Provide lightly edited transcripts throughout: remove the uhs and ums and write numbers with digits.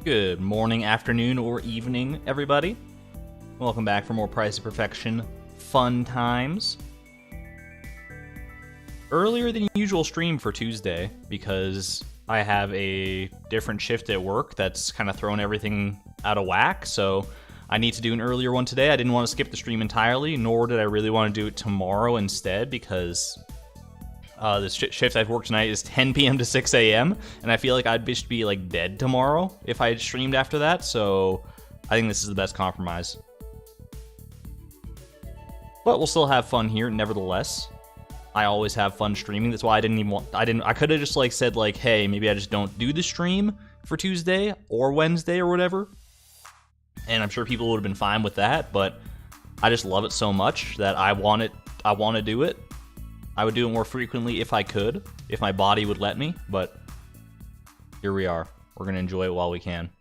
Good morning, afternoon, or evening, everybody. Welcome back for more Price of Perfection fun times. Earlier than usual stream for Tuesday, because I have a different shift at work that's kind of thrown everything out of whack, so I need to do an earlier one today. I didn't want to skip the stream entirely, nor did I really want to do it tomorrow instead, because the shift I've worked tonight is 10 p.m. to 6 a.m., and I feel like I'd just be like dead tomorrow if I had streamed after that, so I think this is the best compromise. But we'll still have fun here, nevertheless. I always have fun streaming. That's why I could have just like said like, hey, maybe I just don't do the stream for Tuesday or Wednesday or whatever. And I'm sure people would have been fine with that, but I just love it so much that I want to do it. I would do it more frequently if I could, if my body would let me, but here we are. We're going to enjoy it while we can.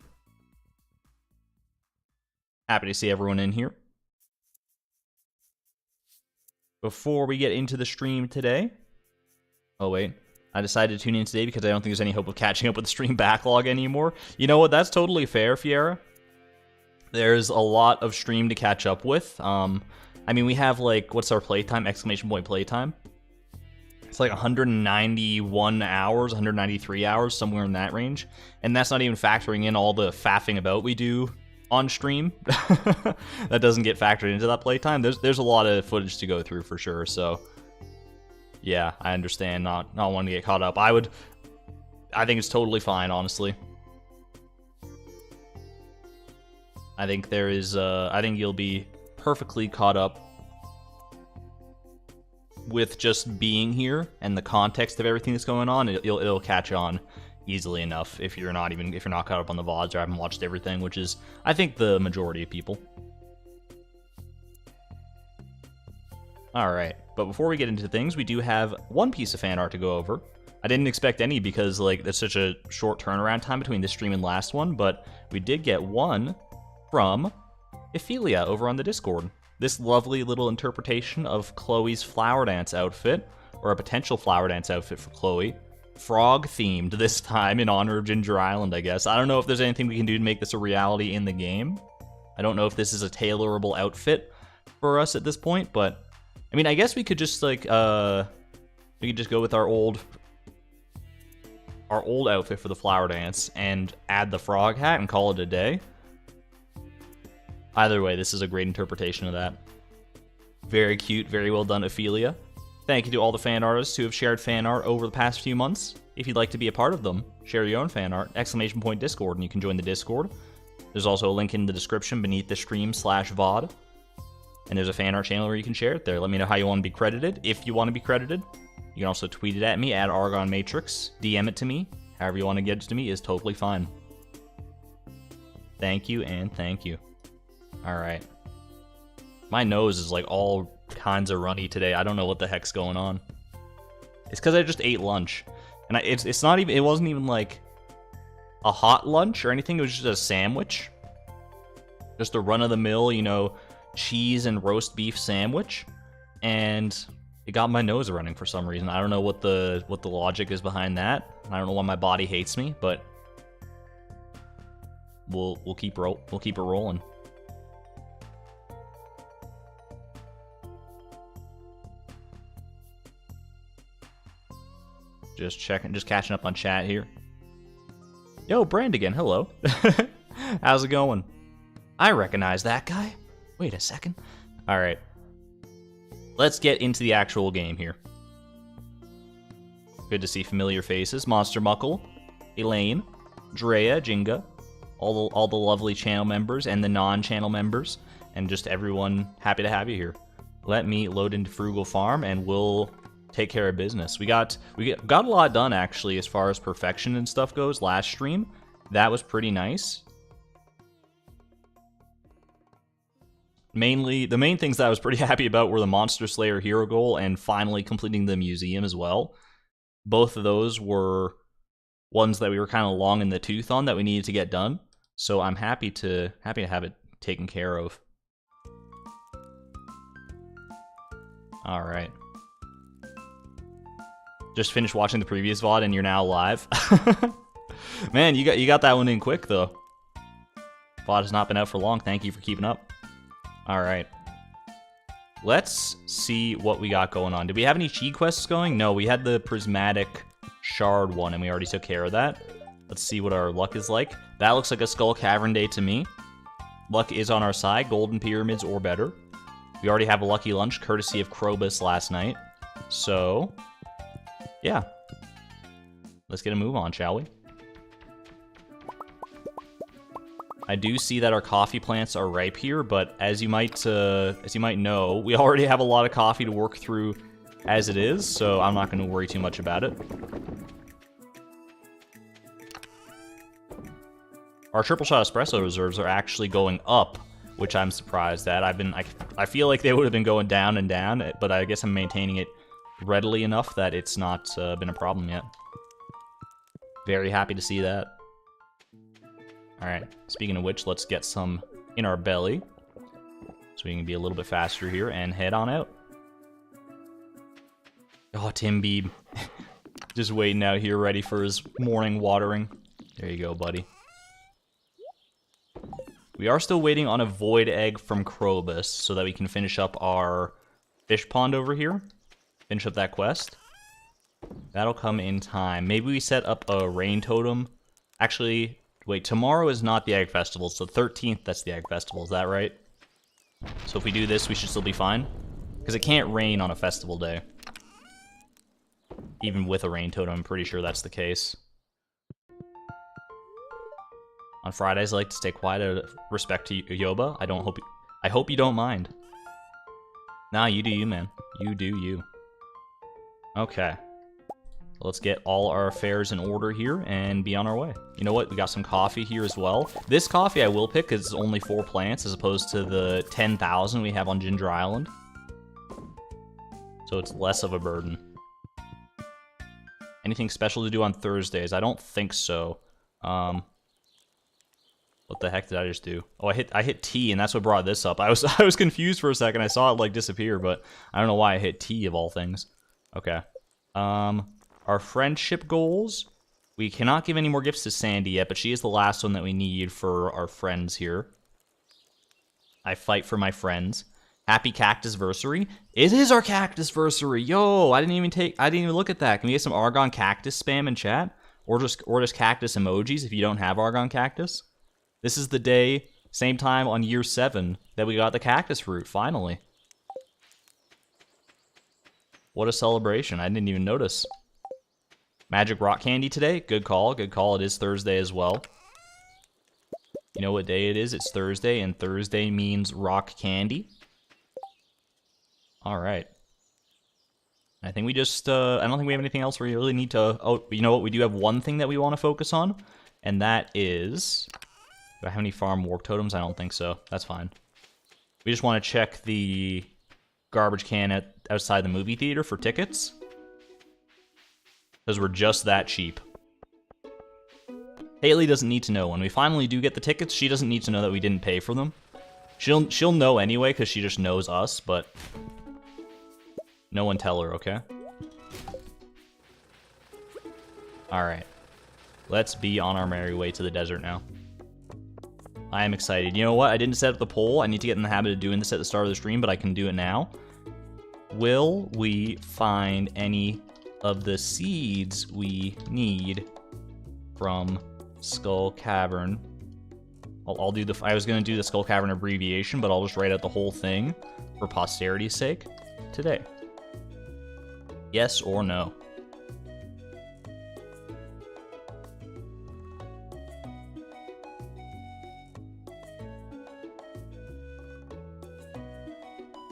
Happy to see everyone in here. Before we get into the stream today... Oh, wait. I decided to tune in today because I don't think there's any hope of catching up with the stream backlog anymore. You know what? That's totally fair, Fiera. There's a lot of stream to catch up with. I mean, we have, like, what's our playtime? Exclamation point playtime. It's like 191 hours, 193 hours, somewhere in that range. And that's not even factoring in all the faffing about we do on stream. That doesn't get factored into that playtime. There's a lot of footage to go through for sure, so yeah, I understand not wanting to get caught up. I think it's totally fine, honestly. I think I think you'll be perfectly caught up with just being here and the context of everything that's going on. It'll catch on easily enough if you're not caught up on the VODs or haven't watched everything, which is, I think, the majority of people. Alright, but before we get into things, we do have one piece of fan art to go over. I didn't expect any because, like, there's such a short turnaround time between this stream and last one, but we did get one from Ophelia over on the Discord. This lovely little interpretation of Chloe's flower dance outfit, or a potential flower dance outfit for Chloe. Frog-themed this time in honor of Ginger Island, I guess. I don't know if there's anything we can do to make this a reality in the game. I don't know if this is a tailorable outfit for us at this point, but I mean, I guess we could just like we could just go with our old outfit for the flower dance and add the frog hat and call it a day. Either way, this is a great interpretation of that. Very cute, very well done, Ophelia. Thank you to all the fan artists who have shared fan art over the past few months. If you'd like to be a part of them, share your own fan art, exclamation point Discord, and you can join the Discord. There's also a link in the description beneath the stream /VOD. And there's a fan art channel where you can share it there. Let me know how you want to be credited, if you want to be credited. You can also tweet it at me, at Argon Matrix, DM it to me. However you want to get it to me is totally fine. Thank you, and thank you. Alright. My nose is like all kinds of runny today. I don't know what the heck's going on. It's because I just ate lunch. And it wasn't even like a hot lunch or anything. It was just a sandwich. Just a run-of-the-mill, you know, cheese and roast beef sandwich. And it got my nose running for some reason. I don't know what the logic is behind that. I don't know why my body hates me, but we'll keep it rolling. Just catching up on chat here. Yo, Brand again, hello. How's it going? I recognize that guy. Wait a second. Alright. Let's get into the actual game here. Good to see familiar faces. Monster Muckle, Elaine, Drea, Jinga, all the lovely channel members and the non-channel members, and just everyone happy to have you here. Let me load into Frugal Farm and we'll take care of business. We got a lot done actually as far as perfection and stuff goes last stream. That was pretty nice. Mainly, the main things that I was pretty happy about were the Monster Slayer hero goal and finally completing the museum as well. Both of those were ones that we were kind of long in the tooth on that we needed to get done. So I'm happy to have it taken care of. All right. Just finished watching the previous VOD and you're now live. Man, you got that one in quick though. VOD has not been out for long. Thank you for keeping up. Alright. Let's see what we got going on. Did we have any cheat quests going? No, we had the prismatic shard one, and we already took care of that. Let's see what our luck is like. That looks like a Skull Cavern day to me. Luck is on our side. Golden pyramids or better. We already have a lucky lunch, courtesy of Krobus last night. So, yeah. Let's get a move on, shall we? I do see that our coffee plants are ripe here, but as you might know, we already have a lot of coffee to work through as it is, so I'm not going to worry too much about it. Our triple shot espresso reserves are actually going up, which I'm surprised at. I feel like they would have been going down and down, but I guess I'm maintaining it readily enough that it's not been a problem yet. Very happy to see that. Alright, speaking of which, let's get some in our belly, so we can be a little bit faster here, and head on out. Oh, Tim Beeb. Just waiting out here, ready for his morning watering. There you go, buddy. We are still waiting on a void egg from Krobus, so that we can finish up our fish pond over here. Finish up that quest. That'll come in time. Maybe we set up a rain totem. Actually... Wait, tomorrow is not the Egg Festival. It's the 13th that's the Egg Festival. Is that right? So if we do this, we should still be fine? Because it can't rain on a festival day. Even with a rain totem, I'm pretty sure that's the case. On Fridays, I like to stay quiet out of respect to Yoba. I hope you don't mind. Nah, you do you, man. You do you. Okay. Let's get all our affairs in order here and be on our way. You know what? We got some coffee here as well. This coffee I will pick because it's only 4 plants as opposed to the 10,000 we have on Ginger Island. So it's less of a burden. Anything special to do on Thursdays? I don't think so. What the heck did I just do? Oh, I hit T and that's what brought this up. I was confused for a second. I saw it like disappear, but I don't know why I hit T of all things. Okay. Our friendship goals. We cannot give any more gifts to Sandy yet, but she is the last one that we need for our friends here. I fight for my friends. Happy Cactusversary. It is our Cactusversary. Yo, I didn't even look at that. Can we get some Argon Cactus spam in chat? Or just cactus emojis if you don't have Argon Cactus? This is the day, same time on year 7, that we got the cactus fruit, finally. What a celebration. I didn't even notice. Magic rock candy today? Good call, good call. It is Thursday as well. You know what day it is? It's Thursday, and Thursday means rock candy. Alright. I think we just, I don't think we have anything else we really need to... Oh, you know what? We do have one thing that we want to focus on, and that is... Do I have any farm work totems? I don't think so. That's fine. We just want to check the garbage can outside the movie theater for tickets. Because we're just that cheap. Haley doesn't need to know. When we finally do get the tickets, she doesn't need to know that we didn't pay for them. She'll know anyway, because she just knows us, but... No one tell her, okay? Alright. Let's be on our merry way to the desert now. I am excited. You know what? I didn't set up the poll. I need to get in the habit of doing this at the start of the stream, but I can do it now. Will we find any of the seeds we need from Skull Cavern? I'll do I was going to do the Skull Cavern abbreviation, but I'll just write out the whole thing for posterity's sake today. Yes or no?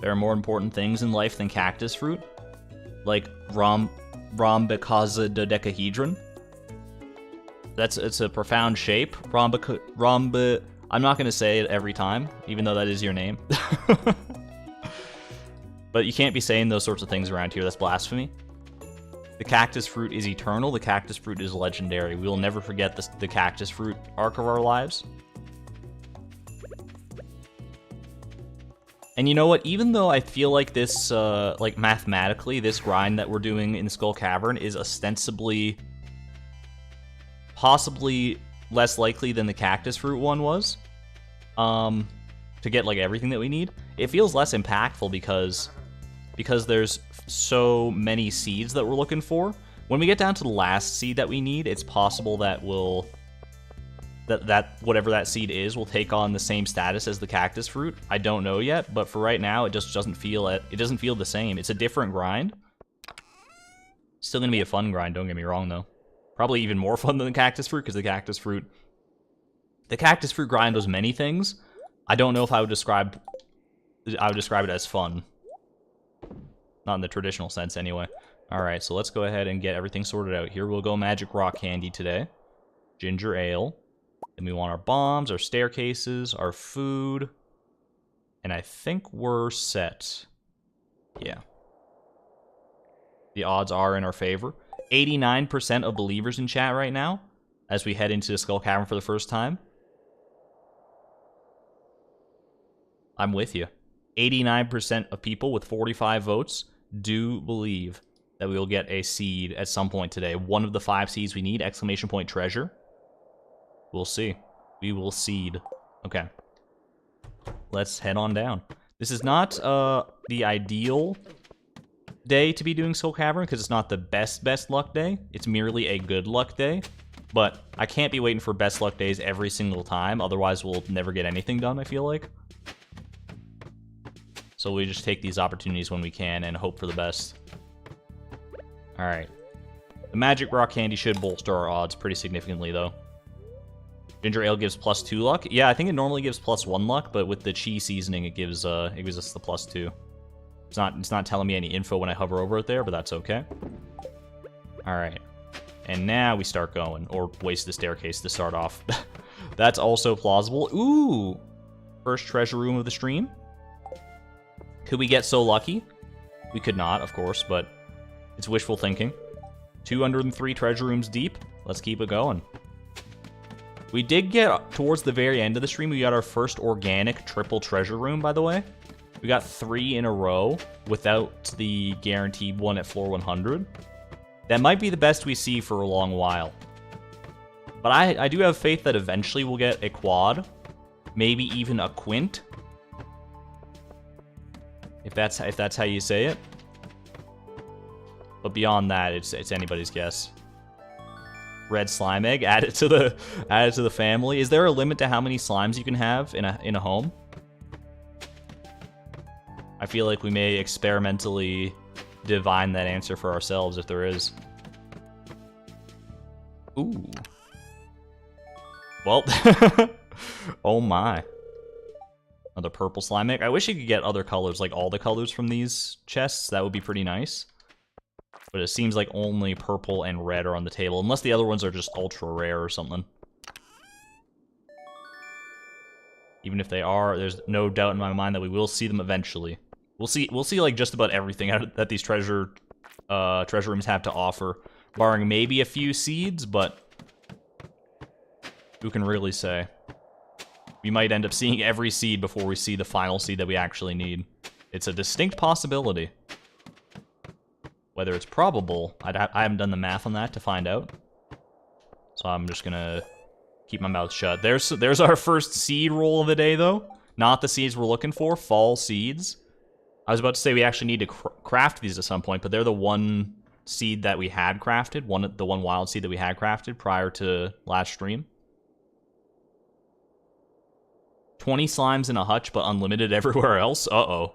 There are more important things in life than cactus fruit, like rhombicosidodecahedron. It's a profound shape. I'm not gonna say it every time, even though that is your name. But you can't be saying those sorts of things around here. That's blasphemy. The cactus fruit is eternal. The cactus fruit is legendary. We will never forget the cactus fruit arc of our lives. And you know what? Even though I feel like this, like mathematically, this grind that we're doing in Skull Cavern is ostensibly, possibly less likely than the cactus fruit one was. to get like everything that we need. It feels less impactful because there's so many seeds that we're looking for. When we get down to the last seed that we need, it's possible that that whatever that seed is will take on the same status as the cactus fruit. I don't know yet, but for right now, it just doesn't feel the same. It's a different grind. Still gonna be a fun grind, don't get me wrong though. Probably even more fun than the cactus fruit, because the cactus fruit grind does many things. I don't know if I would describe it as fun. Not in the traditional sense anyway. Alright, so let's go ahead and get everything sorted out. Here we'll go magic rock candy today. Ginger ale. Then we want our bombs, our staircases, our food. And I think we're set. Yeah. The odds are in our favor. 89% of believers in chat right now, as we head into the Skull Cavern for the first time. I'm with you. 89% of people with 45 votes do believe that we will get a seed at some point today. One of the 5 seeds we need, exclamation point treasure. We'll see. We will seed. Okay. Let's head on down. This is not the ideal day to be doing Skull Cavern, because it's not the best luck day. It's merely a good luck day. But I can't be waiting for best luck days every single time, otherwise we'll never get anything done, I feel like. So we just take these opportunities when we can and hope for the best. Alright. The magic rock candy should bolster our odds pretty significantly, though. Ginger ale gives +2 luck. Yeah, I think it normally gives +1 luck, but with the cheese seasoning, it gives us the +2. It's not telling me any info when I hover over it there, but that's okay. Alright. And now we start going, or waste the staircase to start off. That's also plausible. Ooh! First treasure room of the stream. Could we get so lucky? We could not, of course, but it's wishful thinking. 203 treasure rooms deep. Let's keep it going. We did get, towards the very end of the stream, we got our first organic triple treasure room, by the way. We got 3 in a row without the guaranteed one at floor 100. That might be the best we see for a long while. But I do have faith that eventually we'll get a quad. Maybe even a quint. If that's how you say it. But beyond that, it's anybody's guess. Red slime egg, add it to the family. Is there a limit to how many slimes you can have in a home? I feel like we may experimentally divine that answer for ourselves if there is. Ooh. Well, oh my. Another purple slime egg. I wish you could get other colors, like all the colors from these chests. That would be pretty nice. But it seems like only purple and red are on the table, unless the other ones are just ultra rare or something. Even if they are, there's no doubt in my mind that we will see them eventually. We'll see like just about everything that these treasure rooms have to offer, barring maybe a few seeds, but who can really say? We might end up seeing every seed before we see the final seed that we actually need. It's a distinct possibility. Whether it's probable, I haven't done the math on that to find out. So I'm just gonna keep my mouth shut. There's our first seed roll of the day, though. Not the seeds we're looking for, fall seeds. I was about to say we actually need to craft these at some point, but they're the one seed that we had crafted, the one wild seed that we had crafted prior to last stream. 20 slimes in a hutch, but unlimited everywhere else? Uh-oh.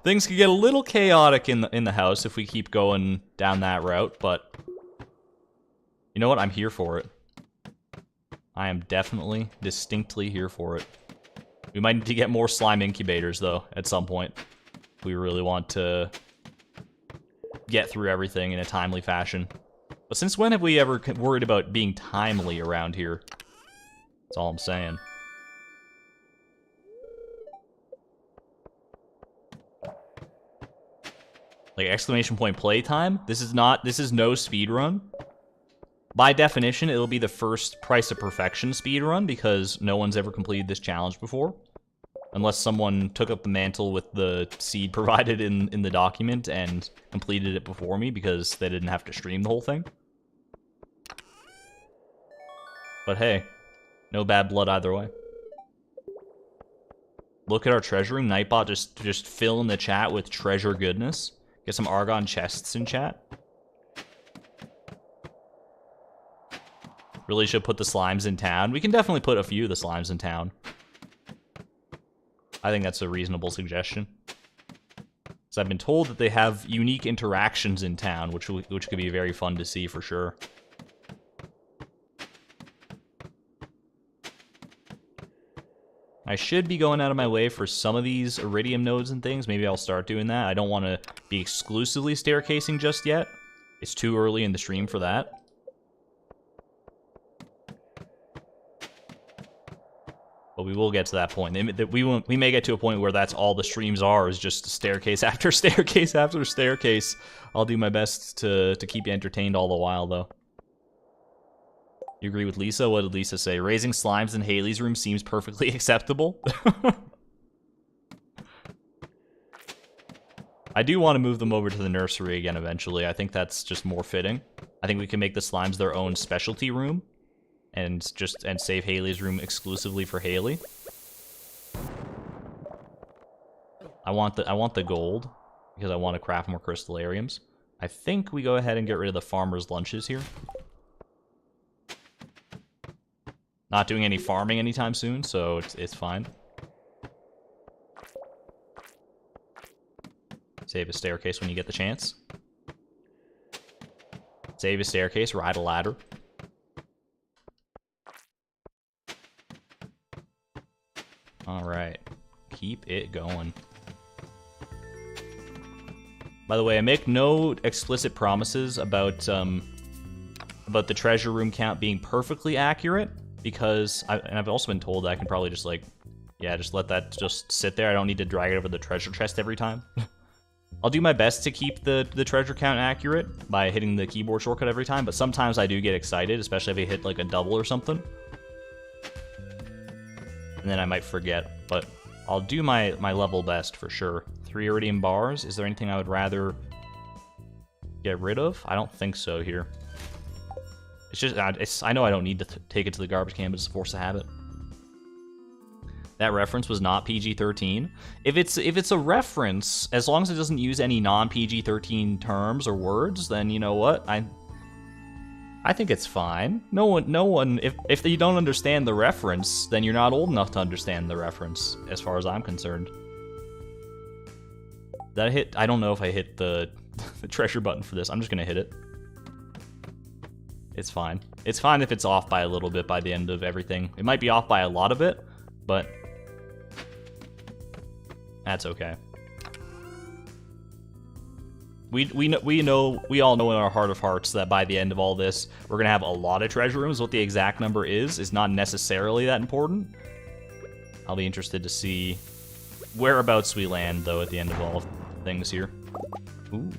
Things could get a little chaotic in the house if we keep going down that route, but you know what? I'm here for it. I am definitely, distinctly here for it. We might need to get more slime incubators, though, at some point. If we really want to get through everything in a timely fashion. But since when have we ever worried about being timely around here? That's all I'm saying. Like, exclamation point playtime? This is no speedrun. By definition, it'll be the first Price of Perfection speedrun, because no one's ever completed this challenge before. Unless someone took up the mantle with the seed provided in the document and completed it before me, because they didn't have to stream the whole thing. But hey, no bad blood either way. Look at our treasure room. Nightbot just fill in the chat with treasure goodness. Get some Argon chests in chat. Really should put the slimes in town. We can definitely put a few of the slimes in town. I think that's a reasonable suggestion. So I've been told that they have unique interactions in town, which could be very fun to see for sure. I should be going out of my way for some of these iridium nodes and things. Maybe I'll start doing that. I don't want to be exclusively staircasing just yet. It's too early in the stream for that. But we will get to that point. We may get to a point where that's all the streams are, is just staircase after staircase after staircase. I'll do my best to keep you entertained all the while, though. You agree with Lisa? What did Lisa say? Raising slimes in Haley's room seems perfectly acceptable. I do want to move them over to the nursery again eventually. I think that's just more fitting. I think we can make the slimes their own specialty room. And save Haley's room exclusively for Haley. I want the gold because I want to craft more crystallariums. I think we go ahead and get rid of the farmer's lunches here. Not doing any farming anytime soon, so it's fine. Save a staircase when you get the chance. Save a staircase, ride a ladder. Alright, keep it going. By the way, I make no explicit promises about the treasure room count being perfectly accurate, because I've also been told that I can probably just just let that just sit there. I don't need to drag it over the treasure chest every time. I'll do my best to keep the treasure count accurate by hitting the keyboard shortcut every time, but sometimes I do get excited, especially if I hit like a double or something. And then I might forget, but I'll do my level best for sure. 3 iridium bars. Is there anything I would rather get rid of? I don't think so here. It's just, I know I don't need to take it to the garbage can, but it's a force of habit. That reference was not PG-13. If it's a reference, as long as it doesn't use any non-PG-13 terms or words, then you know what? I think it's fine. No one, if you don't understand the reference, then you're not old enough to understand the reference, as far as I'm concerned. That hit, I don't know if I hit the treasure button for this. I'm just gonna hit it. It's fine. It's fine if it's off by a little bit by the end of everything. It might be off by a lot of it, but that's okay. We all know in our heart of hearts that by the end of all this, we're gonna have a lot of treasure rooms. What the exact number is not necessarily that important. I'll be interested to see whereabouts we land, though, at the end of all things here. Ooh.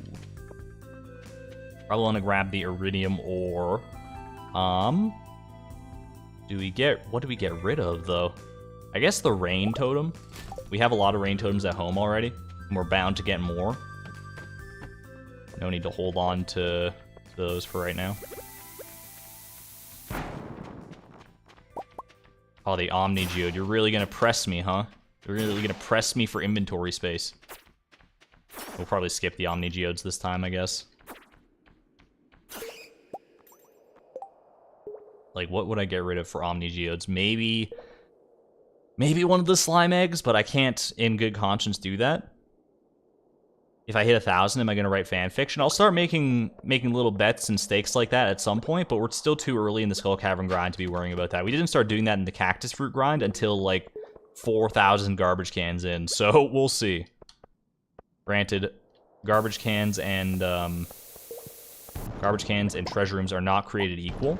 Probably want to grab the iridium ore. What do we get rid of, though? I guess the rain totem. We have a lot of rain totems at home already, and we're bound to get more. No need to hold on to those for right now. Oh, the Omni Geode. You're really gonna press me, huh? You're really gonna press me for inventory space. We'll probably skip the Omni Geodes this time, I guess. Like, what would I get rid of for Omni Geodes? Maybe one of the slime eggs, but I can't, in good conscience, do that. If I hit 1,000, am I going to write fan fiction? I'll start making little bets and stakes like that at some point, but we're still too early in the Skull Cavern grind to be worrying about that. We didn't start doing that in the Cactus Fruit grind until, like, 4,000 garbage cans in, so we'll see. Granted, garbage cans and treasure rooms are not created equal.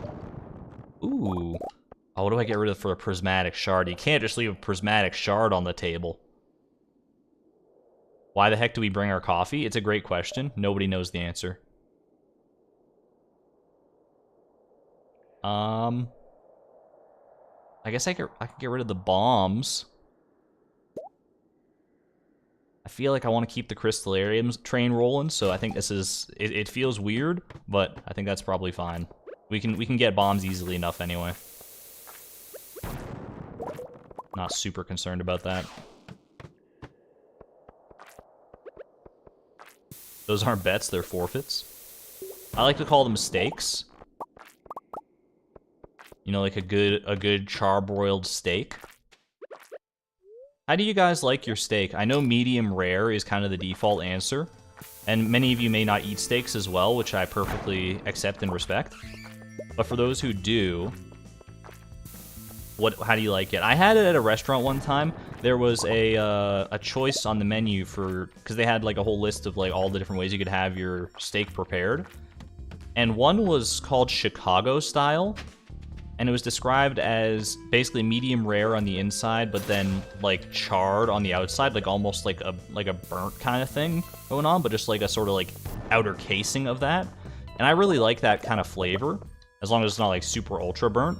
Ooh. Oh, what do I get rid of for a prismatic shard? You can't just leave a prismatic shard on the table. Why the heck do we bring our coffee? It's a great question. Nobody knows the answer. I guess I could get rid of the bombs. I feel like I want to keep the crystallariums train rolling, so I think this is... It feels weird, but I think that's probably fine. We can get bombs easily enough anyway. Not super concerned about that. Those aren't bets, they're forfeits. I like to call them steaks. You know, like a good charbroiled steak. How do you guys like your steak? I know medium rare is kind of the default answer, and many of you may not eat steaks as well, which I perfectly accept and respect. But for those who do, how do you like it? I had it at a restaurant one time. There was a choice on the menu because they had like a whole list of like all the different ways you could have your steak prepared. And one was called Chicago style, and it was described as basically medium rare on the inside, but then like charred on the outside, like almost like a burnt kind of thing going on, but just like a sort of like outer casing of that. And I really like that kind of flavor, as long as it's not like super ultra burnt.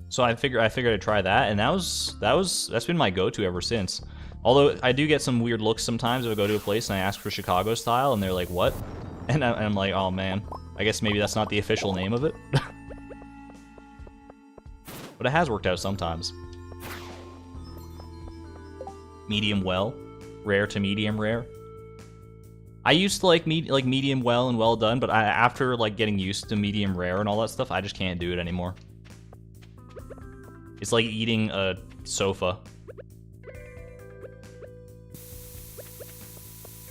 So I figured I'd try that, and that's been my go-to ever since. Although I do get some weird looks sometimes if I go to a place and I ask for Chicago style, and they're like, "What?" And I'm like, "Oh man, I guess maybe that's not the official name of it." But it has worked out sometimes. Medium well, rare to medium rare. I used to like medium well and well done, but after like getting used to medium rare and all that stuff, I just can't do it anymore. It's like eating a sofa.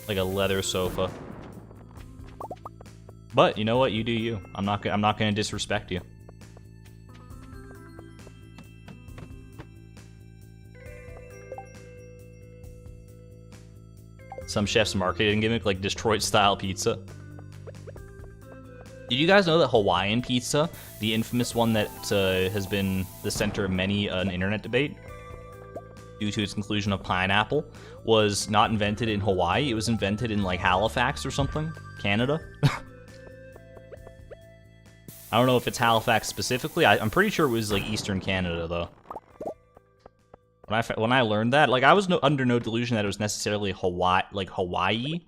Like a leather sofa. But you know what? You do you. I'm not gonna disrespect you. Some chef's marketing gimmick like Detroit-style pizza. Did you guys know that Hawaiian pizza, the infamous one that has been the center of many an internet debate due to its inclusion of pineapple, was not invented in Hawaii? It was invented in like Halifax or something, Canada. I don't know if it's Halifax specifically. I'm pretty sure it was like Eastern Canada though. When I learned that, like I was under no delusion that it was necessarily Hawaii,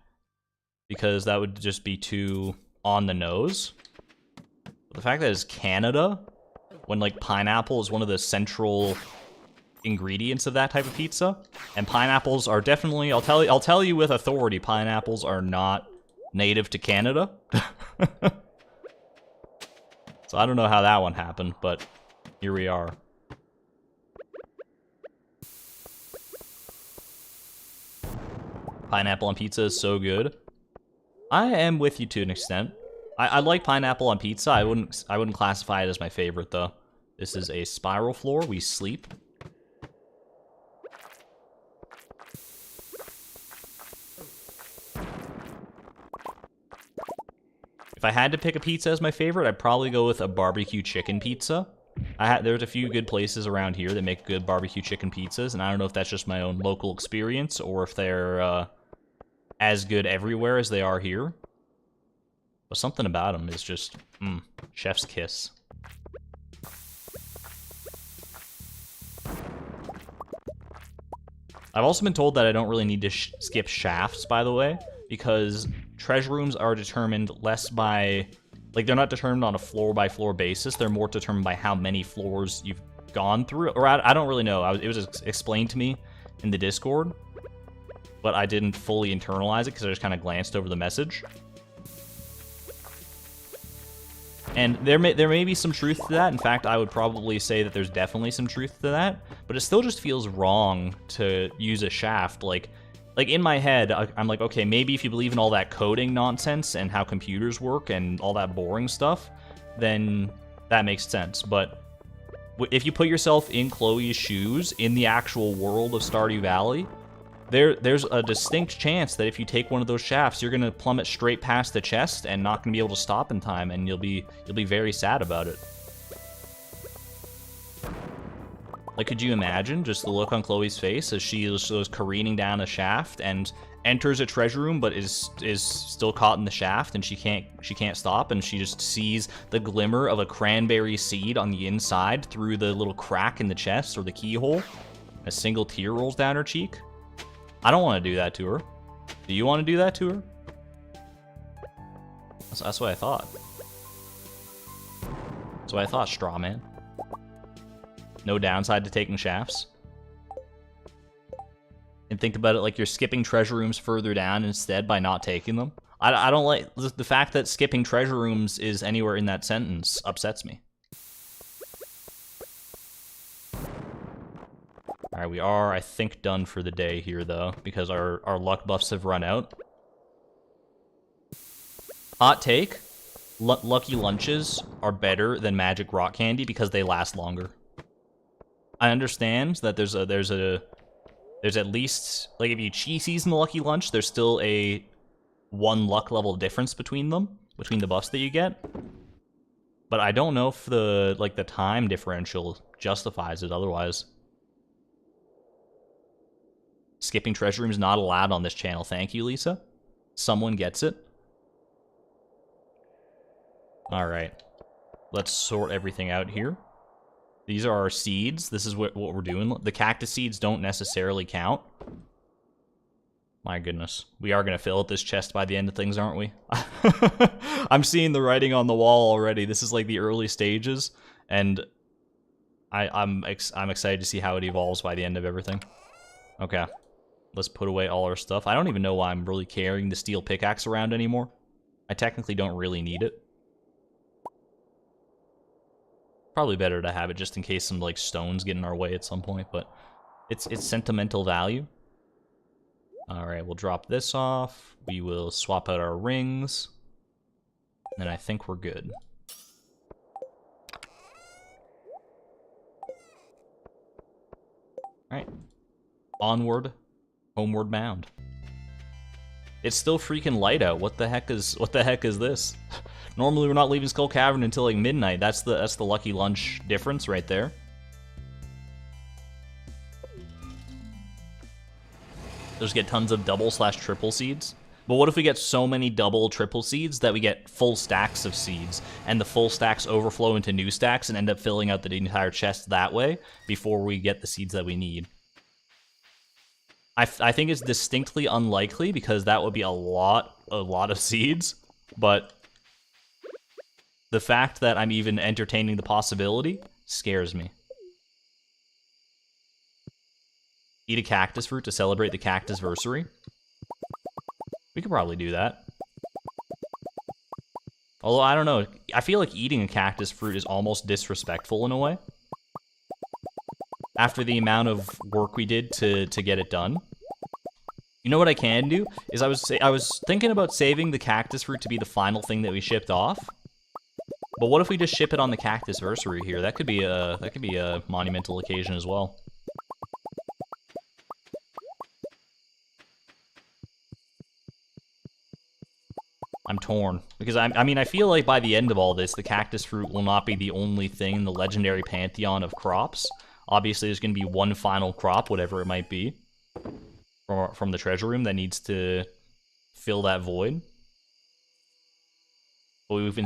because that would just be too on the nose. But the fact that it's Canada, when like pineapple is one of the central ingredients of that type of pizza, and pineapples are definitely, I'll tell you with authority, pineapples are not native to Canada. So I don't know how that one happened, but here we are. Pineapple on pizza is so good. I am with you to an extent. I like pineapple on pizza. I wouldn't classify it as my favorite though. This is a spiral floor. We sleep. If I had to pick a pizza as my favorite, I'd probably go with a barbecue chicken pizza. There's a few good places around here that make good barbecue chicken pizzas, and I don't know if that's just my own local experience or if they're as good everywhere as they are here. But something about them is just, chef's kiss. I've also been told that I don't really need to skip shafts, by the way, because treasure rooms are determined less by, like, they're not determined on a floor-by-floor basis. They're more determined by how many floors you've gone through. Or I don't really know. It was explained to me in the Discord, but I didn't fully internalize it because I just kind of glanced over the message. And there may be some truth to that. In fact, I would probably say that there's definitely some truth to that, but it still just feels wrong to use a shaft. Like in my head, I'm like, okay, maybe if you believe in all that coding nonsense and how computers work and all that boring stuff, then that makes sense. But if you put yourself in Chloe's shoes in the actual world of Stardew Valley, there's a distinct chance that if you take one of those shafts, you're gonna plummet straight past the chest and not gonna be able to stop in time, and you'll be very sad about it. Like, could you imagine just the look on Chloe's face as she goes careening down a shaft and enters a treasure room, but is still caught in the shaft, and she can't stop, and she just sees the glimmer of a cranberry seed on the inside through the little crack in the chest or the keyhole. A single tear rolls down her cheek. I don't want to do that to her. Do you want to do that to her? That's what I thought. That's what I thought, straw man. No downside to taking shafts. and think about it like you're skipping treasure rooms further down instead by not taking them. I don't like the fact that skipping treasure rooms is anywhere in that sentence upsets me. All right, we are, I think, done for the day here, though, because our luck buffs have run out. Hot take, lucky lunches are better than magic rock candy because they last longer. I understand that there's at least, like, if you cheese season the lucky lunch, there's still a 1 luck level difference between them, between the buffs that you get. But I don't know if the time differential justifies it otherwise. Skipping treasure rooms not allowed on this channel. Thank you, Lisa. Someone gets it. Alright. Let's sort everything out here. These are our seeds. This is what we're doing. The cactus seeds don't necessarily count. My goodness. We are going to fill out this chest by the end of things, aren't we? I'm seeing the writing on the wall already. This is like the early stages. And I'm excited to see how it evolves by the end of everything. Okay. Let's put away all our stuff. I don't even know why I'm really carrying the steel pickaxe around anymore. I technically don't really need it. Probably better to have it just in case some like stones get in our way at some point, but it's sentimental value. Alright, we'll drop this off. We will swap out our rings. And I think we're good. Alright. Onward. Homeward bound. It's still freaking light out. What the heck is this? Normally we're not leaving Skull Cavern until like midnight. That's the lucky lunch difference right there. Just get tons of double/triple seeds. But what if we get so many double, triple seeds that we get full stacks of seeds, and the full stacks overflow into new stacks and end up filling out the entire chest that way before we get the seeds that we need? I think it's distinctly unlikely because that would be a lot of seeds, but the fact that I'm even entertaining the possibility scares me. Eat a cactus fruit to celebrate the cactusversary. We could probably do that. Although, I don't know. I feel like eating a cactus fruit is almost disrespectful in a way. After the amount of work we did to get it done. You know what I can do? Is I was thinking about saving the cactus fruit to be the final thing that we shipped off. But what if we just ship it on the cactusversary here? That could be a monumental occasion as well. I'm torn. Because, I mean, I feel like by the end of all this, the cactus fruit will not be the only thing in the legendary pantheon of crops. Obviously, there's going to be one final crop, whatever it might be, from the treasure room that needs to fill that void. But we've been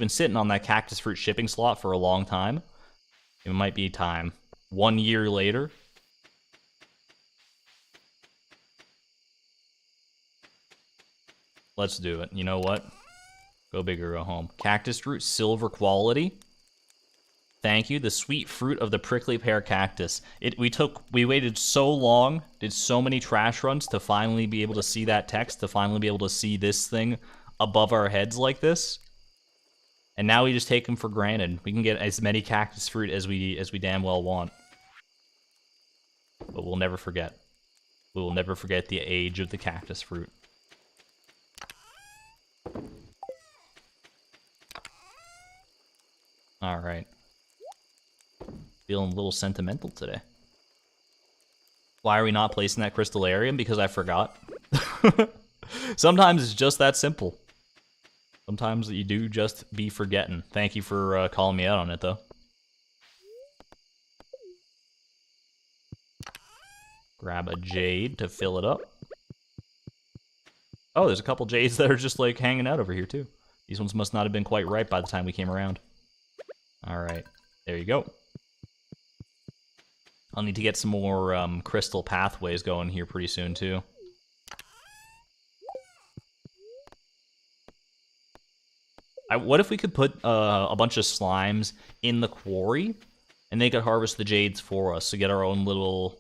sitting on that cactus fruit shipping slot for a long time. It might be time. 1 year later. Let's do it. You know what? Go big or go home. Cactus fruit, silver quality. Thank you. The sweet fruit of the prickly pear cactus. We waited so long, did so many trash runs to finally be able to see that text, to finally be able to see this thing above our heads like this. And now we just take them for granted. We can get as many cactus fruit as we damn well want. But we'll never forget. We will never forget the age of the cactus fruit. Alright. Feeling a little sentimental today. Why are we not placing that crystallarium? Because I forgot. Sometimes it's just that simple. Sometimes you do just be forgetting. Thank you for calling me out on it, though. Grab a jade to fill it up. Oh, there's a couple jades that are just, like, hanging out over here, too. These ones must not have been quite ripe by the time we came around. Alright, there you go. I'll need to get some more crystal pathways going here pretty soon, too. What if we could put a bunch of slimes in the quarry, and they could harvest the jades for us to get our own little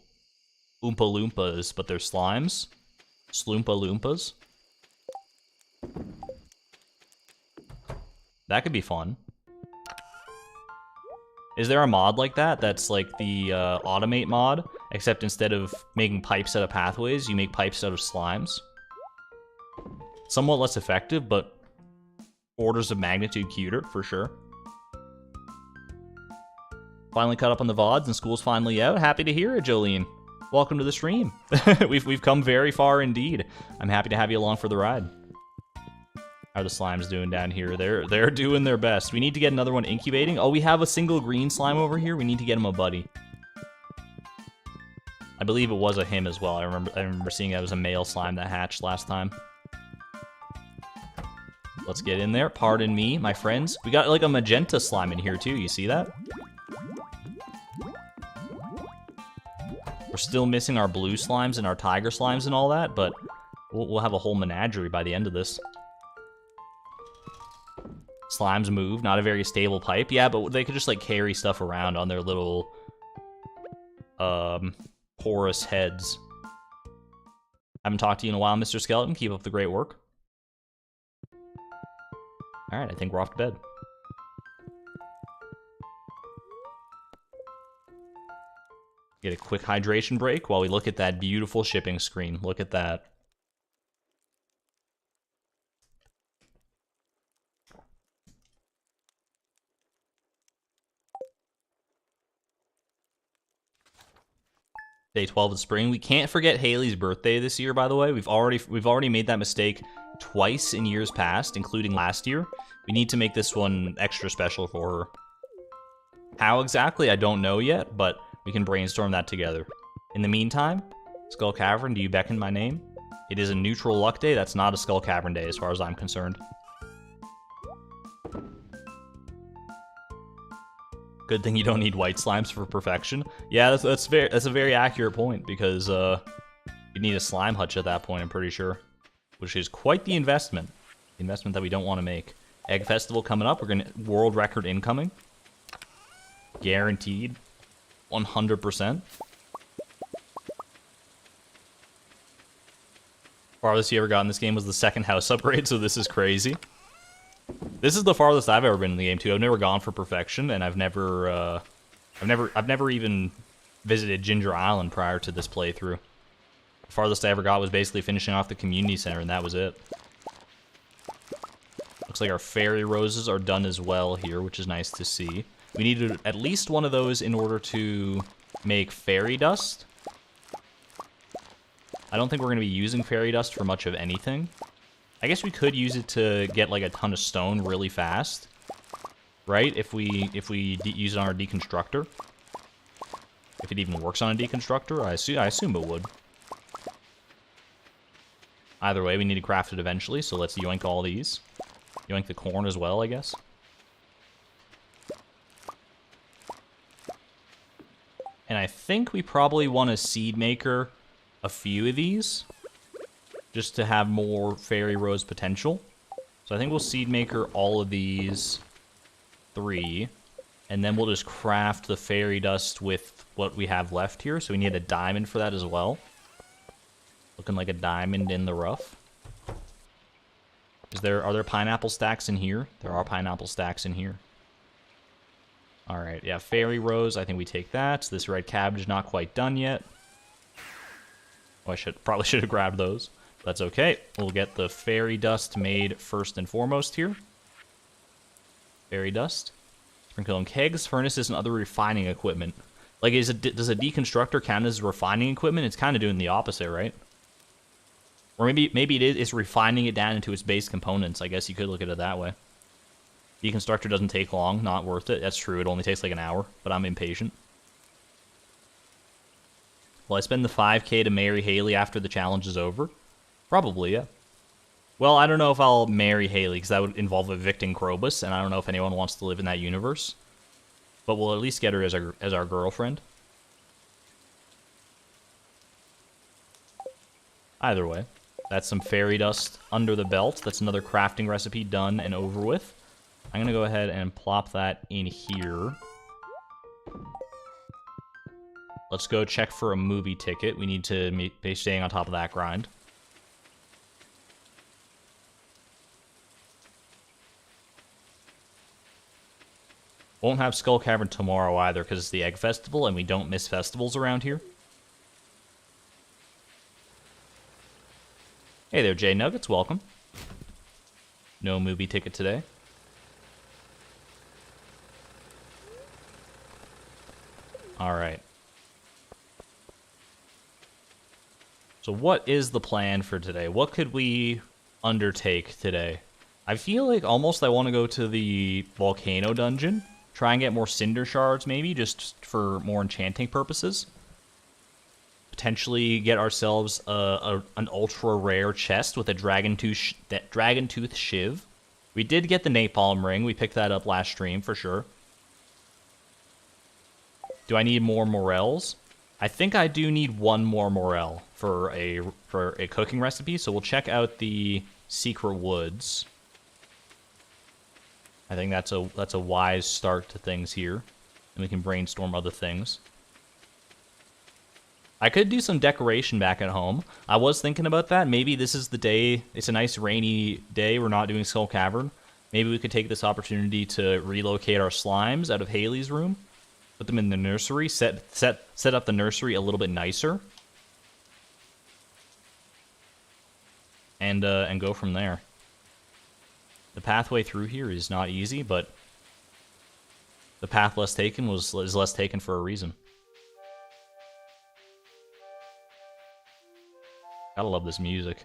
Oompa Loompas, but they're slimes. Sloompa Loompas. That could be fun. Is there a mod like that that's like the automate mod, except instead of making pipes out of pathways, you make pipes out of slimes? Somewhat less effective, but orders of magnitude cuter, for sure. Finally caught up on the VODs and school's finally out. Happy to hear it, Jolene. Welcome to the stream. We've come very far indeed. I'm happy to have you along for the ride. How are the slimes doing down here? They're doing their best. We need to get another one incubating. Oh, we have a single green slime over here. We need to get him a buddy. I believe it was a him as well. I remember seeing that was a male slime that hatched last time. Let's get in there. Pardon me, my friends. We got like a magenta slime in here too. You see that? We're still missing our blue slimes and our tiger slimes and all that, but we'll have a whole menagerie by the end of this. Slimes move, not a very stable pipe. Yeah, but they could just like carry stuff around on their little porous heads. Haven't talked to you in a while, Mr. Skeleton. Keep up the great work. Alright, I think we're off to bed. Get a quick hydration break while we look at that beautiful shipping screen. Look at that. Day 12 of spring. We can't forget Haley's birthday this year, by the way. We've already made that mistake twice in years past, including last year. We need to make this one extra special for her. How exactly, I don't know yet, but we can brainstorm that together. In the meantime, Skull Cavern, do you beckon my name? It is a neutral luck day. That's not a Skull Cavern day as far as I'm concerned. Good thing you don't need white slimes for perfection. Yeah, that's a very accurate point, because you need a slime hutch at that point, I'm pretty sure. Which is quite the investment. The investment that we don't want to make. Egg Festival coming up. We're gonna world record incoming. Guaranteed. 100%. Farthest you ever got in this game was the second house upgrade, so this is crazy. This is the farthest I've ever been in the game too. I've never gone for perfection, and I've never even visited Ginger Island prior to this playthrough. The farthest I ever got was basically finishing off the community center, and that was it. Looks like our fairy roses are done as well here, which is nice to see. We needed at least one of those in order to make fairy dust. I don't think we're going to be using fairy dust for much of anything. I guess we could use it to get like a ton of stone really fast, right? If we use it on our deconstructor. If it even works on a deconstructor, I assume it would. Either way, we need to craft it eventually, so let's yoink all these. Yoink the corn as well, I guess. And I think we probably want to seed maker a few of these, just to have more fairy rose potential. So I think we'll seed maker all of these 3, and then we'll just craft the fairy dust with what we have left here. So we need a diamond for that as well. Looking like a diamond in the rough. Are there pineapple stacks in here? There are pineapple stacks in here. Alright, yeah, fairy rose, I think we take that. This red cabbage not quite done yet. Oh, probably should have grabbed those. That's okay. We'll get the fairy dust made first and foremost here. Fairy dust. Sprinkle in kegs, furnaces, and other refining equipment. Like, does a deconstructor count as refining equipment? It's kind of doing the opposite, right? Or maybe it's refining it down into its base components. I guess you could look at it that way. Deconstructor doesn't take long, not worth it. That's true, it only takes like an hour, but I'm impatient. Will I spend the 5K to marry Haley after the challenge is over? Probably, yeah. Well, I don't know if I'll marry Haley, because that would involve evicting Krobus, and I don't know if anyone wants to live in that universe. But we'll at least get her as our girlfriend. Either way, that's some fairy dust under the belt. That's another crafting recipe done and over with. I'm going to go ahead and plop that in here. let's go check for a movie ticket. We need to be staying on top of that grind. Won't have Skull Cavern tomorrow either because it's the Egg Festival and we don't miss festivals around here. Hey there, Jay Nuggets. Welcome. No movie ticket today. Alright. So what is the plan for today? What could we undertake today? I feel like almost I want to go to the volcano dungeon. Try and get more cinder shards, maybe, just for more enchanting purposes. Potentially get ourselves an ultra rare chest with a dragon tooth shiv. We did get the napalm ring. We picked that up last stream for sure. Do I need more morels? I think I do need one more morel for a cooking recipe. So we'll check out the secret woods. I think that's a wise start to things here, and we can brainstorm other things. I could do some decoration back at home. I was thinking about that. Maybe this is the day. It's a nice rainy day. We're not doing Skull Cavern. Maybe we could take this opportunity to relocate our slimes out of Haley's room, put them in the nursery, set up the nursery a little bit nicer, and go from there. The pathway through here is not easy, but the path less taken is less taken for a reason. Gotta love this music.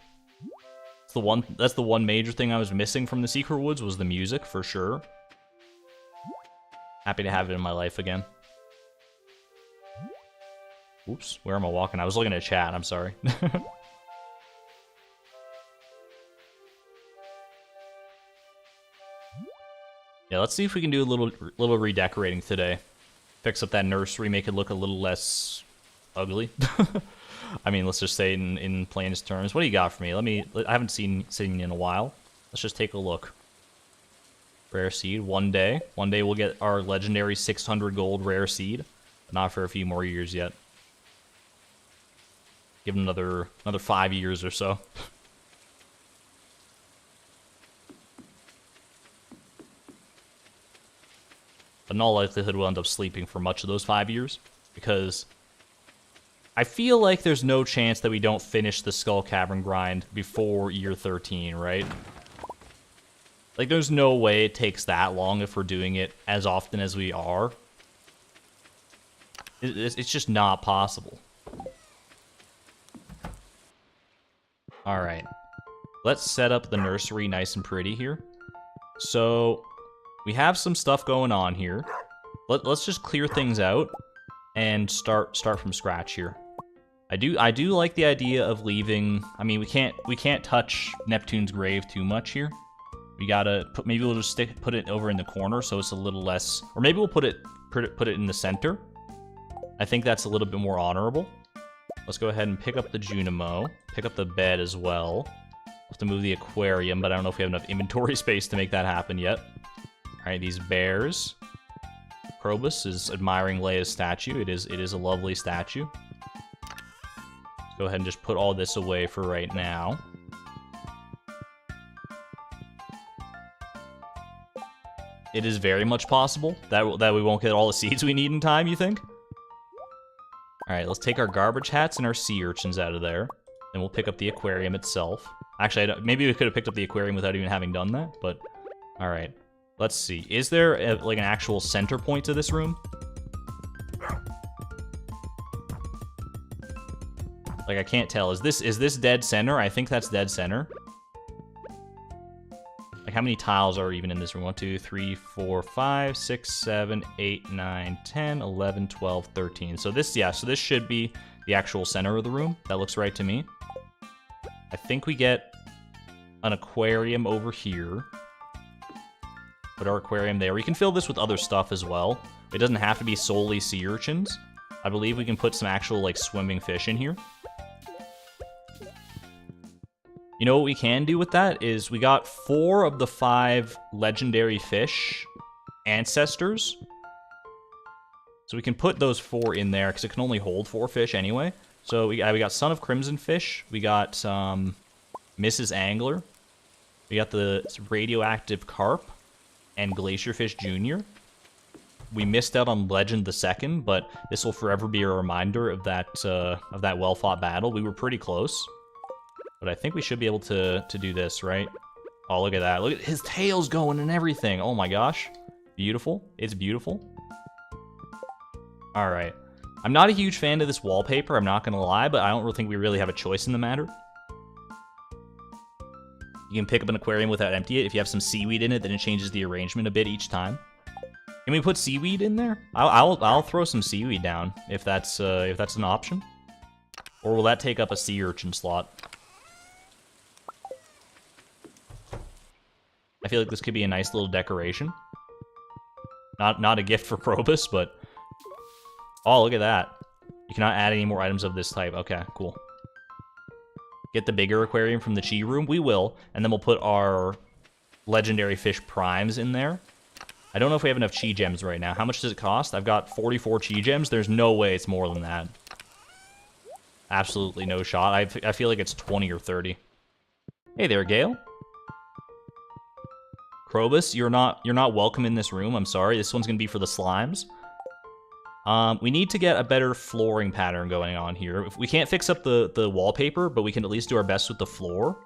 That's the one major thing I was missing from the Secret Woods was the music, for sure. Happy to have it in my life again. Oops, where am I walking? I was looking at chat, I'm sorry. Yeah, let's see if we can do a little redecorating today. Fix up that nursery, make it look a little less ugly. I mean, let's just say in plainest terms. What do you got for me? I haven't seen in a while. Let's just take a look. Rare seed, one day. One day we'll get our legendary 600 gold rare seed. But not for a few more years yet. Give it another 5 years or so. But in all likelihood, we'll end up sleeping for much of those 5 years. Because I feel like there's no chance that we don't finish the Skull Cavern grind before year 13, right? Like, there's no way it takes that long if we're doing it as often as we are. It's just not possible. Alright. Let's set up the nursery nice and pretty here. So we have some stuff going on here. Let's just clear things out and start from scratch here. I do like the idea of leaving. I mean, we can't touch Neptune's grave too much here. We gotta maybe we'll just put it over in the corner so it's a little less, or maybe we'll put it in the center. I think that's a little bit more honorable. Let's go ahead and pick up the Junimo, pick up the bed as well. We'll have to move the aquarium, but I don't know if we have enough inventory space to make that happen yet. Alright, these bears. Krobus is admiring Leia's statue. It is a lovely statue. Let's go ahead and just put all this away for right now. It is very much possible that we won't get all the seeds we need in time, you think? Alright, let's take our garbage hats and our sea urchins out of there. And we'll pick up the aquarium itself. Actually, maybe we could have picked up the aquarium without even having done that, but... Alright. Let's see. Is there, like, an actual center point to this room? Like, I can't tell. Is this dead center? I think that's dead center. Like, how many tiles are even in this room? 1, 2, 3, 4, 5, 6, 7, 8, 9, 10, 11, 12, 13. So this should be the actual center of the room. That looks right to me. I think we get an aquarium over here. Put our aquarium there. We can fill this with other stuff as well. It doesn't have to be solely sea urchins. I believe we can put some actual, like, swimming fish in here. You know what we can do with that is we got 4 of the 5 legendary fish ancestors. So we can put those 4 in there, because it can only hold 4 fish anyway. So we got Son of Crimson Fish, we got Mrs. Angler, we got the Radioactive Carp, and Glacierfish Jr. We missed out on Legend the Second, but this will forever be a reminder of that well-fought battle. We were pretty close, but I think we should be able to do this, right? Oh, look at that. Look at his tail's going and everything. Oh my gosh. Beautiful. It's beautiful. All right. I'm not a huge fan of this wallpaper, I'm not going to lie, but I don't really think we really have a choice in the matter. You can pick up an aquarium without emptying it. If you have some seaweed in it, then it changes the arrangement a bit each time. Can we put seaweed in there? I'll throw some seaweed down if that's an option. Or will that take up a sea urchin slot? I feel like this could be a nice little decoration. Not a gift for Krobus, but... Oh, look at that. You cannot add any more items of this type. Okay, cool. Get the bigger aquarium from the Chi room? We will. And then we'll put our legendary fish primes in there. I don't know if we have enough Chi gems right now. How much does it cost? I've got 44 Chi gems. There's no way it's more than that. Absolutely no shot. I feel like it's 20 or 30. Hey there, Gale. Krobus, you're not welcome in this room. I'm sorry. This one's gonna be for the slimes. We need to get a better flooring pattern going on here. If we can't fix up the wallpaper, but we can at least do our best with the floor.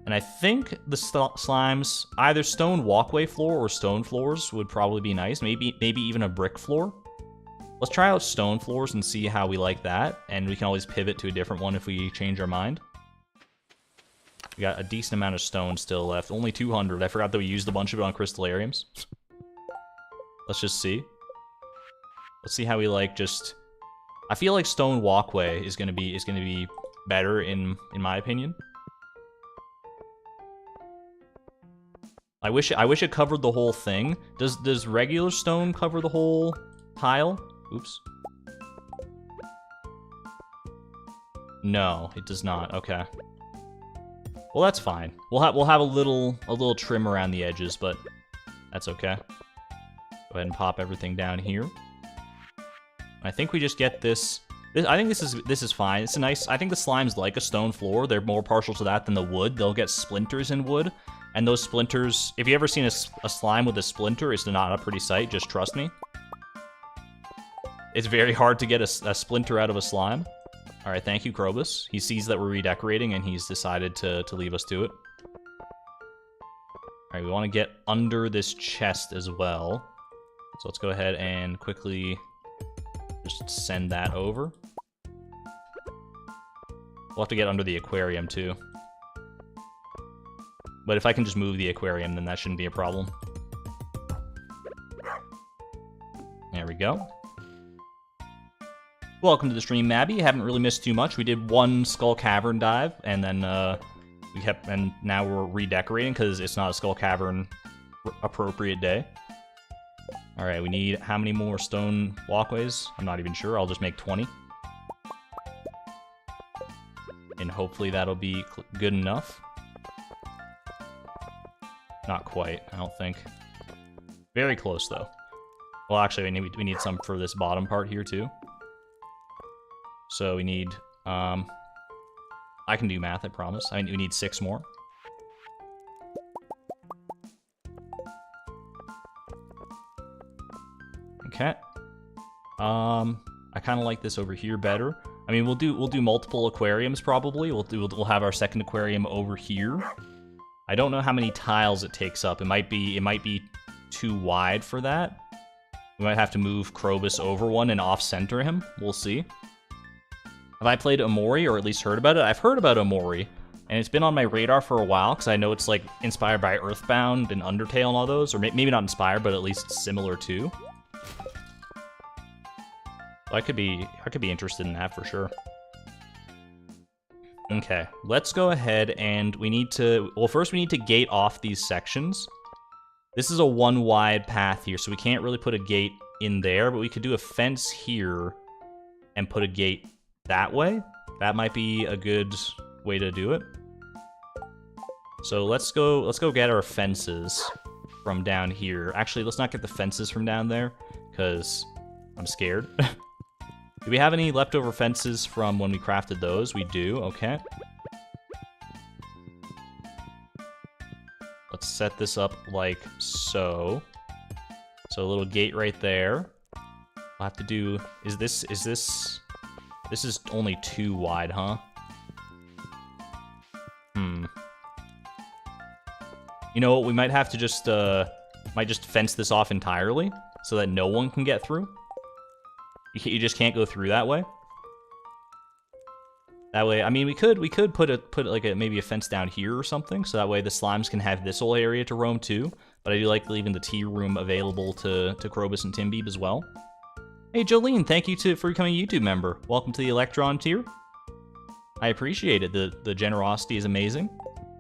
And I think the slimes, either stone walkway floor or stone floors would probably be nice. Maybe even a brick floor. Let's try out stone floors and see how we like that. And we can always pivot to a different one if we change our mind. We got a decent amount of stone still left. Only 200. I forgot that we used a bunch of it on crystallariums. Let's just see. Let's see how we like just... I feel like stone walkway is gonna be better in my opinion. I wish it covered the whole thing. Does regular stone cover the whole tile? Oops. No, it does not. Okay. Well, that's fine. We'll have a little trim around the edges, but that's okay. Go ahead and pop everything down here. I think we just get this. I think this is fine. It's a nice. I think the slimes like a stone floor. They're more partial to that than the wood. They'll get splinters in wood, and those splinters. If you ever seen a slime with a splinter, it's not a pretty sight. Just trust me. It's very hard to get a splinter out of a slime. All right, thank you, Krobus. He sees that we're redecorating, and he's decided to leave us to it. All right, we want to get under this chest as well. So let's go ahead and quickly just send that over. We'll have to get under the aquarium, too. But if I can just move the aquarium, then that shouldn't be a problem. There we go. Welcome to the stream, Mabby. Haven't really missed too much. We did one Skull Cavern dive, and then and now we're redecorating because it's not a Skull Cavern appropriate day. All right, we need how many more stone walkways? I'm not even sure. I'll just make 20. And hopefully that'll be good enough. Not quite, I don't think. Very close, though. Well, actually, we need some for this bottom part here, too. So we need... I can do math, I promise. We need 6 more. Okay. I kind of like this over here better. I mean, we'll do multiple aquariums probably. We'll have our second aquarium over here. I don't know how many tiles it takes up. It might be too wide for that. We might have to move Krobus over one and off-center him. We'll see. Have I played Omori, or at least heard about it? I've heard about Omori, and it's been on my radar for a while, because I know it's, like, inspired by Earthbound and Undertale and all those, or maybe not inspired, but at least similar to. So I could be interested in that for sure. Okay, let's go ahead and we need to... Well, first we need to gate off these sections. This is a one-wide path here, so we can't really put a gate in there, but we could do a fence here and put a gate that way. That might be a good way to do it. So let's go get our fences from down here. Actually, let's not get the fences from down there, because I'm scared. Do we have any leftover fences from when we crafted those? We do, okay. Let's set this up like so. So a little gate right there. I'll have to do, this is only 2 wide, huh? You know what, we might have to just, fence this off entirely so that no one can get through. You just can't go through that way. That way, I mean, we could put like maybe a fence down here or something, so that way the slimes can have this whole area to roam too. But I do like leaving the tea room available to Krobus and Timbeeb as well. Hey Jolene, thank you for becoming a YouTube member. Welcome to the Electron tier. I appreciate it. The generosity is amazing.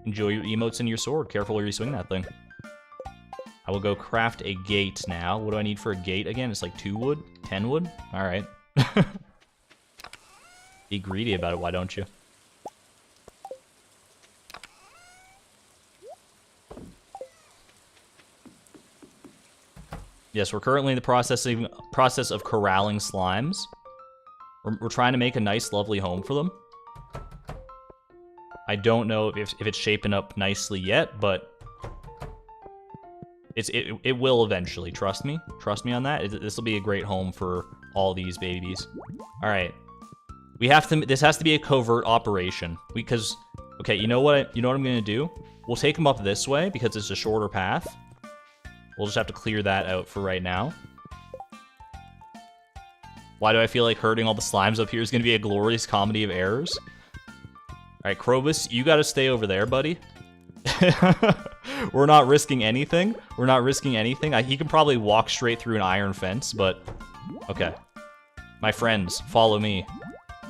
Enjoy your emotes and your sword. Careful where you swing that thing. I will go craft a gate now. What do I need for a gate again? It's like 2 wood? 10 wood? Alright. Be greedy about it, why don't you? Yes, we're currently in the process of corralling slimes. We're trying to make a nice, lovely home for them. I don't know if it's shaping up nicely yet, but it will eventually. Trust me. Trust me on that. This will be a great home for all these babies. All right, we have to. This has to be a covert operation because. Okay, you know what I'm gonna do? We'll take them up this way because it's a shorter path. We'll just have to clear that out for right now. Why do I feel like hurting all the slimes up here is gonna be a glorious comedy of errors? All right, Krobus, you gotta stay over there, buddy. We're not risking anything. We're not risking anything. He can probably walk straight through an iron fence, but... Okay. My friends, follow me.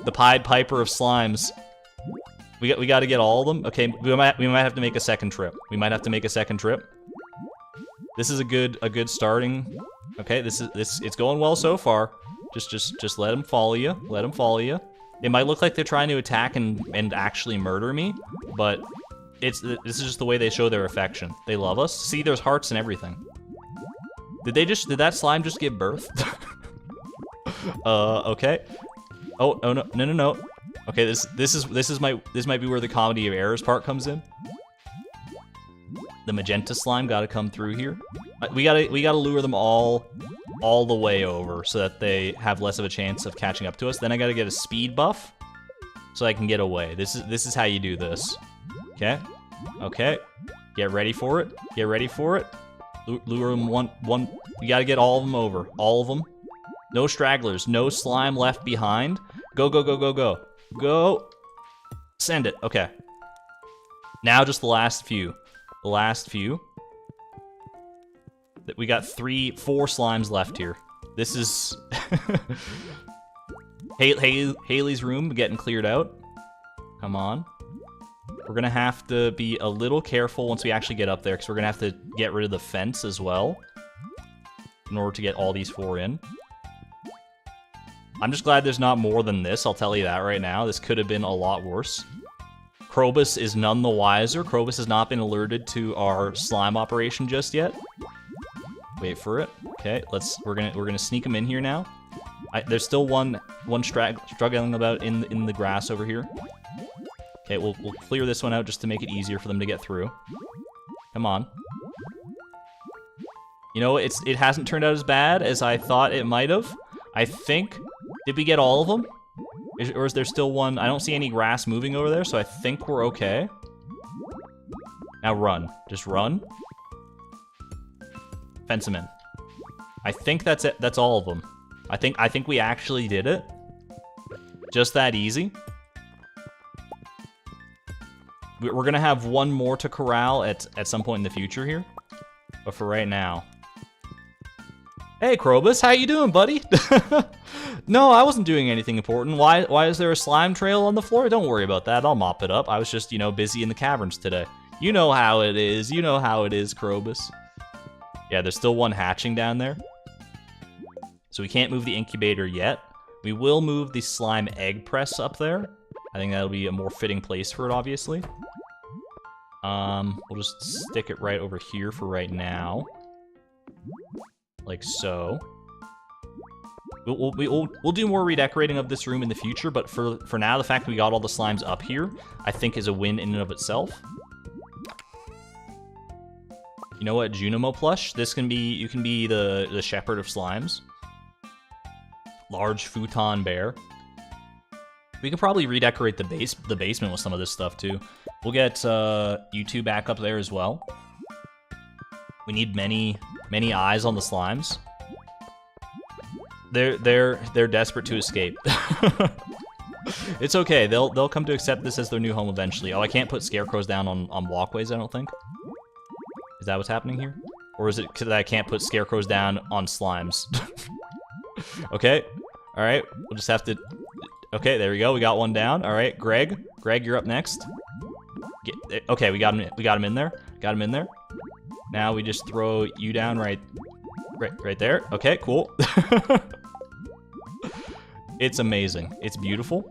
The Pied Piper of slimes. We got to get all of them? Okay, we might have to make a second trip. We might have to make a second trip. This is a good starting... Okay, it's going well so far. Just let them follow you. Let them follow you. It might look like they're trying to attack and actually murder me, but this is just the way they show their affection. They love us. See, there's hearts and everything. Did that slime just give birth? Okay. Oh no. Okay, this might be where the comedy of errors part comes in. The magenta slime got to come through here. We gotta lure them all the way over so that they have less of a chance of catching up to us. Then I gotta get a speed buff so I can get away. This is how you do this. Okay. Okay. Get ready for it. Get ready for it. Lure them one. We gotta get all of them over. All of them. No stragglers. No slime left behind. Go, go, go, go, go. Go. Send it. Okay. Now just the last few. The last few. We got 4 slimes left here. This is... Haley's room getting cleared out. Come on. We're gonna have to be a little careful once we actually get up there, because we're gonna have to get rid of the fence as well in order to get all these 4 in. I'm just glad there's not more than this, I'll tell you that right now. This could have been a lot worse. Krobus is none the wiser. Krobus has not been alerted to our slime operation just yet. Wait for it. Okay, we're gonna sneak him in here now. There's still one struggling about in the grass over here. Okay, we'll clear this one out just to make it easier for them to get through. Come on. You know, it hasn't turned out as bad as I thought it might have. I think. Did we get all of them? Or is there still one? I don't see any grass moving over there, so I think we're okay. Now run. Just run. Fence them in. I think that's it. That's all of them. I think we actually did it. Just that easy. We're gonna have one more to corral at some point in the future here. But for right now. Hey Krobus, how you doing, buddy? No, I wasn't doing anything important. Why is there a slime trail on the floor? Don't worry about that. I'll mop it up. I was just, busy in the caverns today. You know how it is. You know how it is, Krobus. Yeah, there's still one hatching down there. So we can't move the incubator yet. We will move the slime egg press up there. I think that'll be a more fitting place for it, obviously. We'll just stick it right over here for right now. Like so. We'll do more redecorating of this room in the future, but for now, the fact that we got all the slimes up here, I think is a win in and of itself. You know what, Junimo plush? This can be, you can be the shepherd of slimes. Large futon bear. We could probably redecorate the basement with some of this stuff too. We'll get you two back up there as well. We need many eyes on the slimes. They're desperate to escape. It's okay. They'll come to accept this as their new home eventually. Oh, I can't put scarecrows down on walkways, I don't think. Is that what's happening here? Or is it because I can't put scarecrows down on slimes? Okay. All right. We'll just have to... Okay, there we go. We got one down. All right, Greg. Greg, you're up next. Okay, we got him in there. Got him in there. Now we just throw you down right there. Okay, cool. It's amazing. It's beautiful.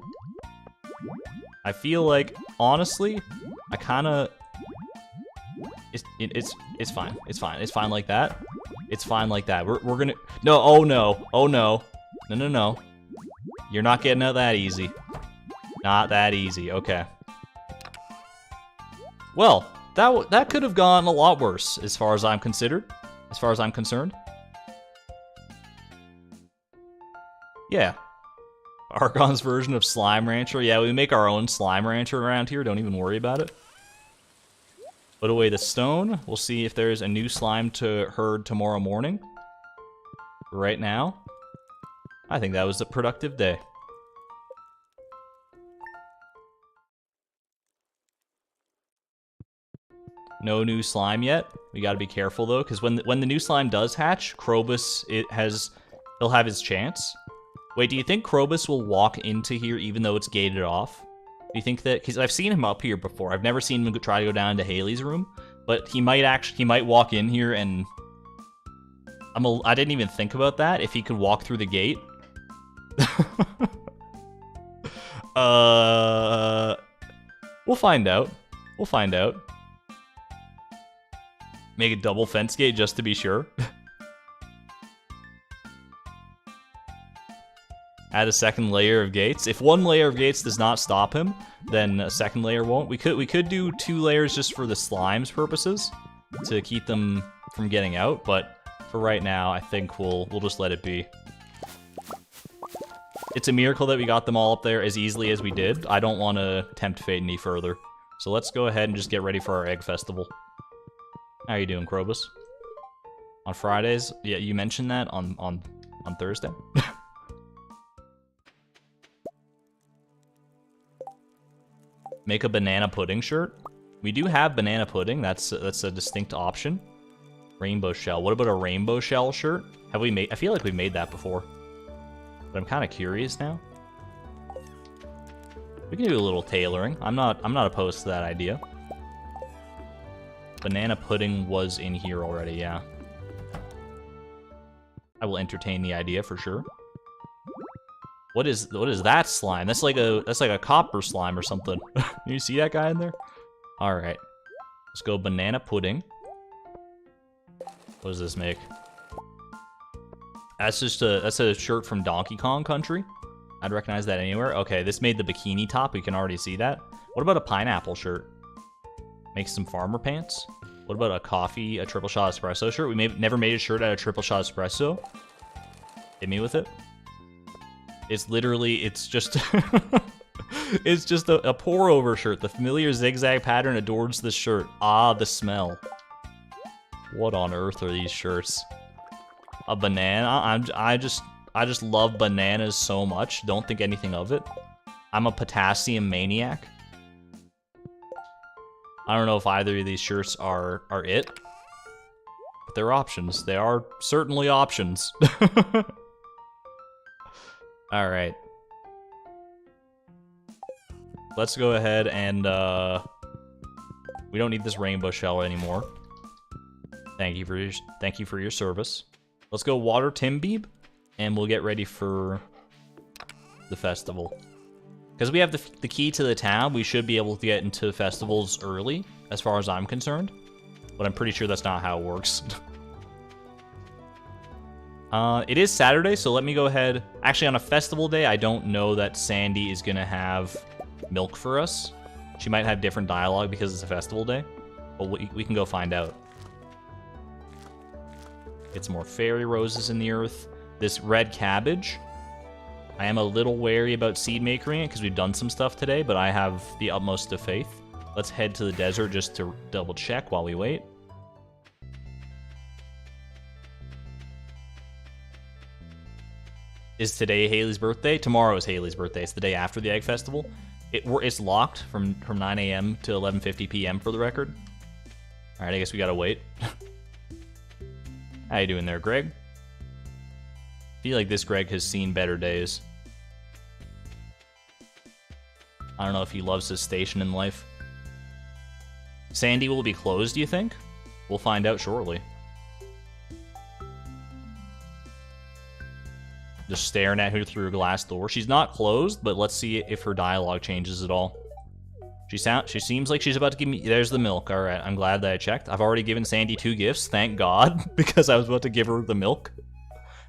I feel like, honestly, I kind of... It's fine. It's fine. It's fine like that. It's fine like that. We're gonna... No, oh no. Oh no. No. You're not getting out that easy. Not that easy. Okay. Well, that could have gone a lot worse as far as I'm concerned. Yeah. Argon's version of Slime Rancher. Yeah, we make our own Slime Rancher around here. Don't even worry about it. Put away the stone. We'll see if there's a new slime to herd tomorrow morning. Right now, I think that was a productive day. No new slime yet. We gotta be careful though, because when the new slime does hatch, Krobus, he'll have his chance. Wait, do you think Krobus will walk into here even though it's gated off? Do you think that, because I've seen him up here before. I've never seen him try to go down to Haley's room, but he might walk in here and I didn't even think about that, if he could walk through the gate. We'll find out. We'll find out. Make a double fence gate just to be sure. Add a second layer of gates. If one layer of gates does not stop him, then a second layer won't. We could do 2 layers just for the slimes purposes to keep them from getting out, but for right now, I think we'll just let it be. It's a miracle that we got them all up there as easily as we did. I don't want to tempt fate any further. So let's go ahead and just get ready for our egg festival. How you doing, Krobus? On Fridays? Yeah, you mentioned that on Thursday. Make a banana pudding shirt. We do have banana pudding. That's a distinct option. Rainbow shell. What about a rainbow shell shirt? Have we made? I feel like we made that before, but I'm kind of curious now. We can do a little tailoring. I'm not opposed to that idea. Banana pudding was in here already, yeah. I will entertain the idea for sure. What is that slime? That's like a copper slime or something. You see that guy in there? All right, let's go banana pudding. What does this make? That's a shirt from Donkey Kong Country. I'd recognize that anywhere. Okay, this made the bikini top. We can already see that. What about a pineapple shirt? Make some farmer pants. What about a triple shot espresso shirt? We never made a shirt out of triple shot espresso. Hit me with it. It's literally, it's just it's just a pour over shirt. The familiar zigzag pattern adorns the shirt. Ah, the smell. What on earth are these shirts? A banana? I just love bananas so much. Don't think anything of it. I'm a potassium maniac. I don't know if either of these shirts are it, but they're options. They are certainly options. All right. Let's go ahead and we don't need this rainbow shell anymore. Thank you for your service. Let's go water Timbeeb, and we'll get ready for the festival. Because we have the key to the town, we should be able to get into festivals early, as far as I'm concerned. But I'm pretty sure that's not how it works. It is Saturday, so let me go ahead. Actually, on a festival day, I don't know that Sandy is gonna have milk for us. She might have different dialogue because it's a festival day, but we can go find out. Get some more fairy roses in the earth. This red cabbage. I am a little wary about seed makering it because we've done some stuff today, but I have the utmost of faith. Let's head to the desert just to double check while we wait. Is today Haley's birthday? Tomorrow is Haley's birthday. It's the day after the Egg Festival. It's locked from 9 a.m. to 11:50 p.m. for the record. All right, I guess we gotta wait. How you doing there, Greg? I feel like this Greg has seen better days. I don't know if he loves his station in life. Sandy will be closed, do you think? We'll find out shortly. Just staring at her through a glass door. She's not closed, but let's see if her dialogue changes at all. She seems like she's about to give me... There's the milk. All right, I'm glad that I checked. I've already given Sandy 2 gifts, thank God, because I was about to give her the milk.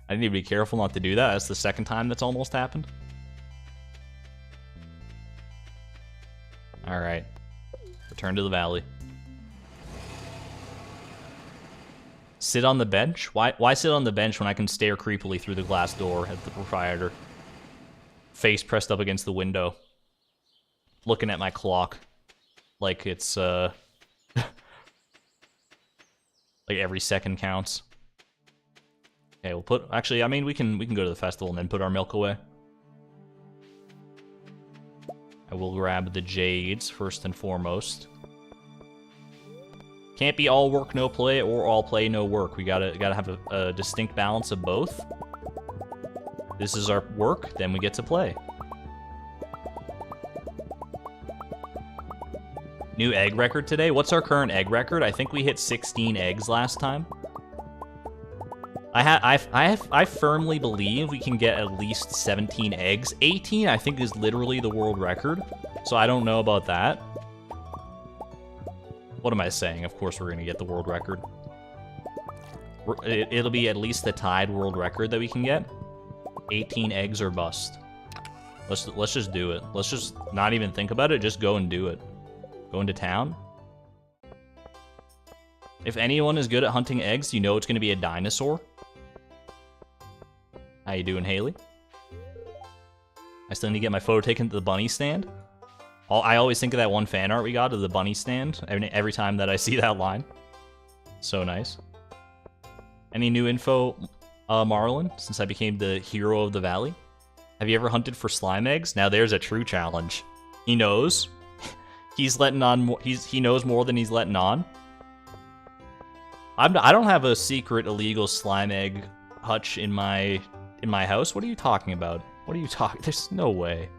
I need to be careful not to do that. That's the second time that's almost happened. All right. Return to the valley. Sit on the bench? Why sit on the bench when I can stare creepily through the glass door at the proprietor? Face pressed up against the window. Looking at my clock. Like it's, like every second counts. Okay, we'll put... Actually, I mean, we can go to the festival and then put our milk away. I will grab the jades first and foremost. Can't be all work, no play, or all play, no work. We gotta have a distinct balance of both. This is our work, then we get to play. New egg record today? What's our current egg record? I think we hit 16 eggs last time. I firmly believe we can get at least 17 eggs. 18, I think, is literally the world record. So I don't know about that. What am I saying? Of course we're gonna get the world record. It'll be at least the tied world record that we can get. 18 eggs or bust. Let's just do it. Let's just not even think about it. Just go and do it. Go into town. If anyone is good at hunting eggs, you know it's gonna be a dinosaur. How you doing, Haley? I still need to get my photo taken to the bunny stand. I always think of that one fan art we got of the bunny stand every time that I see that line. So nice. Any new info, Marlon, since I became the hero of the valley? Have you ever hunted for slime eggs? Now there's a true challenge. He knows. He's letting on. He knows more than he's letting on. I don't have a secret illegal slime egg hutch in my house. What are you talking about? What are you talking? There's no way.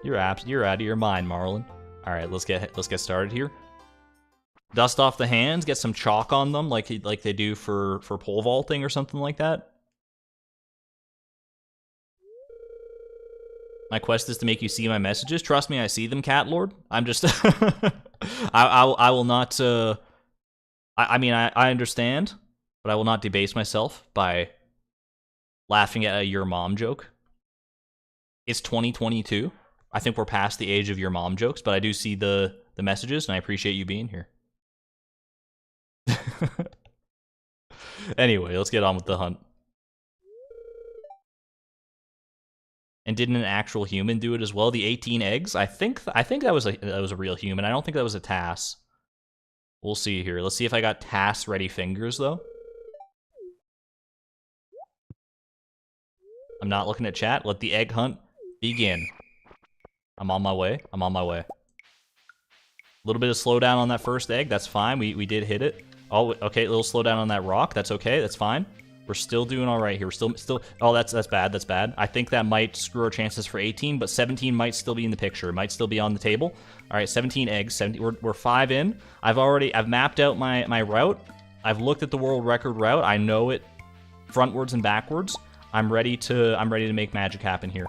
You're out of your mind, Marlon. All right, let's get started here. Dust off the hands, get some chalk on them, like they do for pole vaulting or something like that. My quest is to make you see my messages. Trust me, I see them, Cat Lord. I'm just, I will not. I mean, I understand, but I will not debase myself by laughing at a your mom joke. It's 2022. I think we're past the age of your mom jokes, but I do see the messages, and I appreciate you being here. Anyway, let's get on with the hunt. And didn't an actual human do it as well? The 18 eggs? I think that was a real human. I don't think that was a TAS. We'll see here. Let's see if I got TAS ready fingers though. I'm not looking at chat. Let the egg hunt begin. I'm on my way. I'm on my way. A little bit of slowdown on that first egg. That's fine. We did hit it. Oh, okay. A little slowdown on that rock. That's okay. That's fine. We're still doing all right here. We're still. Oh, that's bad. That's bad. I think that might screw our chances for 18, but 17 might still be in the picture. It might still be on the table. All right, 17 eggs. 17. We're 5 in. I've mapped out my route. I've looked at the world record route. I know it frontwards and backwards. I'm ready to make magic happen here.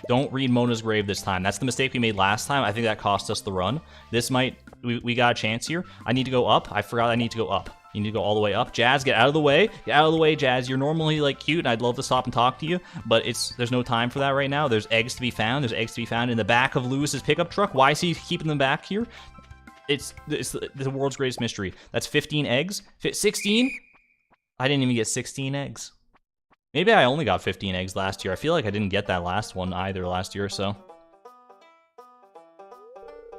Don't read Mona's grave this time. That's the mistake we made last time. I think that cost us the run. This might... We got a chance here. I need to go up. I forgot I need to go up. You need to go all the way up. Jazz, get out of the way. Get out of the way, Jazz. You're normally, like, cute, and I'd love to stop and talk to you, but there's no time for that right now. There's eggs to be found. There's eggs to be found in the back of Lewis's pickup truck. Why is he keeping them back here? It's the world's greatest mystery. That's 15 eggs. 16? I didn't even get 16 eggs. Maybe I only got 15 eggs last year. I feel like I didn't get that last one either last year, so.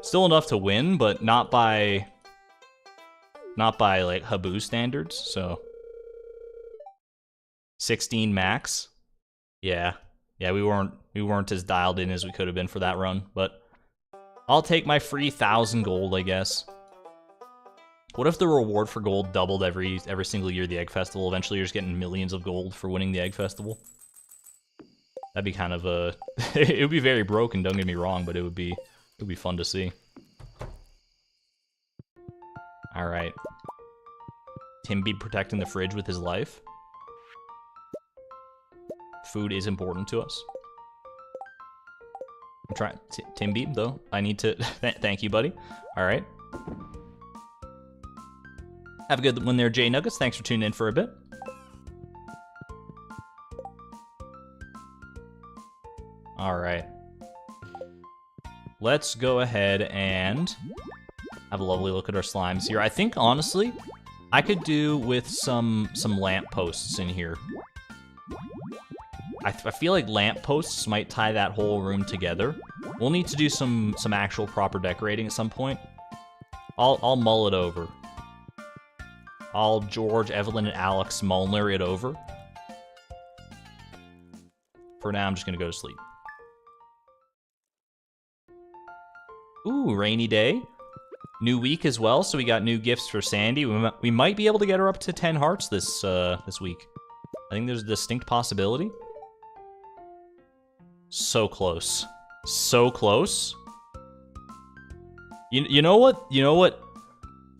Still enough to win, but not by like Haboo standards, so 16 max. Yeah, we weren't as dialed in as we could have been for that run, but I'll take my free 1,000 gold, I guess. What if the reward for gold doubled every single year of the Egg Festival? Eventually you're just getting millions of gold for winning the Egg Festival. That'd be kind of a it would be very broken, don't get me wrong, but it would be fun to see. All right. Timby protecting the fridge with his life. Food is important to us. I'm trying. Timby, though. I need to. Thank you, buddy. All right. Have a good one there, Jay Nuggets. Thanks for tuning in for a bit. All right. Let's go ahead and have a lovely look at our slimes here. I think, honestly, I could do with some lampposts in here. I feel like lampposts might tie that whole room together. We'll need to do some actual proper decorating at some point. I'll mull it over. I'll George, Evelyn, and Alex Muller it over. For now, I'm just gonna go to sleep. Ooh, rainy day. New week as well, so we got new gifts for Sandy. We might be able to get her up to 10 hearts this week. I think there's a distinct possibility. So close. So close. You know what? You know what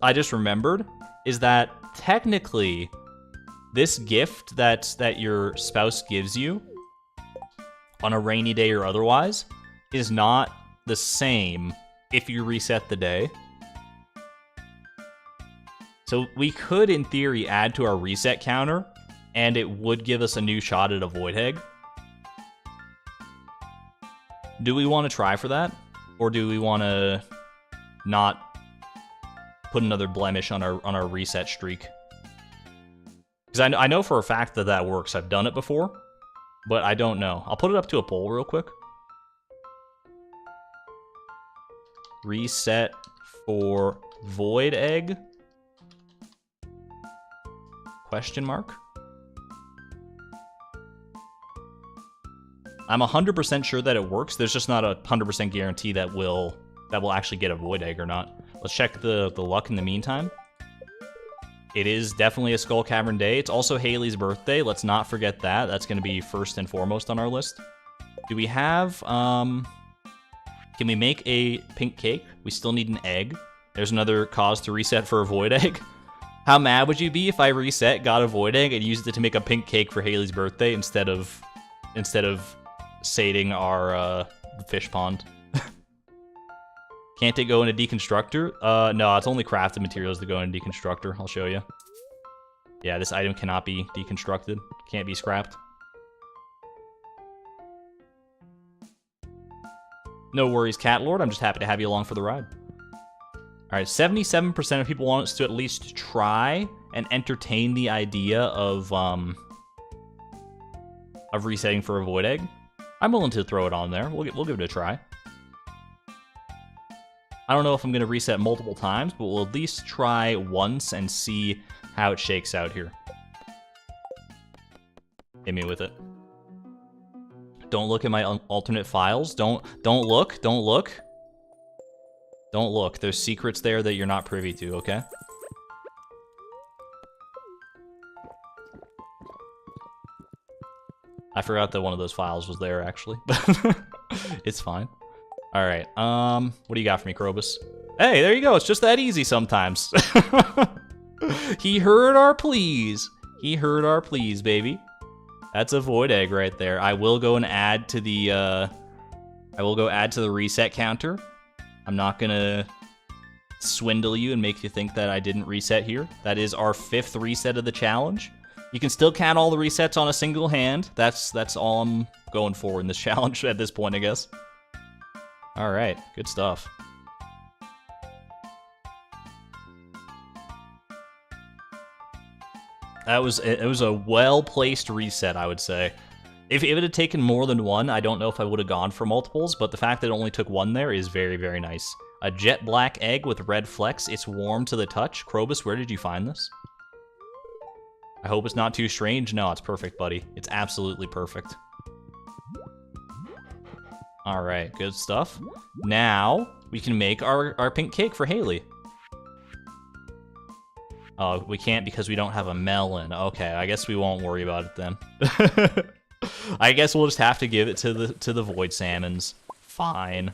I just remembered? Is that technically this gift that your spouse gives you on a rainy day or otherwise is not the same if you reset the day. So we could, in theory, add to our reset counter, and it would give us a new shot at a Void Egg. Do we want to try for that? Or do we want to not put another blemish on our reset streak? Because I know for a fact that works. I've done it before, but I don't know. I'll put it up to a poll real quick. Reset for Void Egg? Question mark? I'm 100% sure that it works. There's just not a 100% guarantee that we'll actually get a Void Egg or not. Let's check the luck in the meantime. It is definitely a Skull Cavern day. It's also Haley's birthday. Let's not forget that. That's going to be first and foremost on our list. Do we have... Can we make a pink cake? We still need an egg. There's another cause to reset for a Void Egg. How mad would you be if I reset, got a Void Egg, and used it to make a pink cake for Haley's birthday instead of sating our fish pond? Can't it go in a deconstructor? No, it's only crafted materials that go in a deconstructor. I'll show you. Yeah, this item cannot be deconstructed. Can't be scrapped. No worries, Cat Lord. I'm just happy to have you along for the ride. All right, 77% of people want us to at least try and entertain the idea of resetting for a Void Egg. I'm willing to throw it on there. We'll give it a try. I don't know if I'm going to reset multiple times, but we'll at least try once and see how it shakes out here. Hit me with it. Don't look at my alternate files. Don't look. Don't look. Don't look. There's secrets there that you're not privy to, okay? I forgot that one of those files was there, actually. It's fine. All right. What do you got for me, Krobus? Hey, there you go. It's just that easy sometimes. He heard our pleas. He heard our pleas, baby. That's a Void Egg right there. I will go and add to the reset counter. I'm not gonna swindle you and make you think that I didn't reset here. That is our 5th reset of the challenge. You can still count all the resets on a single hand. That's all I'm going for in this challenge at this point, I guess. All right, good stuff. It was a well-placed reset, I would say. If it had taken more than one, I don't know if I would have gone for multiples, but the fact that it only took one there is very, very nice. A jet black egg with red flecks. It's warm to the touch. Krobus, where did you find this? I hope it's not too strange. No, it's perfect, buddy. It's absolutely perfect. All right, good stuff. Now we can make our pink cake for Haley. Oh, we can't because we don't have a melon. Okay, I guess we won't worry about it then. I guess we'll just have to give it to the void salmons. Fine.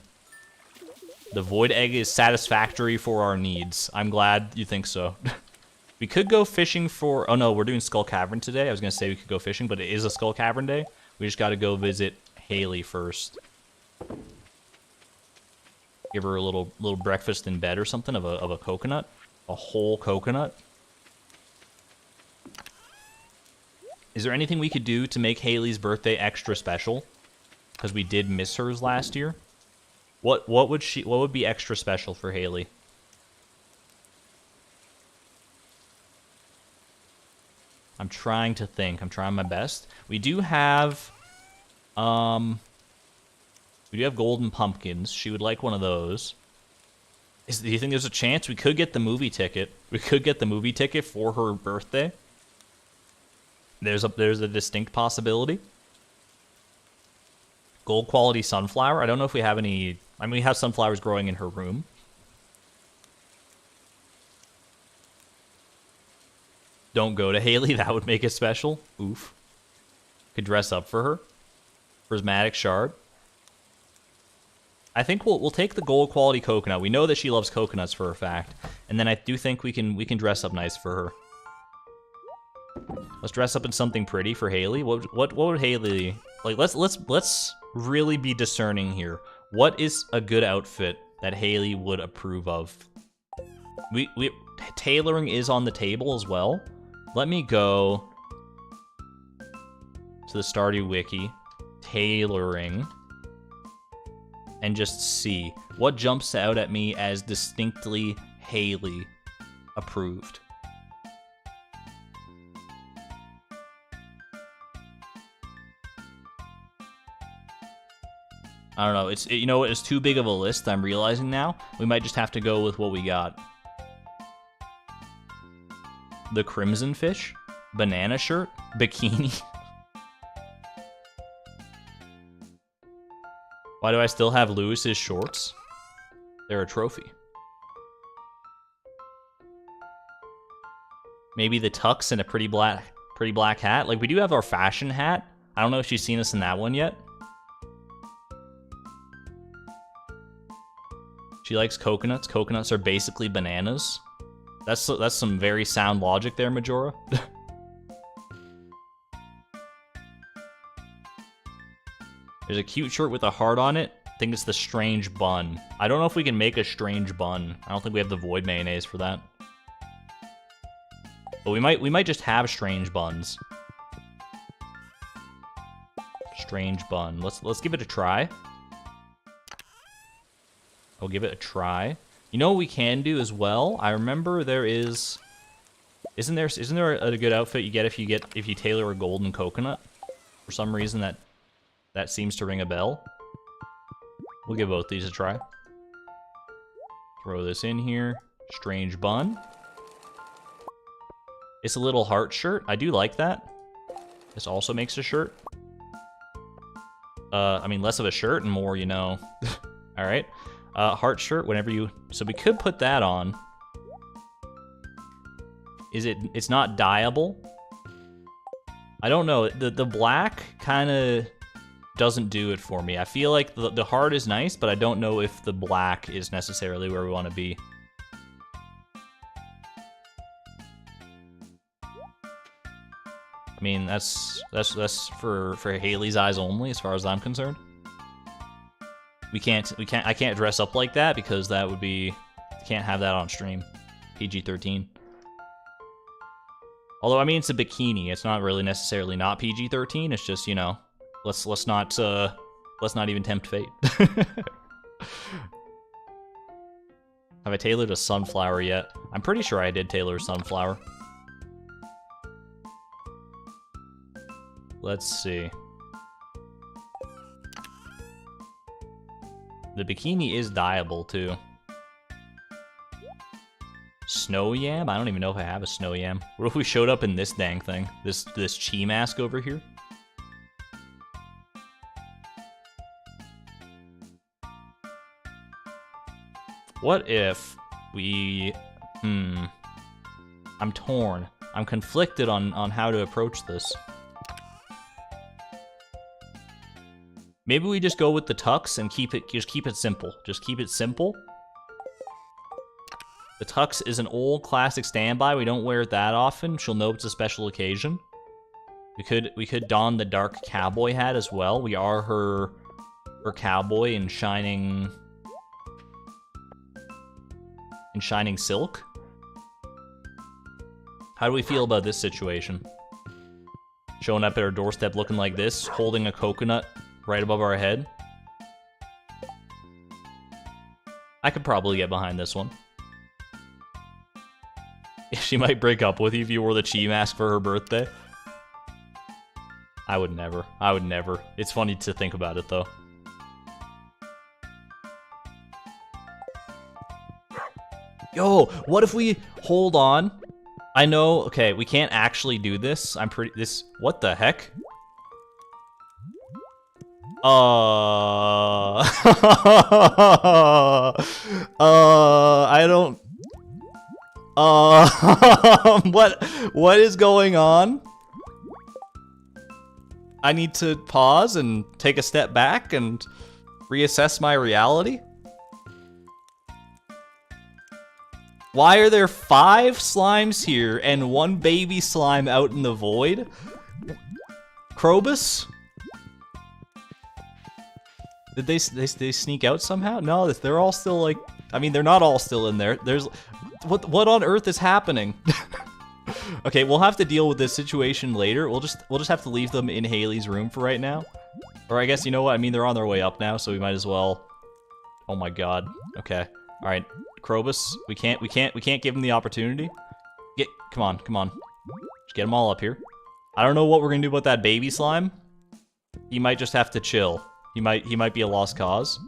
The void egg is satisfactory for our needs. I'm glad you think so. We could go fishing for... Oh no, we're doing Skull Cavern today. I was going to say we could go fishing, but it is a Skull Cavern day. We just got to go visit Haley first. Give her a little breakfast in bed or something of a coconut. A whole coconut. Is there anything we could do to make Haley's birthday extra special? Because we did miss hers last year. What would be extra special for Haley? I'm trying to think. I'm trying my best. We do have golden pumpkins. She would like one of those. Do you think there's a chance we could get the movie ticket? We could get the movie ticket for her birthday. There's a distinct possibility. Gold quality sunflower. I don't know if we have any... I mean, we have sunflowers growing in her room. Don't go to Haley. That would make it special. Oof. Could dress up for her. Prismatic shard. I think we'll take the gold quality coconut. We know that she loves coconuts for a fact. And then I do think we can dress up nice for her. Let's dress up in something pretty for Haley. What would Haley like? Let's really be discerning here. What is a good outfit that Haley would approve of? Tailoring is on the table as well. Let me go to the Stardew Wiki, tailoring, and just see what jumps out at me as distinctly Haley approved. I don't know. You know what? It's too big of a list. I'm realizing now. We might just have to go with what we got. The crimson fish, banana shirt, bikini. Why do I still have Lewis's shorts? They're a trophy. Maybe the tux and a pretty black hat. Like, we do have our fashion hat. I don't know if she's seen us in that one yet. She likes coconuts. Coconuts are basically bananas. That's some very sound logic there, Majora. There's a cute shirt with a heart on it. I think it's the strange bun. I don't know if we can make a strange bun. I don't think we have the void mayonnaise for that. But we might just have strange buns. Strange bun. Let's give it a try. I'll give it a try. You know what we can do as well? I remember there is... Isn't there a good outfit you get if you tailor a golden coconut? For some reason that seems to ring a bell. We'll give both these a try. Throw this in here. Strange bun. It's a little heart shirt. I do like that. This also makes a shirt. I mean, less of a shirt and more, you know. All right. Heart shirt, whenever you... So we could put that on. It's not dyeable? I don't know. The black kind of doesn't do it for me. I feel like the heart is nice, but I don't know if the black is necessarily where we want to be. I mean, that's for Haley's eyes only, as far as I'm concerned. I can't dress up like that because that would be Can't have that on stream. PG-13. Although, I mean, it's a bikini. It's not really necessarily not PG-13. It's just, you know, let's not even tempt fate. Have I tailored a sunflower yet? I'm pretty sure I did tailor a sunflower. Let's see. The bikini is dyeable, too. Snow yam? I don't even know if I have a snow yam. What if we showed up in this dang thing? This chi mask over here? What if we... I'm torn. I'm conflicted on how to approach this. Maybe we just go with the tux and just keep it simple. Just keep it simple. The tux is an old classic standby. We don't wear it that often. She'll know it's a special occasion. We could don the dark cowboy hat as well. We are her cowboy in shining silk. How do we feel about this situation? Showing up at our doorstep looking like this, holding a coconut right above our head. I could probably get behind this one. She might break up with you if you wore the chi mask for her birthday. I would never. I would never. It's funny to think about it, though. Yo, what if we hold on? I know, okay, we can't actually do this. What the heck? I don't... what is going on? I need to pause and take a step back and reassess my reality. Why are there 5 slimes here and 1 baby slime out in the void? Krobus? Did they sneak out somehow? No, they're all still like... I mean, they're not all still in there. There's... What on earth is happening? Okay, we'll have to deal with this situation later. We'll just have to leave them in Haley's room for right now. Or I guess, you know what? I mean, they're on their way up now, so we might as well... Oh my god. Okay. Alright. Krobus, we can't give him the opportunity. Come on. Just get them all up here. I don't know what we're gonna do about that baby slime. He might just have to chill. He might be a lost cause.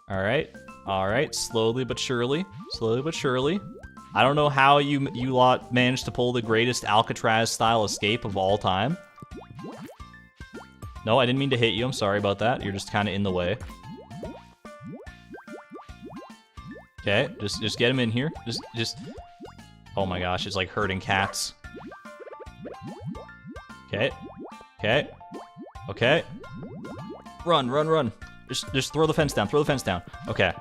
Alright, slowly but surely. I don't know how you lot managed to pull the greatest Alcatraz-style escape of all time. No, I didn't mean to hit you. I'm sorry about that. You're just kind of in the way. Okay, just get him in here. Just... Oh my gosh, it's like herding cats. Okay. Run. Just throw the fence down. Okay.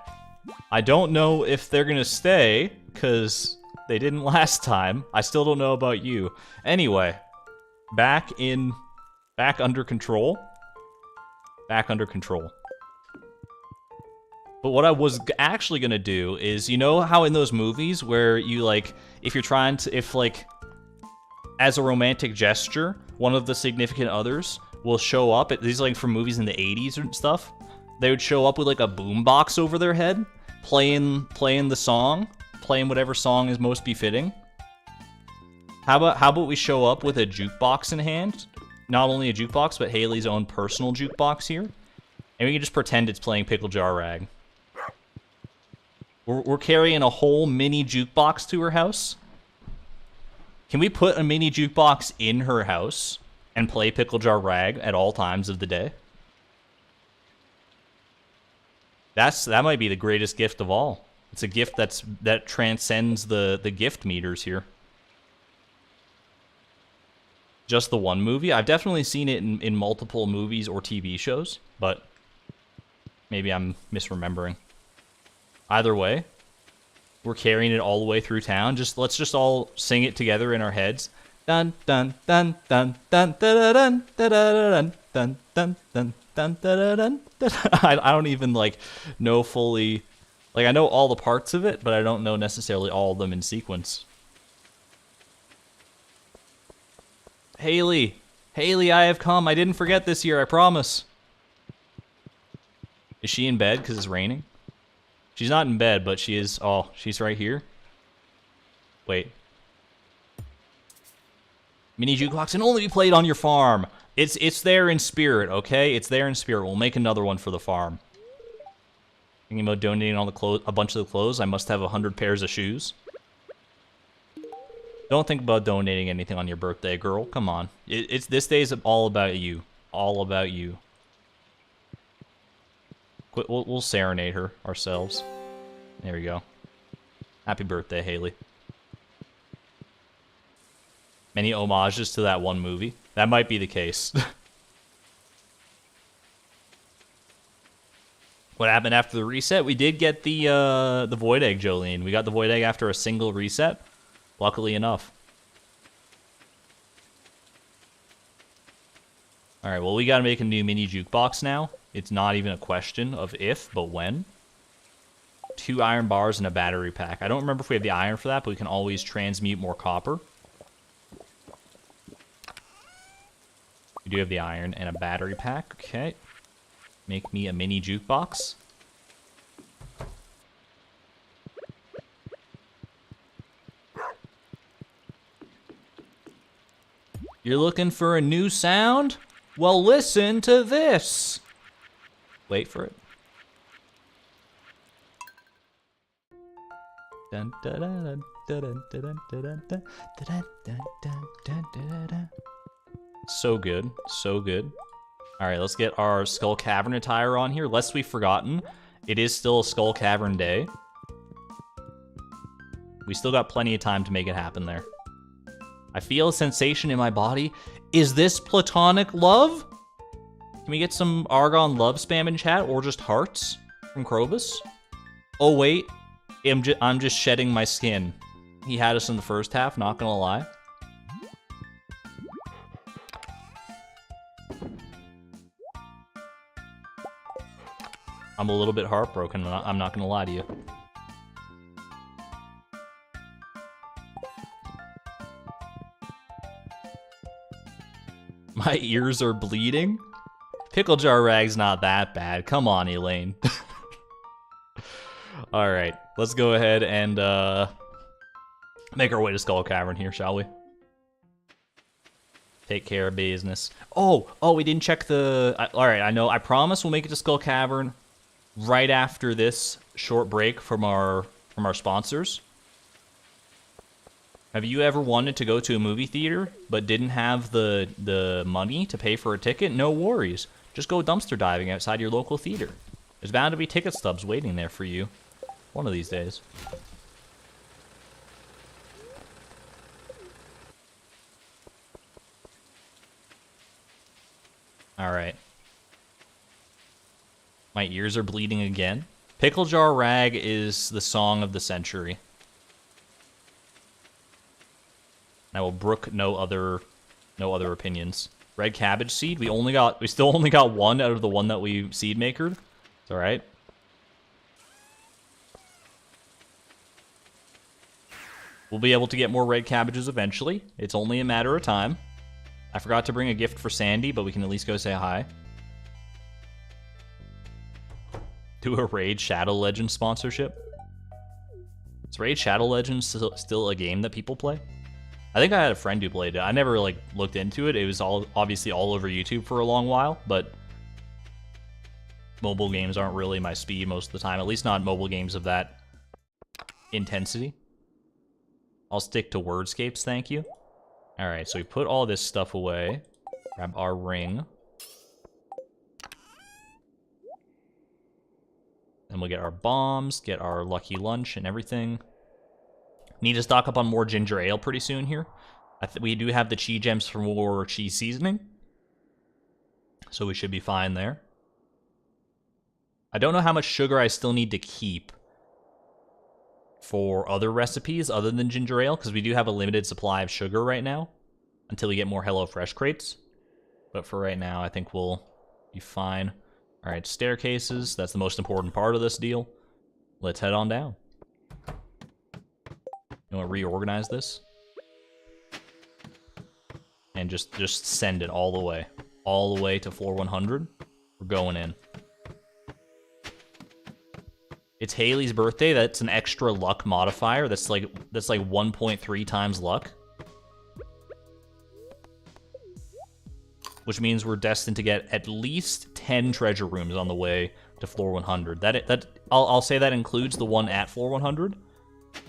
I don't know if they're gonna stay, because they didn't last time. I still don't know about you. Anyway, back under control. But what I was actually gonna do is, you know how in those movies where you, like, as a romantic gesture, one of the significant others will show up, these are like from movies in the 80s and stuff, they would show up with like a boombox over their head, playing the song, playing whatever song is most befitting. How about we show up with a jukebox in hand? Not only a jukebox, but Haley's own personal jukebox here. And we can just pretend it's playing Pickle Jar Rag. We're carrying a whole mini jukebox to her house. Can we put a mini jukebox in her house and play Pickle Jar Rag at all times of the day? That might be the greatest gift of all. It's a gift that transcends the gift meters here. Just the one movie? I've definitely seen it in multiple movies or TV shows, but maybe I'm misremembering. Either way, we're carrying it all the way through town. Let's just all sing it together in our heads. Dun dun dun dun dun dun dun dun dun dun dun dun dun dun. I don't even like know fully Like, I know all the parts of it, but I don't know necessarily all of them in sequence. Haley! Haley, I have come. I didn't forget this year, I promise. Is she in bed because it's raining? She's not in bed, but she is... Oh, she's right here? Wait. Mini Jukebox can only be played on your farm. It's there in spirit, okay? It's there in spirit. We'll make another one for the farm. Thinking about donating all the clothes, a bunch of the clothes. I must have 100 pairs of shoes. Don't think about donating anything on your birthday, girl. Come on. It's this day is all about you. All about you. We'll serenade her ourselves. There we go. Happy birthday, Haley. Many homages to that one movie. That might be the case. What happened after the reset? We did get the Void Egg, Jolene. We got the Void Egg after a single reset. Luckily enough. Alright, well, we gotta make a new mini jukebox now. It's not even a question of if, but when. 2 iron bars and a battery pack. I don't remember if we have the iron for that, but we can always transmute more copper. We do have the iron and a battery pack. Okay. Make me a mini jukebox. You're looking for a new sound? Well, listen to this. Wait for it. So good, so good. All right, let's get our Skull Cavern attire on here. Lest we've forgotten, it is still a Skull Cavern day. We still got plenty of time to make it happen there. I feel a sensation in my body. Is this platonic love? Can we get some Argon love spam in chat or just hearts from Krobus? Oh wait, I'm just shedding my skin. He had us in the first half, not gonna lie. I'm a little bit heartbroken, I'm not gonna lie to you. My ears are bleeding? Pickle Jar Rag's not that bad. Come on, Elaine. Alright, let's go ahead and make our way to Skull Cavern here, shall we? Take care of business. Oh, we didn't check the... Alright, I know. I promise we'll make it to Skull Cavern right after this short break from our sponsors. Have you ever wanted to go to a movie theater but didn't have the money to pay for a ticket? No worries. Just go dumpster diving outside your local theater. There's bound to be ticket stubs waiting there for you one of these days. Alright. My ears are bleeding again. Pickle Jar Rag is the song of the century. I will brook no other opinions. Red cabbage seed. We still only got one out of the one that we seed makered. It's all right. We'll be able to get more red cabbages eventually. It's only a matter of time. I forgot to bring a gift for Sandy, but we can at least go say hi. Do a Raid Shadow Legends sponsorship. Is Raid Shadow Legends still a game that people play? I think I had a friend who played it. I never looked into it. It was obviously all over YouTube for a long while, but mobile games aren't really my speed most of the time. At least not mobile games of that intensity. I'll stick to wordscapes, thank you. Alright, so we put all this stuff away. Grab our ring. Then we'll get our bombs, get our lucky lunch and everything. Need to stock up on more ginger ale pretty soon here. We do have the Chi Gems for more cheese seasoning. So we should be fine there. I don't know how much sugar I still need to keep for other recipes other than ginger ale, because we do have a limited supply of sugar right now until we get more HelloFresh crates. But for right now, I think we'll be fine. Alright, staircases. That's the most important part of this deal. let's head on down. You want to reorganize this? And just send it all the way. All the way to floor 100. We're going in. It's Haley's birthday. That's an extra luck modifier. That's like 1.3 times luck. Which means we're destined to get at least 10 treasure rooms on the way to floor 100. I'll say that includes the one at floor 100,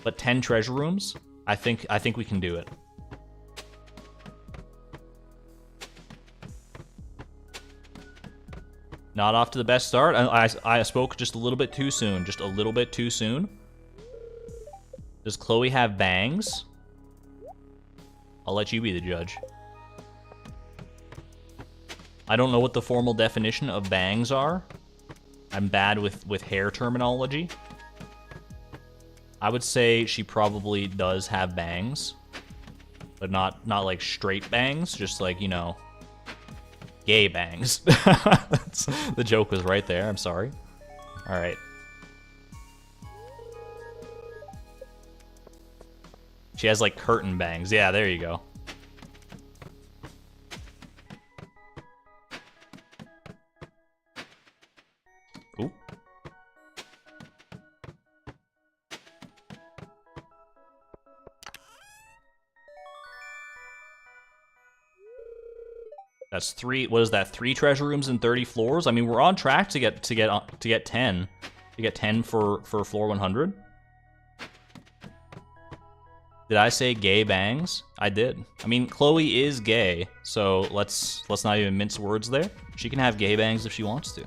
but 10 treasure rooms, I think we can do it. Not off to the best start. I spoke just a little bit too soon. Just a little bit too soon. Does Chloe have bangs? I'll let you be the judge. I don't know what the formal definition of bangs are. I'm bad with hair terminology. I would say she probably does have bangs. But not like straight bangs, just like, you know, gay bangs. The joke was right there, I'm sorry. Alright. She has like curtain bangs. Yeah, there you go. Ooh. That's 3. What is that? 3 treasure rooms and 30 floors. I mean, we're on track to get 10. To get 10 for floor 100. Did I say gay bangs? I did. I mean, Chloe is gay, so let's not even mince words there. She can have gay bangs if she wants to.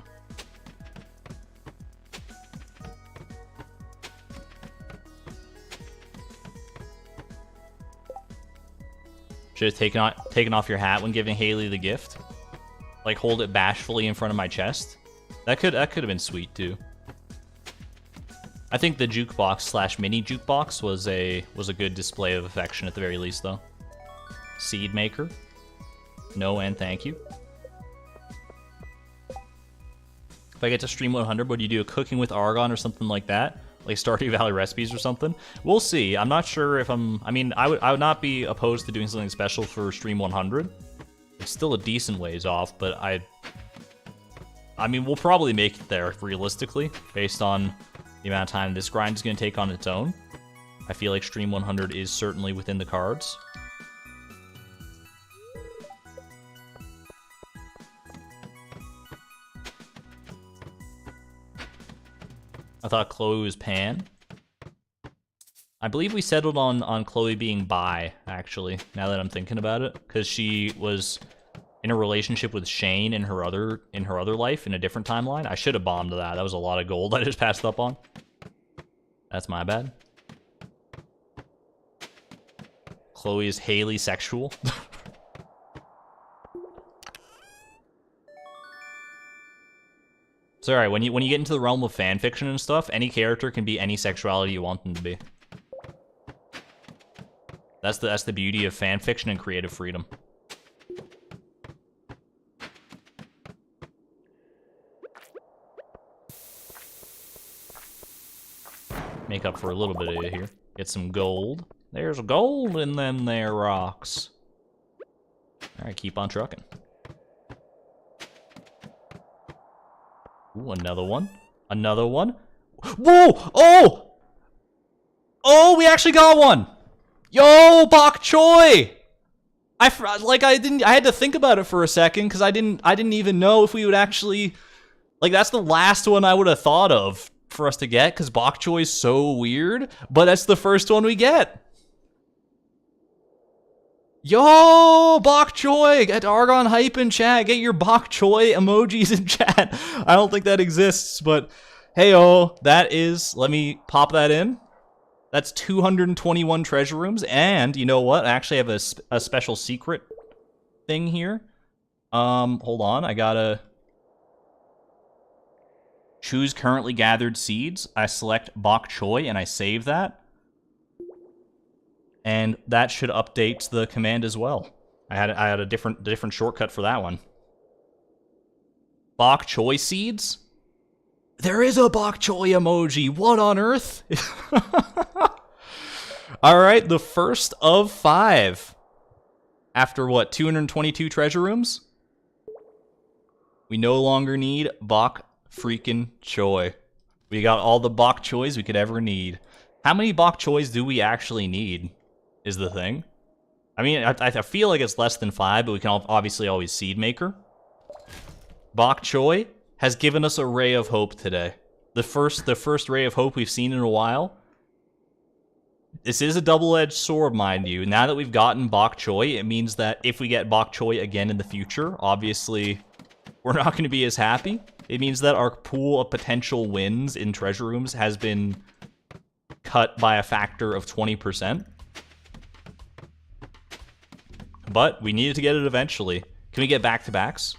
Should have taken off your hat when giving Haley the gift. Like, hold it bashfully in front of my chest. That could have been sweet too. I think the jukebox / mini jukebox was a good display of affection at the very least, though. Seed maker. No and thank you. If I get to stream 100, would you do a cooking with argon or something like that? Like Stardew Valley recipes or something? We'll see. I'm not sure if I mean, I would not be opposed to doing something special for stream 100. It's still a decent ways off, but I mean, we'll probably make it there realistically, based on the amount of time this grind is going to take on its own. I feel like stream 100 is certainly within the cards. I thought Chloe was pan. I believe we settled on Chloe being bi, actually, now that I'm thinking about it. Because she was in a relationship with Shane in her other life, in a different timeline. I should have bombed that. That was a lot of gold I just passed up on. That's my bad. Chloe is Haley sexual. It's alright, when you get into the realm of fanfiction and stuff, any character can be any sexuality you want them to be. That's the beauty of fanfiction and creative freedom. Make up for a little bit of it here. Get some gold. There's gold in them there rocks. Alright, keep on trucking. Ooh, another one. Another one. Whoa! Oh! Oh, we actually got one! Yo, bok choy! I had to think about it for a second, because I didn't even know if we would actually... Like, that's the last one I would have thought of for us to get, because bok choy is so weird, but that's the first one we get. Yo, bok choy! Get Argon hype in chat. Get your bok choy emojis in chat. I don't think that exists, but hey-oh, that is... Let me pop that in. That's 221 treasure rooms, and you know what? I actually have a special secret thing here. Hold on, I gotta... Choose currently gathered seeds. I select bok choy, and I save that. And that should update the command as well. I had a different shortcut for that one. Bok choy seeds? There is a bok choy emoji. What on earth? All right, the first of 5. After what, 222 treasure rooms? We no longer need bok freaking choy. We got all the bok choys we could ever need. How many bok choys do we actually need, is the thing. I mean, I feel like it's less than 5, but we can obviously always seed maker. Bok choy has given us a ray of hope today. The first ray of hope we've seen in a while. This is a double-edged sword, mind you. Now that we've gotten bok choy, it means that if we get bok choy again in the future, obviously we're not going to be as happy. It means that our pool of potential wins in treasure rooms has been cut by a factor of 20%. But we needed to get it eventually. Can we get back-to-backs?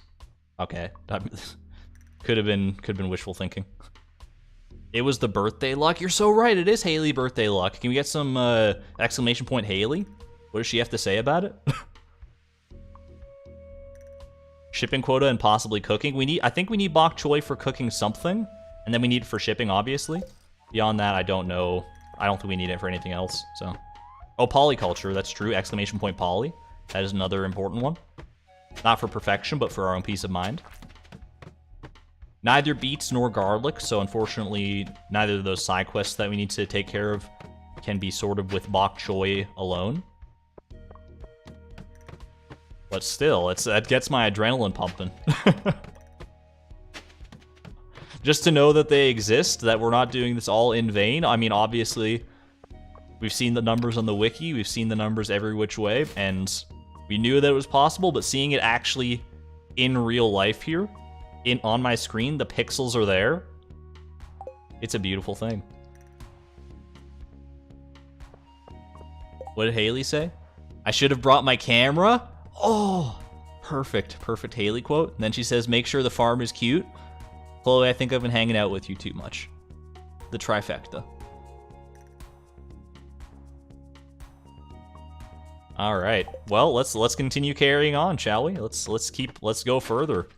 Okay. Could have been wishful thinking. It was the birthday luck. You're so right. It is Haley birthday luck. Can we get some exclamation point Haley? What does she have to say about it? Shipping quota and possibly cooking. I think we need bok choy for cooking something, and then we need it for shipping, obviously. Beyond that, I don't know. I don't think we need it for anything else. So, oh, polyculture. That's true. Exclamation point poly. That is another important one. Not for perfection, but for our own peace of mind. Neither beets nor garlic, so unfortunately, neither of those side quests that we need to take care of can be sorted with bok choy alone. But still, that gets my adrenaline pumping. Just to know that they exist, that we're not doing this all in vain. I mean, obviously, we've seen the numbers on the wiki, we've seen the numbers every which way, and we knew that it was possible, but seeing it actually in real life here, on my screen, the pixels are there. It's a beautiful thing. What did Haley say? I should have brought my camera? Oh, perfect Haley quote. And then she says, make sure the farm is cute. Chloe, I think I've been hanging out with you too much. The trifecta. All right. Well, let's continue carrying on, shall we? Let's go further.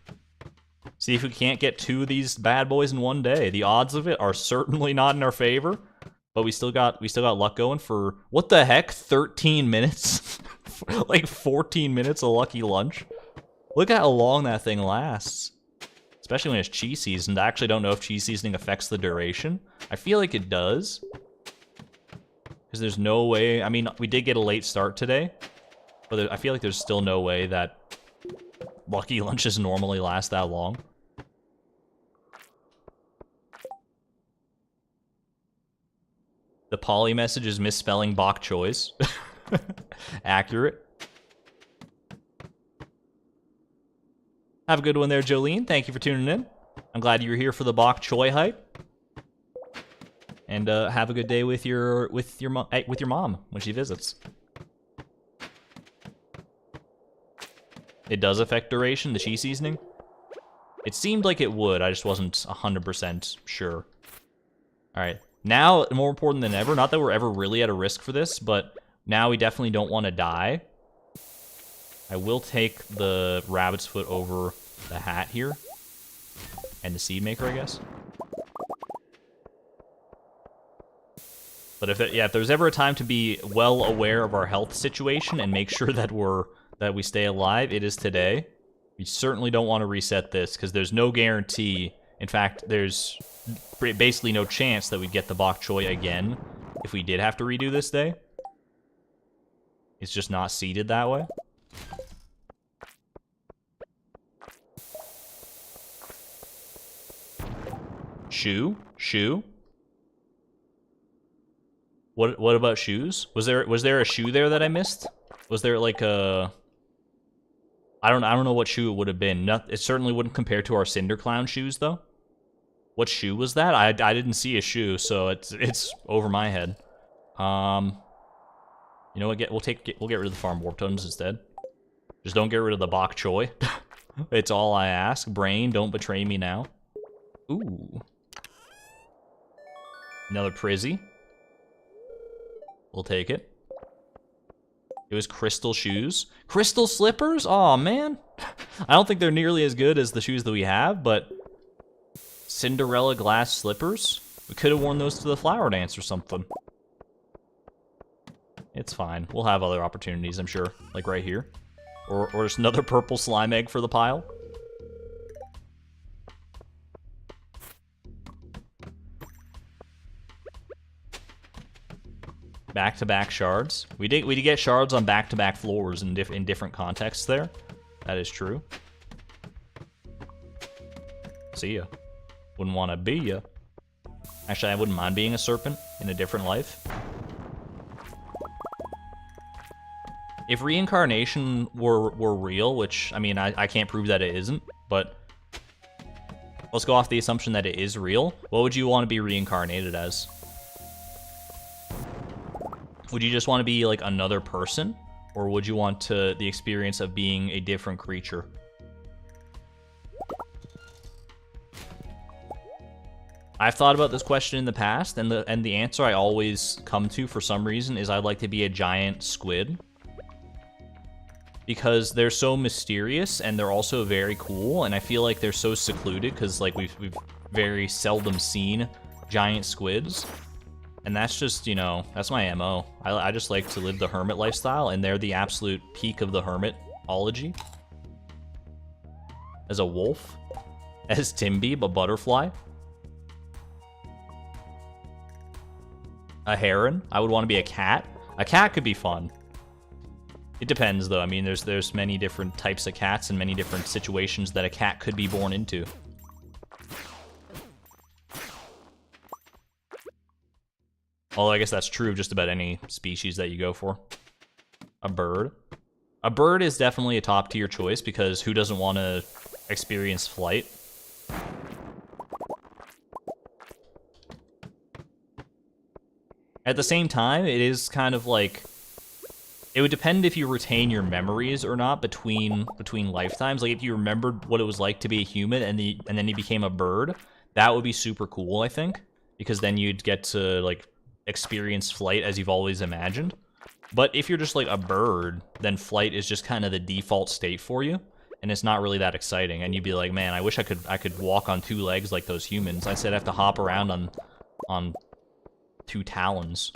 See if we can't get 2 of these bad boys in one day. The odds of it are certainly not in our favor, but we still got luck going for, what the heck, 13 minutes? Like 14 minutes of lucky lunch. Look at how long that thing lasts. Especially when it's cheese seasoned. I actually don't know if cheese seasoning affects the duration. I feel like it does. Because there's no way, I mean, we did get a late start today, but I feel like there's still no way that lucky lunches normally last that long. The poly message is misspelling bok choys. Accurate. Have a good one there, Jolene. Thank you for tuning in. I'm glad you were here for the bok choy hype. And have a good day with your mom when she visits. It does affect duration, the cheese seasoning? It seemed like it would, I just wasn't 100% sure. Alright, now, more important than ever, not that we're ever really at a risk for this, but now we definitely don't want to die. I will take the rabbit's foot over the hat here. And the seed maker, I guess. But if there's ever a time to be well aware of our health situation and make sure that we stay alive, it is today. We certainly don't want to reset this, because there's no guarantee. In fact, there's basically no chance that we'd get the bok choy again if we did have to redo this day. It's just not seeded that way. Shoe? What about shoes? Was there a shoe there that I missed? Was there like a... I don't know what shoe it would have been. It certainly wouldn't compare to our Cinder Clown shoes, though. What shoe was that? I didn't see a shoe, so it's over my head. You know what? We'll get rid of the farm warp totems instead. Just don't get rid of the bok choy. It's all I ask. Brain, don't betray me now. Ooh. Another Prizzy. We'll take it. It was crystal shoes. Crystal slippers? Aw, man. I don't think they're nearly as good as the shoes that we have, but Cinderella glass slippers? We could have worn those to the flower dance or something. It's fine. We'll have other opportunities, I'm sure. Like right here. Or just another purple slime egg for the pile. Back-to-back shards. We did get shards on back-to-back floors in different contexts there. That is true. See ya. Wouldn't want to be ya. Actually, I wouldn't mind being a serpent in a different life. If reincarnation were real, which, I mean, I can't prove that it isn't, but let's go off the assumption that it is real, what would you want to be reincarnated as? Would you just want to be, like, another person? Or would you want the experience of being a different creature? I've thought about this question in the past, and the answer I always come to for some reason is I'd like to be a giant squid. Because they're so mysterious, and they're also very cool, and I feel like they're so secluded, because like we've very seldom seen giant squids. And that's just, you know, that's my MO. I just like to live the hermit lifestyle, and they're the absolute peak of the hermitology. As a wolf. As Timby, a butterfly. A heron. I would want to be a cat. A cat could be fun. It depends, though. I mean, there's many different types of cats and many different situations that a cat could be born into. Although I guess that's true of just about any species that you go for. A bird. A bird is definitely a top-tier choice because who doesn't want to experience flight? At the same time, it is kind of like... It would depend if you retain your memories or not between lifetimes. Like, if you remembered what it was like to be a human and then you became a bird, that would be super cool, I think. Because then you'd get to, like, experience flight as you've always imagined. But if you're just, like, a bird, then flight is just kind of the default state for you. And it's not really that exciting. And you'd be like, man, I wish I could walk on two legs like those humans. Instead, I have to hop around on two talons.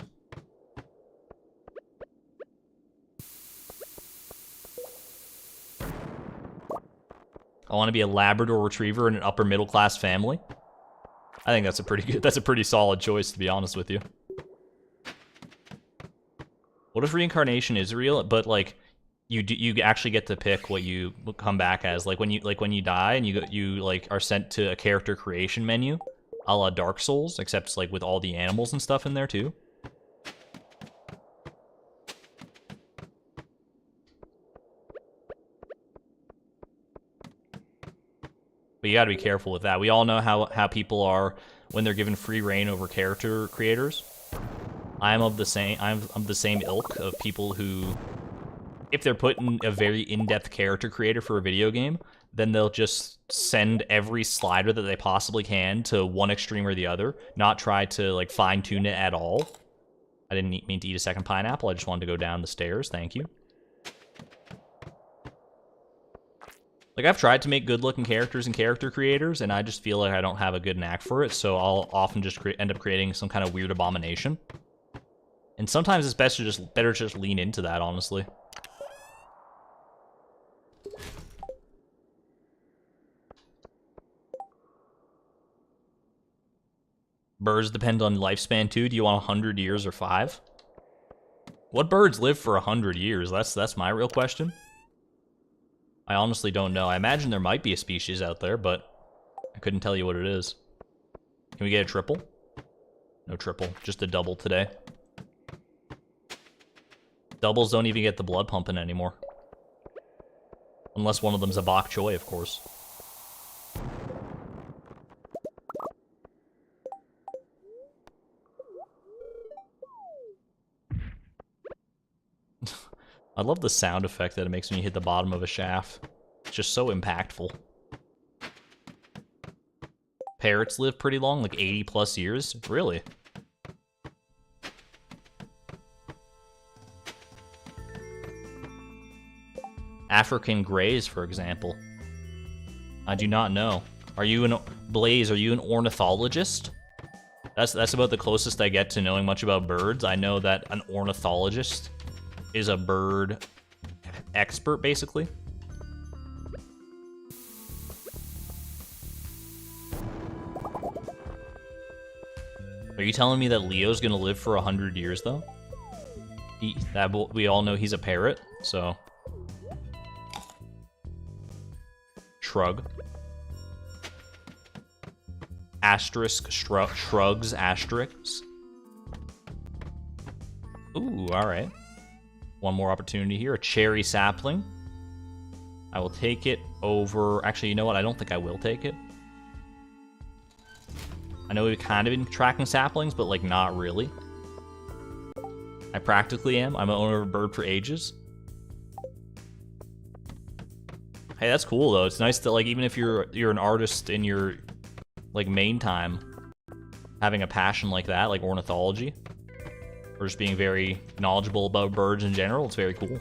I want to be a Labrador Retriever in an upper middle class family. I think that's a pretty solid choice, to be honest with you. What if reincarnation is real, but like you actually get to pick what you come back as? Like when you die and you like are sent to a character creation menu, a la Dark Souls, except like with all the animals and stuff in there too. But you gotta be careful with that. We all know how people are when they're given free reign over character creators. I'm of the same ilk of people who, if they're put in a very in-depth character creator for a video game, then they'll just send every slider that they possibly can to one extreme or the other, not try to like fine-tune it at all. I didn't mean to eat a second pineapple, I just wanted to go down the stairs, thank you. Like, I've tried to make good-looking characters and character creators, and I just feel like I don't have a good knack for it, so I'll often just end up creating some kind of weird abomination. And sometimes it's better to just lean into that, honestly. Birds depend on lifespan, too. Do you want 100 years or 5? What birds live for 100 years? That's my real question. I honestly don't know. I imagine there might be a species out there, but I couldn't tell you what it is. Can we get a triple? No triple, just a double today. Doubles don't even get the blood pumping anymore. Unless one of them's a bok choy, of course. I love the sound effect that it makes when you hit the bottom of a shaft. It's just so impactful. Parrots live pretty long, like 80 plus years? Really? African greys, for example. I do not know. Are you an... Blaze, are you an ornithologist? That's about the closest I get to knowing much about birds. I know that an ornithologist is a bird expert, basically. Are you telling me that Leo's gonna live for 100 years, though? We all know he's a parrot, so... Shrug. Asterisk, shrugs, asterisks. Ooh, alright. One more opportunity here. A cherry sapling. I will take it over... Actually, you know what? I don't think I will take it. I know we've kind of been tracking saplings, but, like, not really. I practically am. I'm an owner of a bird for ages. Hey, that's cool, though. It's nice that, like, even if you're an artist in your, like, main time, having a passion like that, like ornithology, or just being very knowledgeable about birds in general, it's very cool.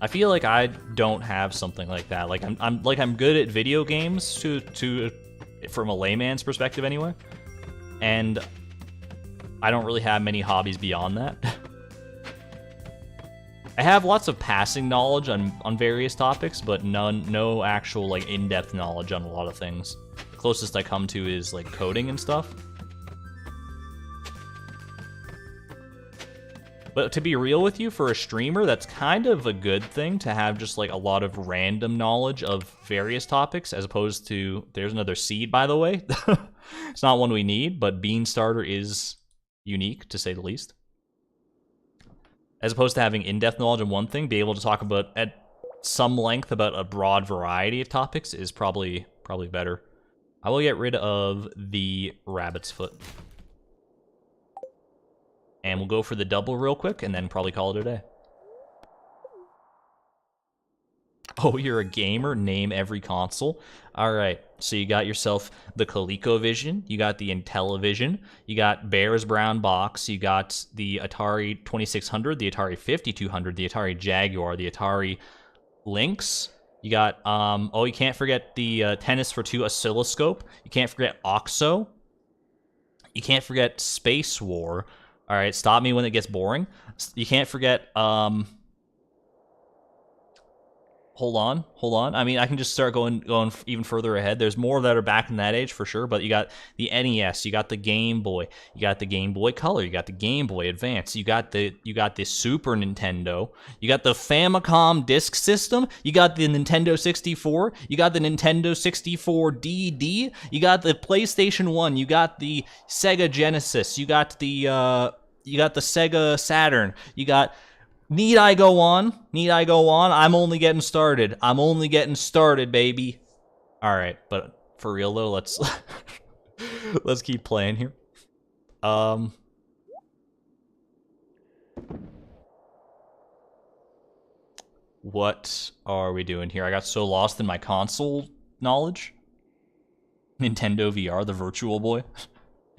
I feel like I don't have something like that. Like I'm good at video games from a layman's perspective anyway. And I don't really have many hobbies beyond that. I have lots of passing knowledge on various topics, but no actual like in-depth knowledge on a lot of things. The closest I come to is like coding and stuff. But to be real with you, for a streamer, that's kind of a good thing to have just like a lot of random knowledge of various topics, as opposed to, there's another seed, by the way. It's not one we need, but Bean Starter is unique, to say the least. As opposed to having in-depth knowledge on one thing, be able to talk about at some length about a broad variety of topics is probably better. I will get rid of the rabbit's foot. And we'll go for the double real quick, and then probably call it a day. Oh, you're a gamer? Name every console. Alright, so you got yourself the ColecoVision, you got the Intellivision, you got Bear's Brown Box, you got the Atari 2600, the Atari 5200, the Atari Jaguar, the Atari Lynx. You got, oh, you can't forget the Tennis for Two oscilloscope. You can't forget OXO. You can't forget Space War. All right, stop me when it gets boring. You can't forget, hold on. I mean, I can just start going even further ahead. There's more that are back in that age for sure, but you got the NES, you got the Game Boy, you got the Game Boy Color, you got the Game Boy Advance, you got the Super Nintendo, you got the Famicom Disk System, you got the Nintendo 64, you got the Nintendo 64 DD, you got the PlayStation 1, you got the Sega Genesis, you got the Sega Saturn, you got... Need I go on? Need I go on? I'm only getting started. I'm only getting started, baby. All right, but for real though, let's let's keep playing here. What are we doing here? I got so lost in my console knowledge. Nintendo VR, the Virtual Boy.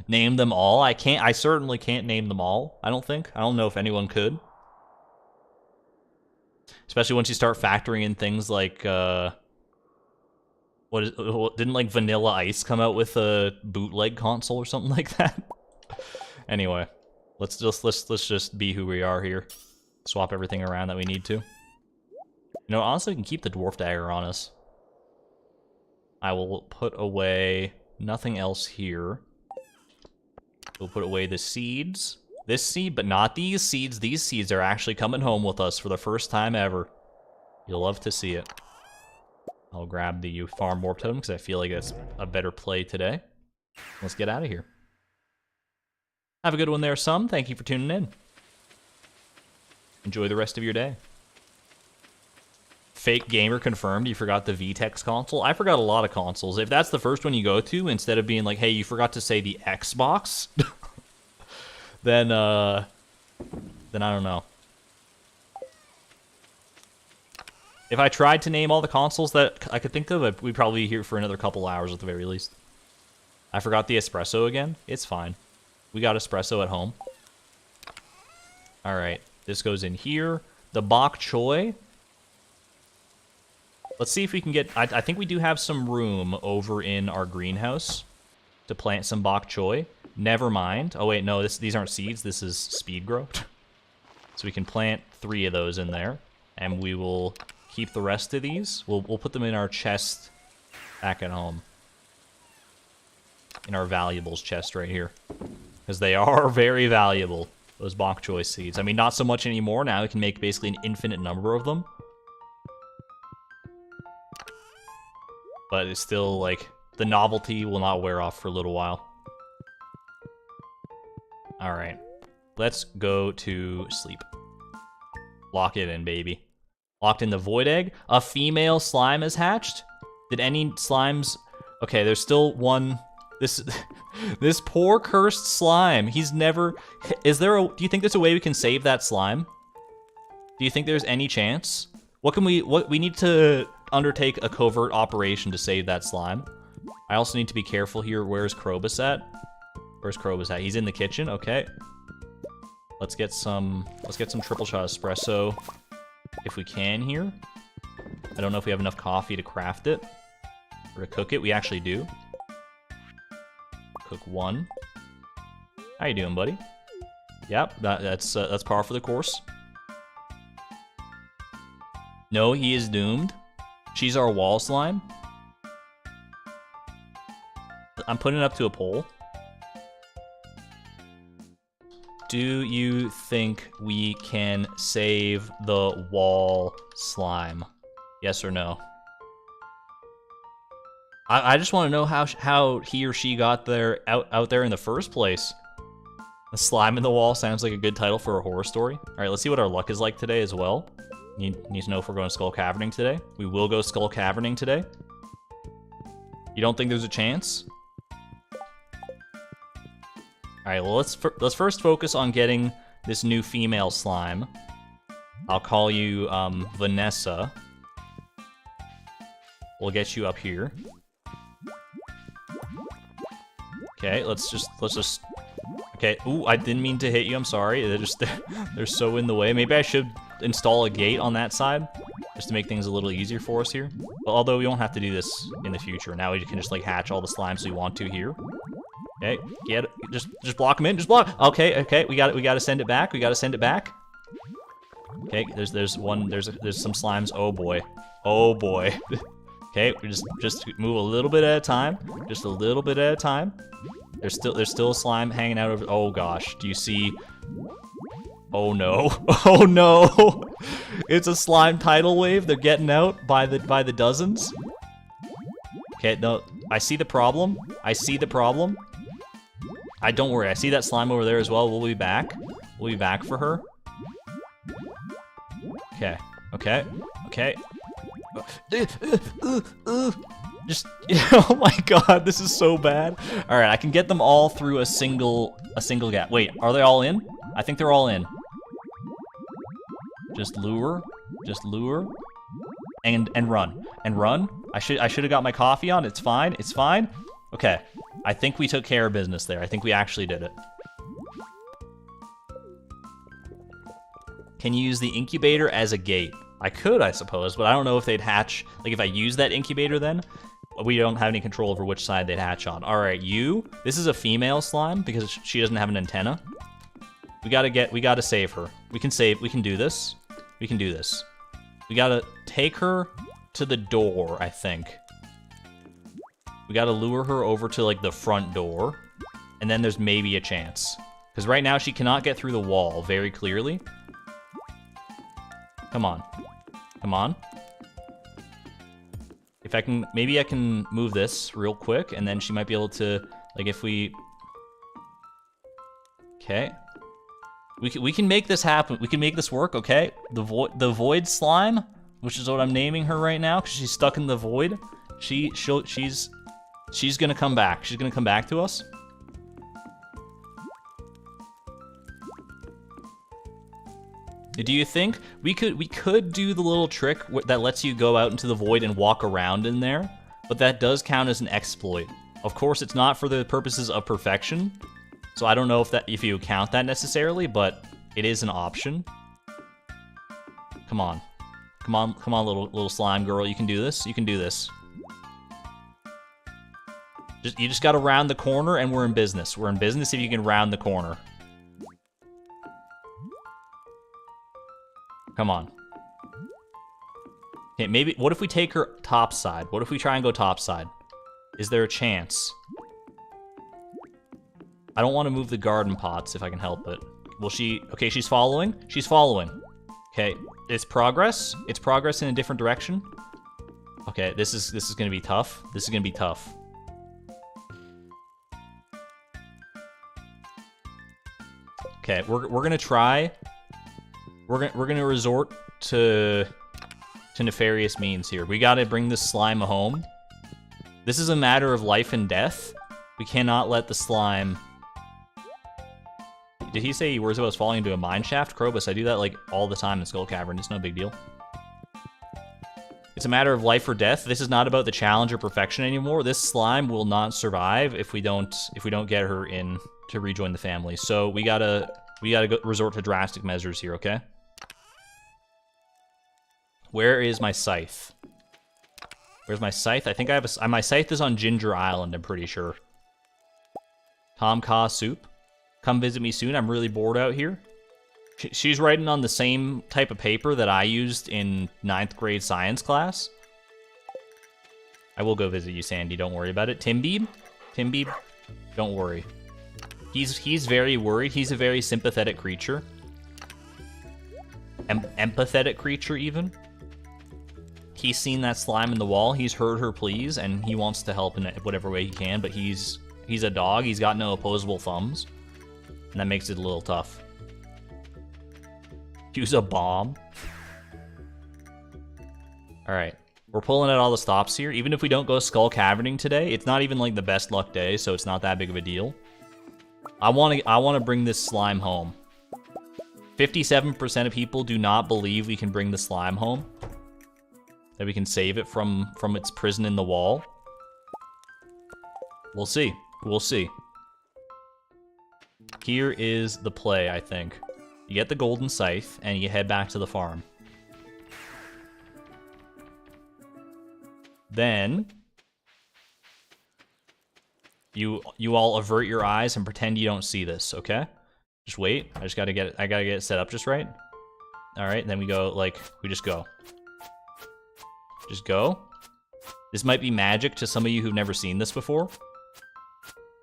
Name them all. I certainly can't name them all. I don't think. I don't know if anyone could. Especially once you start factoring in things like, didn't like Vanilla Ice come out with a bootleg console or something like that? Anyway, let's just be who we are here. Swap everything around that we need to. You know, honestly, we can keep the Dwarf Dagger on us. I will put away nothing else here. We'll put away the seeds. This seed, but not these seeds. These seeds are actually coming home with us for the first time ever. You'll love to see it. I'll grab the Farm Warp Totem because I feel like it's a better play today. Let's get out of here. Have a good one there, Sum. Thank you for tuning in. Enjoy the rest of your day. Fake Gamer confirmed you forgot the VTEX console. I forgot a lot of consoles. If that's the first one you go to, instead of being like, hey, you forgot to say the Xbox... then I don't know. If I tried to name all the consoles that I could think of, we'd probably be here for another couple hours at the very least. I forgot the espresso again. It's fine. We got espresso at home. Alright, this goes in here. The bok choy. Let's see if we can get... I think we do have some room over in our greenhouse to plant some bok choy. Never mind. Oh, wait, no, these aren't seeds. This is speed growth. So we can plant 3 of those in there, and we will keep the rest of these. We'll put them in our chest back at home. In our valuables chest right here. Because they are very valuable, those bok choy seeds. I mean, not so much anymore. Now we can make basically an infinite number of them. But it's still, like, the novelty will not wear off for a little while. Alright. Let's go to sleep. Lock it in, baby. Locked in the void egg. A female slime is hatched? Did any slimes... Okay, there's still one... This poor cursed slime. He's never... Do you think there's a way we can save that slime? Do you think there's any chance? We need to undertake a covert operation to save that slime. I also need to be careful here. Where's Krobus at? Where's Krobus at? He's in the kitchen. Okay. Let's get some triple shot espresso if we can here. I don't know if we have enough coffee to craft it or to cook it. We actually do. Cook 1. How you doing, buddy? Yep, that's par for the course. No, he is doomed. She's our wall slime. I'm putting it up to a poll. Do you think we can save the wall slime? Yes or no? I just want to know how he or she got there out there in the first place. The slime in the wall sounds like a good title for a horror story. All right, let's see what our luck is like today as well. Need to know if we're going skull caverning today. We will go skull caverning today. You don't think there's a chance? All right, well let's first focus on getting this new female slime. I'll call you Vanessa. We'll get you up here. Okay, let's just. Okay. Ooh, I didn't mean to hit you. I'm sorry. They're so in the way. Maybe I should install a gate on that side just to make things a little easier for us here. But although we won't have to do this in the future. Now we can just like hatch all the slimes we want to here. Okay, just block them in. Just block. Okay. We got to send it back. We got to send it back. Okay, there's some slimes. Oh boy. Oh boy. Okay, we just move a little bit at a time. Just a little bit at a time. There's still a slime hanging out over. Oh gosh, do you see? Oh no! Oh no! It's a slime tidal wave. They're getting out by the dozens. Okay, no, I see the problem. I see the problem. Don't worry. I see that slime over there as well. We'll be back. We'll be back for her. Okay. Okay. Okay. Just, oh my god, this is so bad. All right, I can get them all through a single gap. Wait, are they all in? I think they're all in. Just lure, and run, and run. I should have got my coffee on. It's fine. It's fine. Okay, I think we took care of business there. I think we actually did it. Can you use the incubator as a gate? I could, I suppose, but I don't know if they'd hatch. Like, if I use that incubator then, we don't have any control over which side they'd hatch on. All right, this is a female slime because she doesn't have an antenna. We gotta save her. We can do this. We can do this. We gotta take her to the door, I think. We gotta lure her over to, like, the front door, and then there's maybe a chance. Because right now she cannot get through the wall very clearly. Come on. Come on. If I can, maybe I can move this real quick, and then she might be able to, like, if we... Okay. We can make this happen. We can make this work, okay? The void slime, which is what I'm naming her right now, because she's stuck in the void. She's gonna come back. She's gonna come back to us. Do you think we could do the little trick that lets you go out into the void and walk around in there? But that does count as an exploit. Of course, it's not for the purposes of perfection, so I don't know if you count that necessarily, but it is an option. Come on. Come on, little slime girl. You can do this. You can do this. You just gotta round the corner, and we're in business. We're in business if you can round the corner. Come on. Okay, maybe, what if we take her top side? What if we try and go top side? Is there a chance? I don't want to move the garden pots if I can help it. Will she, okay, she's following. She's following. Okay, it's progress. It's progress in a different direction. Okay, this is gonna be tough. This is gonna be tough. Okay, we're gonna try. We're gonna resort to nefarious means here. We gotta bring this slime home. This is a matter of life and death. We cannot let the slime. Did he say he worries about us falling into a mine shaft? Krobus, I do that like all the time in Skull Cavern. It's no big deal. It's a matter of life or death. This is not about the challenge or perfection anymore. This slime will not survive if we don't get her in to rejoin the family. So we gotta resort to drastic measures here, okay? Where is my scythe? Where's my scythe? I think I have my scythe is on Ginger Island, I'm pretty sure. Tom Ka Soup. Come visit me soon. I'm really bored out here. She's writing on the same type of paper that I used in 9th grade science class. I will go visit you, Sandy. Don't worry about it. Timbeeb? Timbeeb? Don't worry. He's very worried. He's a very sympathetic creature. Empathetic creature, even. He's seen that slime in the wall. He's heard her pleas, and he wants to help in whatever way he can, but he's a dog. He's got no opposable thumbs. And that makes it a little tough. Use a bomb. Alright. We're pulling out all the stops here. Even if we don't go skull caverning today, it's not even like the best luck day, so it's not that big of a deal. I want to bring this slime home. 57% of people do not believe we can bring the slime home. That we can save it from its prison in the wall. We'll see. We'll see. Here is the play, I think. You get the golden scythe, and you head back to the farm. Then you all avert your eyes and pretend you don't see this, okay? Just wait. I gotta get it set up just right. Alright, then we go, like, we just go. Just go. This might be magic to some of you who've never seen this before,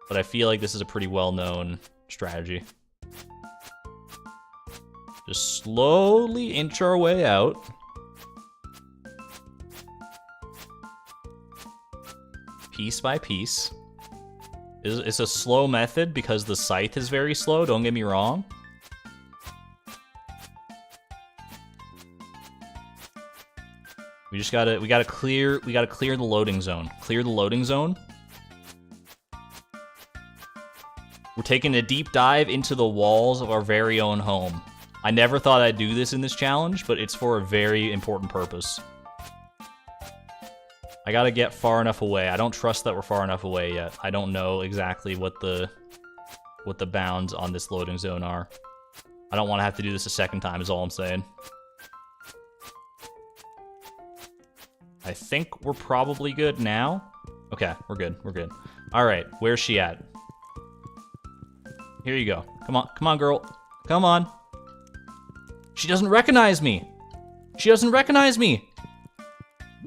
but I feel like this is a pretty well-known strategy. Just slowly inch our way out. Piece by piece. It's a slow method because the scythe is very slow, don't get me wrong. We gotta clear the loading zone. Clear the loading zone. We're taking a deep dive into the walls of our very own home. I never thought I'd do this in this challenge, but it's for a very important purpose. I gotta get far enough away. I don't trust that we're far enough away yet. I don't know exactly what the bounds on this loading zone are. I don't want to have to do this a second time is all I'm saying. I think we're probably good now. Okay, we're good. We're good. All right, where's she at? Here you go. Come on, girl. Come on. She doesn't recognize me. She doesn't recognize me.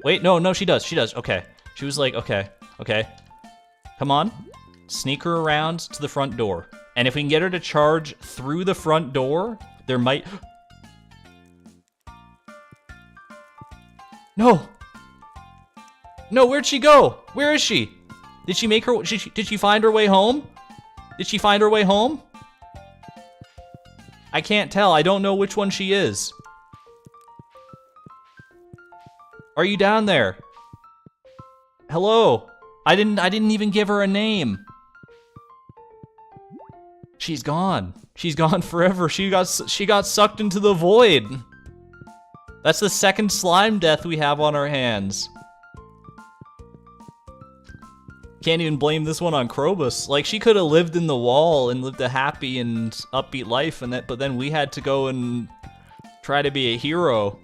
Wait, no, she does. She does. Okay. She was like, okay. Come on. Sneak her around to the front door. And if we can get her to charge through the front door, there might... No! No, where'd she go? Where is she? Did she make her... Did she find her way home? Did she find her way home? I can't tell. I don't know which one she is. Are you down there? Hello? I didn't even give her a name. She's gone. She's gone forever. She got sucked into the void. That's the second slime death we have on our hands. Can't even blame this one on Krobus. Like, she could have lived in the wall and lived a happy and upbeat life, but then we had to go and try to be a hero.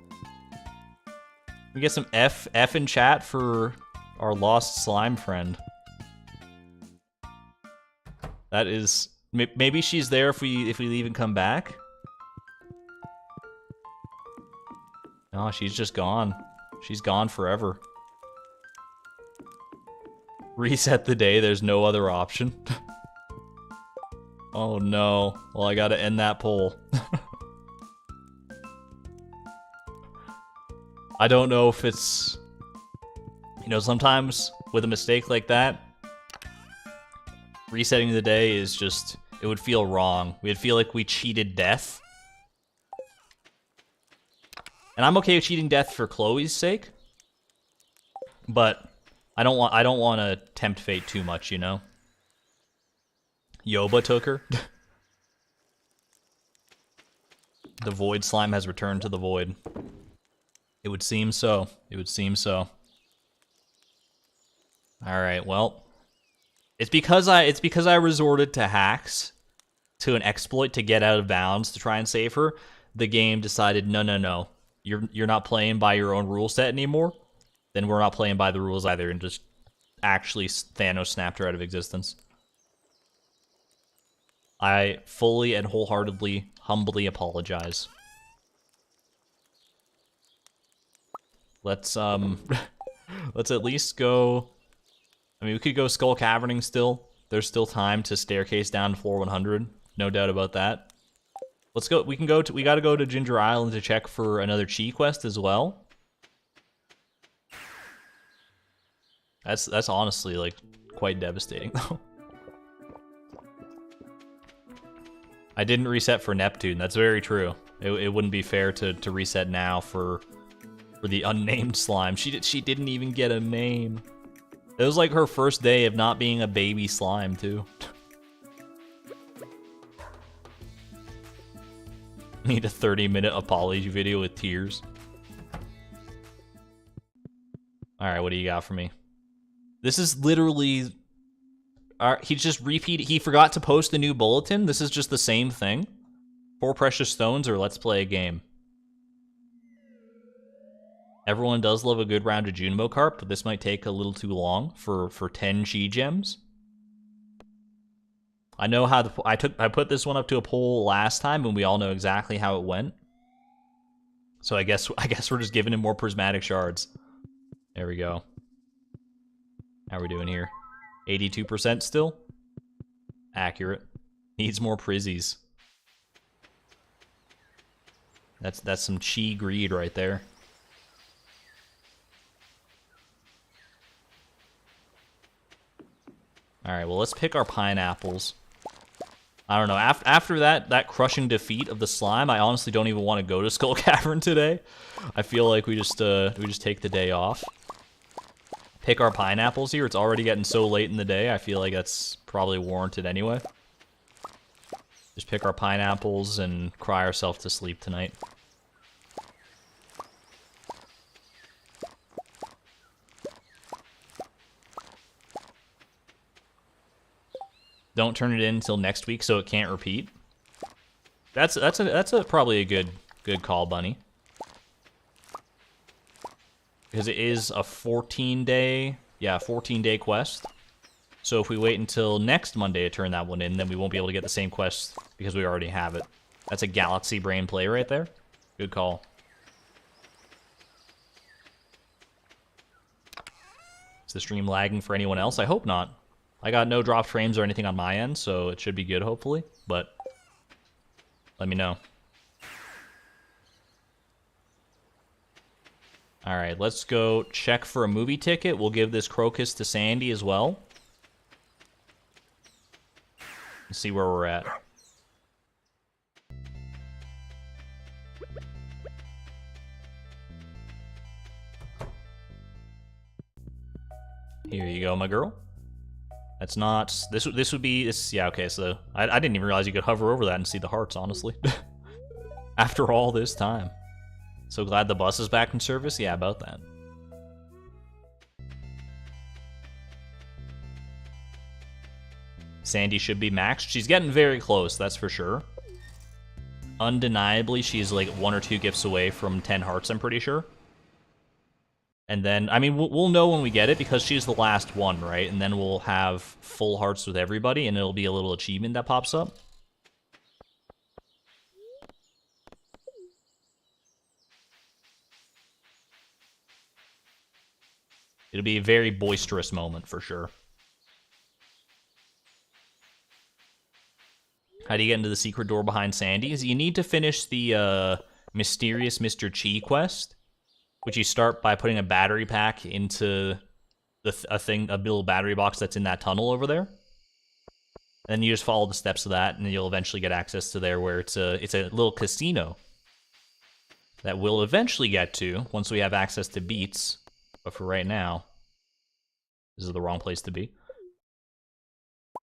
We get some F in chat for our lost slime friend. That is... Maybe she's there if we leave and come back? No, she's just gone. She's gone forever. Reset the day, there's no other option. Oh no. Well, I gotta end that poll. I don't know if it's... You know, sometimes with a mistake like that, resetting the day is just... It would feel wrong. We'd feel like we cheated death. And I'm okay with cheating death for Chloe's sake. But I don't want to tempt fate too much, you know? Yoba took her. The void slime has returned to the void. It would seem so. It would seem so. Alright, well. It's because I resorted to hacks, to an exploit to get out of bounds to try and save her. The game decided, no. You're not playing by your own rule set anymore. Then we're not playing by the rules either, and just actually Thanos snapped her out of existence. I fully and wholeheartedly, humbly apologize. Let's let's at least go. I mean, we could go Skull Caverning still. There's still time to staircase down to floor 100. No doubt about that. Let's go. We gotta go to Ginger Island to check for another Chi quest as well. That's honestly like quite devastating though. I didn't reset for Neptune. That's very true. It wouldn't be fair to reset now for the unnamed slime. She didn't even get a name. It was like her first day of not being a baby slime too. Need a 30-minute apology video with tears. Alright, what do you got for me? This is literally... he just repeated... He forgot to post the new bulletin? This is just the same thing? 4 precious stones or let's play a game? Everyone does love a good round of Junimo Carp, but this might take a little too long for 10 Chi gems. I know how I put this one up to a poll last time, and we all know exactly how it went. So I guess we're just giving him more prismatic shards. There we go. How are we doing here? 82% still? Accurate. Needs more prizzies. That's some Chi greed right there. Alright, well let's pick our pineapples. I don't know, after that crushing defeat of the slime, I honestly don't even want to go to Skull Cavern today. I feel like we just take the day off. Pick our pineapples here. It's already getting so late in the day, I feel like that's probably warranted anyway. Just pick our pineapples and cry ourselves to sleep tonight. Don't turn it in until next week so it can't repeat. That's probably a good call, Bunny. Because it is a 14-day quest. So if we wait until next Monday to turn that one in, then we won't be able to get the same quest because we already have it. That's a Galaxy Brain play right there. Good call. Is the stream lagging for anyone else? I hope not. I got no dropped frames or anything on my end, so it should be good, hopefully. But let me know. Alright, let's go check for a movie ticket. We'll give this Crocus to Sandy as well. Let's see where we're at. Here you go, my girl. That's not... This would be... Yeah, okay, so... I didn't even realize you could hover over that and see the hearts, honestly. After all this time. So glad the bus is back in service? Yeah, about that. Sandy should be maxed. She's getting very close, that's for sure. Undeniably, she's like 1 or 2 gifts away from 10 hearts, I'm pretty sure. And then, I mean, we'll know when we get it because she's the last one, right? And then we'll have full hearts with everybody, and it'll be a little achievement that pops up. It'll be a very boisterous moment for sure. How do you get into the secret door behind Sandy's? You need to finish the mysterious Mr. Chi quest, which you start by putting a battery pack into a little battery box that's in that tunnel over there. And then you just follow the steps of that, and you'll eventually get access to there, where it's a little casino that we'll eventually get to once we have access to beats. But for right now, this is the wrong place to be.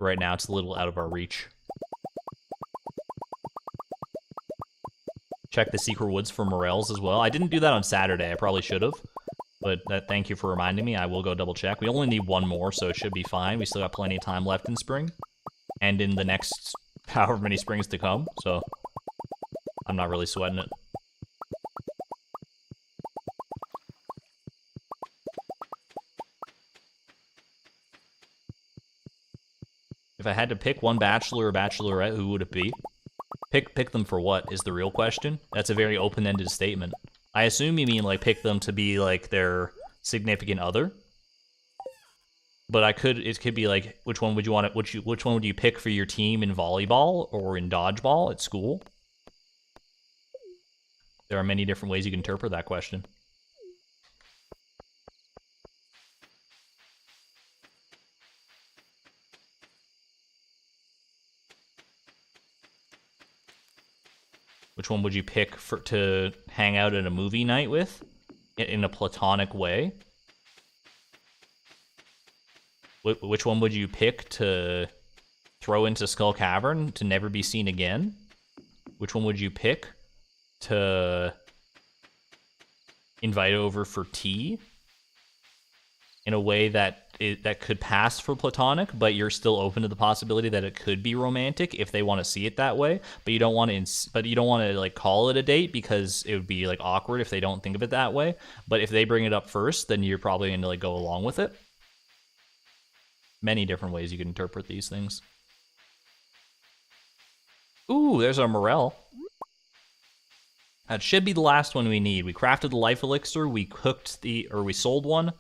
Right now, it's a little out of our reach. Check the secret woods for morels as well. I didn't do that on Saturday. I probably should have. But thank you for reminding me. I will go double check. We only need one more, so it should be fine. We still got plenty of time left in spring. And in the next however many springs to come. So I'm not really sweating it. If I had to pick one bachelor or bachelorette, who would it be? Pick them for what is the real question? That's a very open-ended statement. I assume you mean like pick them to be like their significant other. But it could be like, which one would you want to, which one would you pick for your team in volleyball or in dodgeball at school? There are many different ways you can interpret that question. Which one would you pick to hang out at a movie night with in a platonic way? Which one would you pick to throw into Skull Cavern to never be seen again? Which one would you pick to invite over for tea in a way that could pass for platonic, but you're still open to the possibility that it could be romantic if they want to see it that way, but you don't want to like call it a date because it would be like awkward if they don't think of it that way. But if they bring it up first, then you're probably going to like go along with it. Many different ways you can interpret these things. Ooh, there's our morel. That should be the last one we need. We crafted the life elixir, we sold one,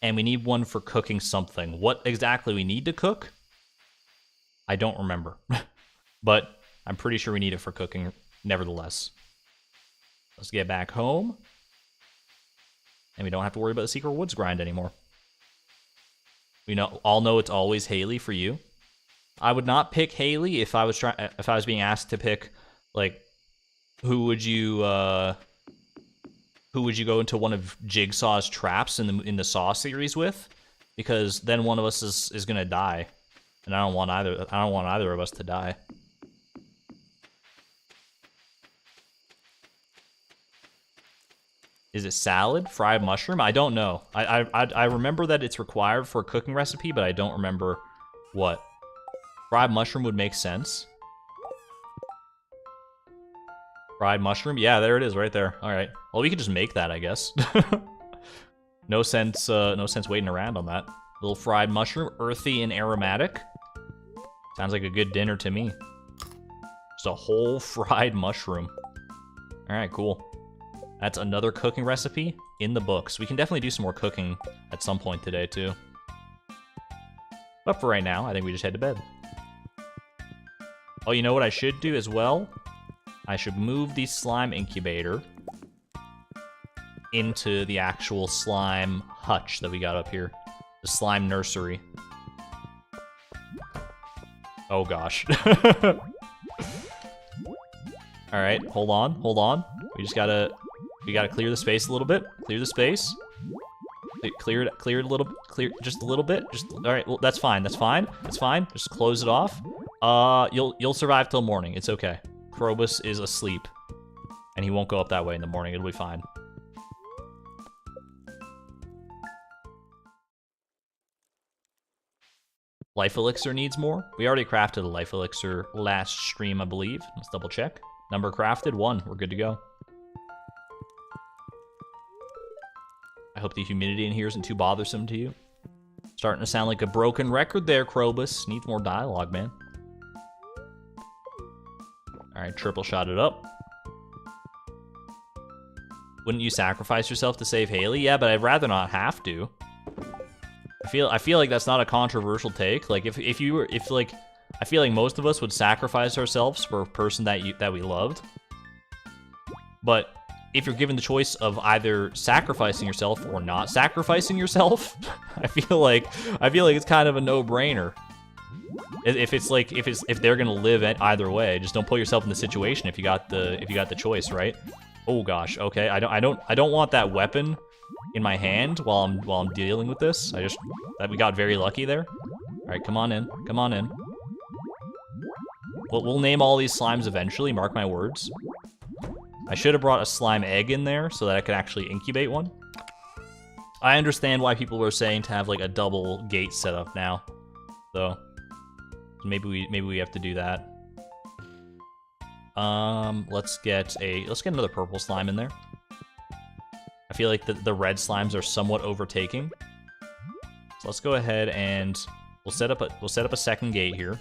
and we need one for cooking something. What exactly we need to cook? I don't remember. But I'm pretty sure we need it for cooking nevertheless. Let's get back home. And we don't have to worry about the secret woods grind anymore. We all know it's always Haley for you. I would not pick Haley if I was being asked to pick, like, who would you go into one of Jigsaw's traps in the Saw series with? Because then one of us is gonna die, and I don't want either of us to die. Is it salad? Fried mushroom? I don't know. I remember that it's required for a cooking recipe, but I don't remember what. Fried mushroom would make sense. Fried mushroom? Yeah, there it is right there. All right. Well, we could just make that, I guess. No sense waiting around on that. Little fried mushroom, earthy and aromatic. Sounds like a good dinner to me. Just a whole fried mushroom. All right, cool. That's another cooking recipe in the books. We can definitely do some more cooking at some point today, too. But for right now, I think we just head to bed. Oh, you know what I should do as well? I should move the slime incubator into the actual slime hutch that we got up here. The slime nursery. Oh, gosh. Alright, hold on. We gotta clear the space a little bit. Clear the space. Clear just a little bit. Alright, well, that's fine. Just close it off. You'll survive till morning. It's okay. Krobus is asleep, and he won't go up that way in the morning. It'll be fine. Life elixir needs more. We already crafted a life elixir last stream, I believe. Let's double check. Number crafted, 1. We're good to go. I hope the humidity in here isn't too bothersome to you. Starting to sound like a broken record there, Krobus. Needs more dialogue, man. Alright, triple shot it up. Wouldn't you sacrifice yourself to save Haley? Yeah, but I'd rather not have to. I feel like that's not a controversial take. Like if I feel like most of us would sacrifice ourselves for a person that we loved. But if you're given the choice of either sacrificing yourself or not sacrificing yourself, I feel like it's kind of a no-brainer. If they're gonna live either way, just don't put yourself in the situation if you got the choice, right? Oh gosh, okay. I don't want that weapon in my hand while I'm dealing with this. We got very lucky there. All right, come on in, come on in. We'll name all these slimes eventually. Mark my words. I should have brought a slime egg in there so that I could actually incubate one. I understand why people were saying to have like a double gate setup now, though. Maybe we have to do that. Let's get another purple slime in there. I feel like the red slimes are somewhat overtaking. So let's go ahead and we'll set up a second gate here.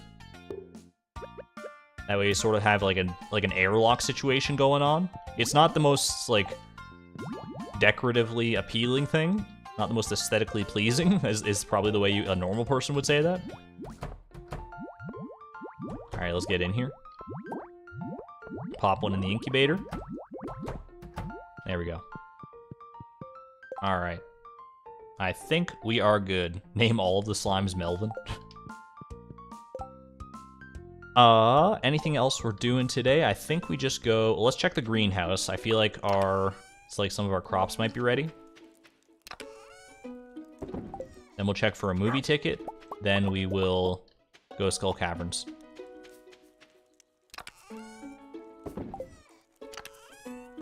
That way you sort of have like an airlock situation going on. It's not the most like decoratively appealing thing, not the most aesthetically pleasing, is probably the way a normal person would say that. All right, let's get in here. Pop one in the incubator. There we go. All right. I think we are good. Name all of the slimes Melvin. Anything else we're doing today? I think we just go... Well, let's check the greenhouse. I feel like some of our crops might be ready. Then we'll check for a movie ticket. Then we will go Skull Caverns.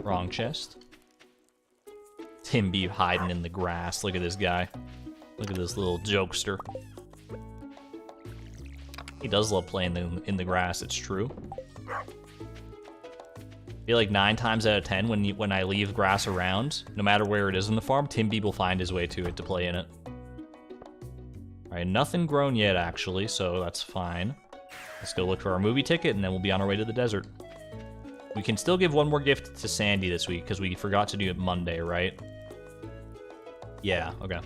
Wrong chest. Tim be hiding in the grass. Look at this guy. Look at this little jokester. He does love playing in the grass, it's true. I feel like 9 times out of 10 when I leave grass around, no matter where it is in the farm, Timby will find his way to it to play in it. Alright, nothing grown yet actually, so that's fine. Let's go look for our movie ticket and then we'll be on our way to the desert. We can still give one more gift to Sandy this week because we forgot to do it Monday, right? Yeah, okay.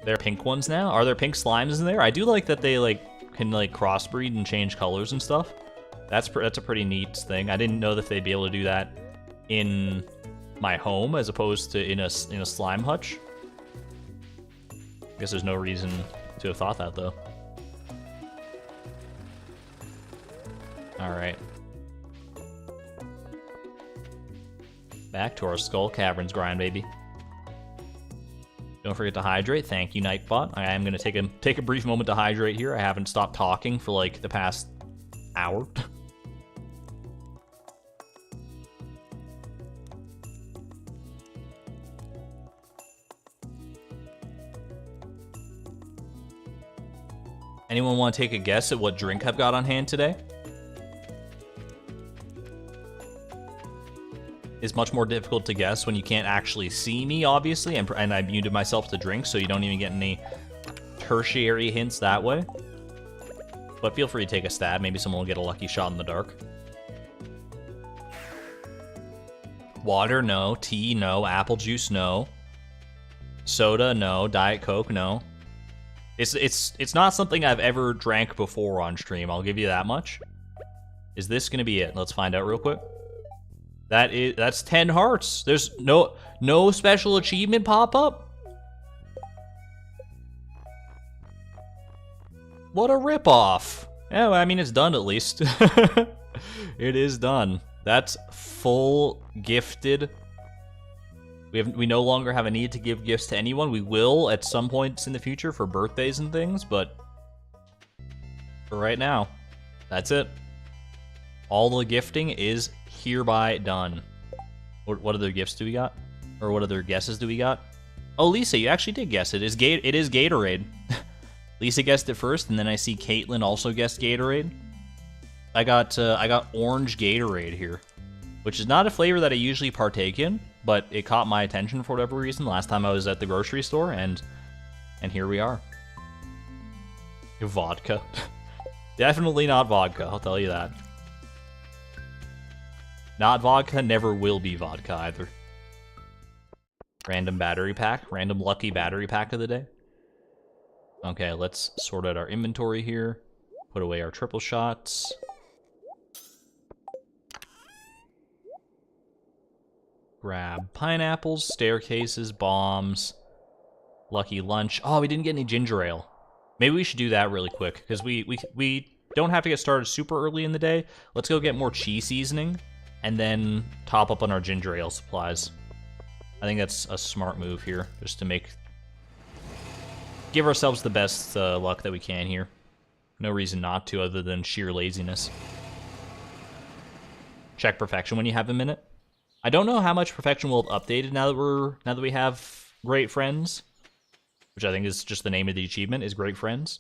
There are pink ones now? Are there pink slimes in there? I do like that they can crossbreed and change colors and stuff. That's a pretty neat thing. I didn't know that they'd be able to do that in my home as opposed to in a slime hutch. I guess there's no reason to have thought that though. All right. Back to our Skull Caverns grind, baby. Don't forget to hydrate. Thank you, Nightbot. I am going to take a brief moment to hydrate here. I haven't stopped talking for like the past hour. Anyone want to take a guess at what drink I've got on hand today? It's much more difficult to guess when you can't actually see me, obviously, and I muted myself to drink, so you don't even get any tertiary hints that way. But feel free to take a stab. Maybe someone will get a lucky shot in the dark. Water, no. Tea, no. Apple juice, no. Soda, no. Diet Coke, no. It's not something I've ever drank before on stream, I'll give you that much. Is this gonna be it? Let's find out real quick. That's 10 hearts. There's no special achievement pop-up? What a ripoff. Yeah, well, I mean, it's done at least. It is done. That's full gifted. We no longer have a need to give gifts to anyone. We will at some points in the future for birthdays and things, but for right now, that's it. All the gifting is hereby done. What other gifts do we got? Or what other guesses do we got? Oh, Lisa, you actually did guess it. It is Gatorade. Lisa guessed it first, and then I see Caitlin also guessed Gatorade. I got orange Gatorade here, which is not a flavor that I usually partake in. but it caught my attention for whatever reason last time I was at the grocery store, and here we are. Vodka. Definitely not vodka, I'll tell you that. Not vodka, never will be vodka either. Random battery pack, random lucky battery pack of the day. Okay, let's sort out our inventory here. Put away our triple shots. Grab pineapples, staircases, bombs, lucky lunch. Oh, we didn't get any ginger ale. Maybe we should do that really quick, because we don't have to get started super early in the day. Let's go get more cheese seasoning, and then top up on our ginger ale supplies. I think that's a smart move here, just to give ourselves the best luck that we can here. No reason not to, other than sheer laziness. Check perfection when you have a minute. I don't know how much perfection will have updated now that we have great friends, which I think is just the name of the achievement, is great friends.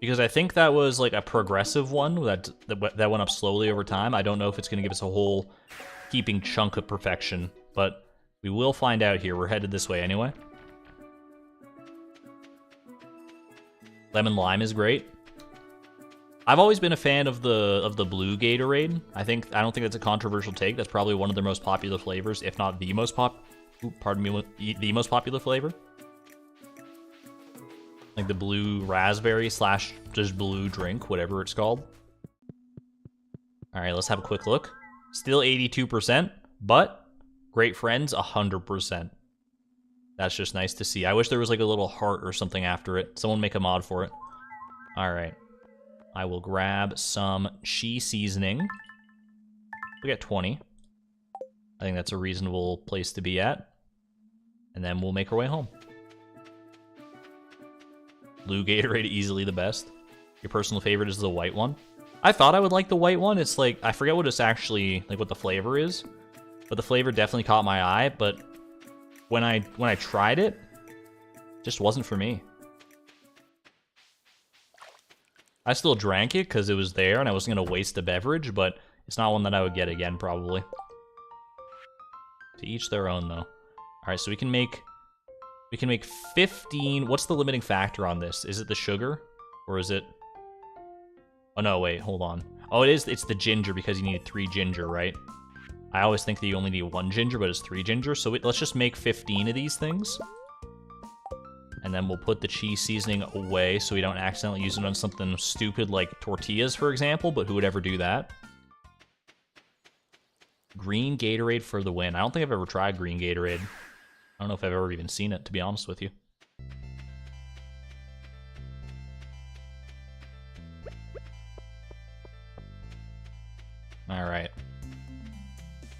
Because I think that was like a progressive one that went up slowly over time. I don't know if it's going to give us a whole heaping chunk of perfection, but we will find out here. We're headed this way anyway. Lemon lime is great. I've always been a fan of the blue Gatorade. I don't think that's a controversial take. That's probably one of their most popular flavors, if not the most the most popular flavor. Like the blue raspberry / just blue drink, whatever it's called. All right, let's have a quick look. Still 82%, but great friends 100%. That's just nice to see. I wish there was like a little heart or something after it. Someone make a mod for it. All right. I will grab some cheese seasoning. We got 20. I think that's a reasonable place to be at. And then we'll make our way home. Blue Gatorade, easily the best. Your personal favorite is the white one. I thought I would like the white one. It's like, I forget what it's actually, like what the flavor is. But the flavor definitely caught my eye. But when I tried it, it just wasn't for me. I still drank it because it was there and I wasn't going to waste a beverage, but it's not one that I would get again, probably. To each their own, though. Alright, so we can make 15... What's the limiting factor on this? Is it the sugar? Or is it... Oh, no, wait, hold on. Oh, it's the ginger because you need 3 ginger, right? I always think that you only need 1 ginger, but it's 3 ginger. So let's just make 15 of these things. And then we'll put the cheese seasoning away so we don't accidentally use it on something stupid like tortillas, for example, but who would ever do that? Green Gatorade for the win. I don't think I've ever tried green Gatorade. I don't know if I've ever even seen it, to be honest with you. Alright.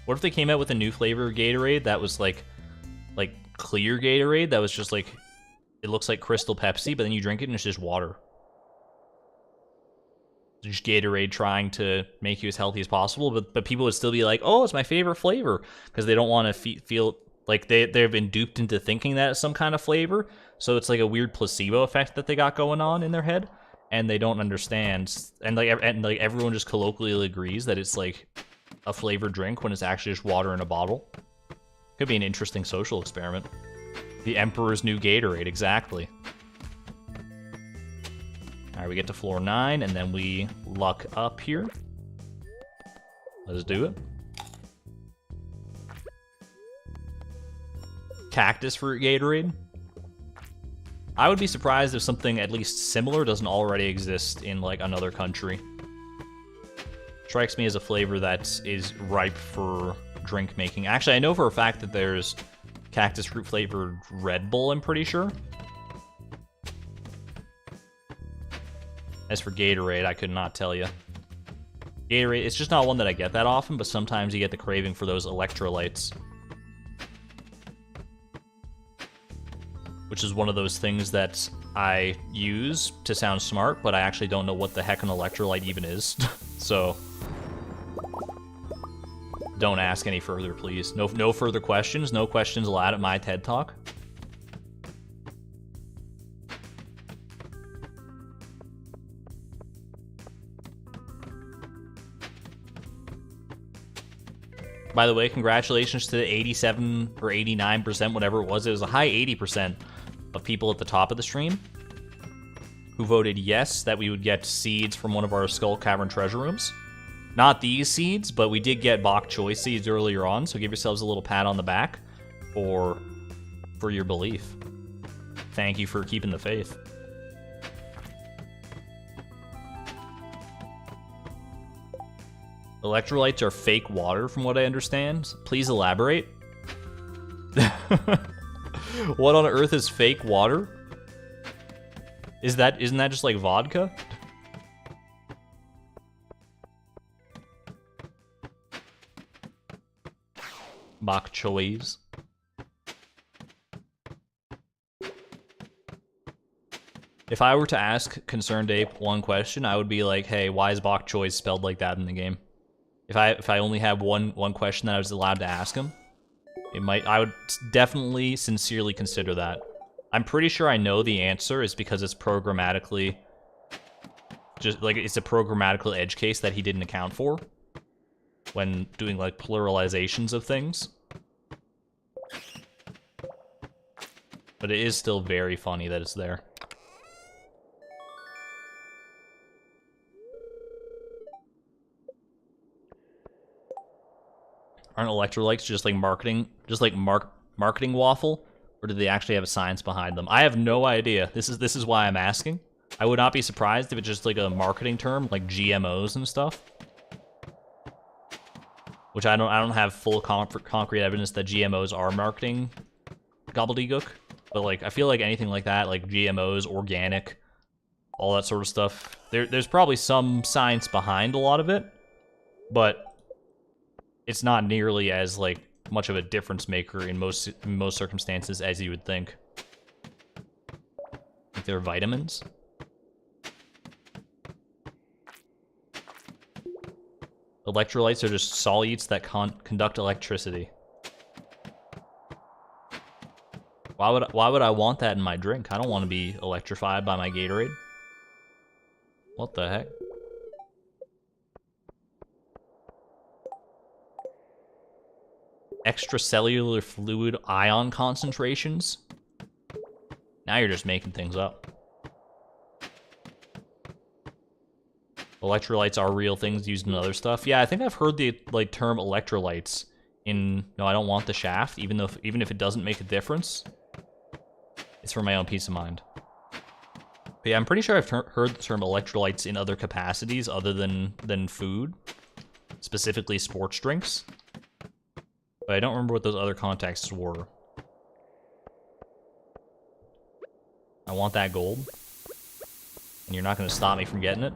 What if they came out with a new flavor of Gatorade that was like clear Gatorade that was just like... It looks like Crystal Pepsi, but then you drink it and it's just water. It's just Gatorade trying to make you as healthy as possible, but people would still be like, oh, it's my favorite flavor, because they don't want to feel like they've been duped into thinking that it's some kind of flavor. So it's like a weird placebo effect that they got going on in their head, and they don't understand. And like everyone just colloquially agrees that it's like a flavored drink when it's actually just water in a bottle. Could be an interesting social experiment. The Emperor's New Gatorade, exactly. Alright, we get to floor 9, and then we luck up here. Let's do it. Cactus fruit Gatorade. I would be surprised if something at least similar doesn't already exist in, like, another country. Strikes me as a flavor that is ripe for drink making. Actually, I know for a fact that there's cactus fruit flavored Red Bull, I'm pretty sure. As for Gatorade, I could not tell you. Gatorade, it's just not one that I get that often, but sometimes you get the craving for those electrolytes. Which is one of those things that I use to sound smart, but I actually don't know what the heck an electrolyte even is. So... Don't ask any further, please. No further questions. No questions allowed at my TED Talk. By the way, congratulations to the 87 or 89%, whatever it was. It was a high 80% of people at the top of the stream who voted yes that we would get seeds from one of our Skull Cavern treasure rooms. Not these seeds, but we did get bok choy seeds earlier on, so give yourselves a little pat on the back for your belief. Thank you for keeping the faith. Electrolytes are fake water, from what I understand. Please elaborate. What on earth is fake water? Isn't that just like vodka? Bok choys. If I were to ask Concerned Ape one question, I would be like, hey, why is bok choy spelled like that in the game? If I only had one question that I was allowed to ask him, I would definitely sincerely consider that. I'm pretty sure I know the answer is because it's programmatically, just like it's a programmatical edge case that he didn't account for when doing like pluralizations of things. But it is still very funny that it's there. Aren't electrolytes just like marketing, marketing waffle, or do they actually have a science behind them? I have no idea. This is why I'm asking. I would not be surprised if it's just like a marketing term, like GMOs and stuff. Which I don't have full concrete evidence that GMOs are marketing gobbledygook, but like I feel like anything like that, like GMOs, organic, all that sort of stuff. There's probably some science behind a lot of it, but it's not nearly as like much of a difference maker in most circumstances as you would think. Like they're vitamins. Electrolytes are just solutes that conduct electricity. Why would I want that in my drink? I don't want to be electrified by my Gatorade. What the heck? Extracellular fluid ion concentrations? Now you're just making things up. Electrolytes are real things used in other stuff. Yeah, I think I've heard the like term electrolytes in No, I Don't Want the Shaft, even if it doesn't make a difference. It's for my own peace of mind. But yeah, I'm pretty sure I've heard the term electrolytes in other capacities other than food, specifically sports drinks. But I don't remember what those other contexts were. I want that gold. And you're not going to stop me from getting it.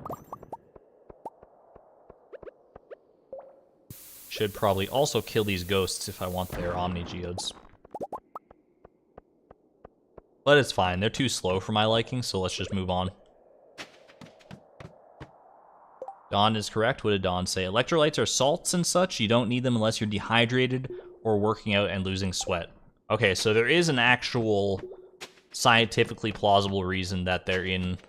Should probably also kill these ghosts if I want their Omni Geodes. But it's fine. They're too slow for my liking, so let's just move on. Dawn is correct. What did Dawn say? Electrolytes are salts and such. You don't need them unless you're dehydrated or working out and losing sweat. Okay, so there is an actual scientifically plausible reason that they're in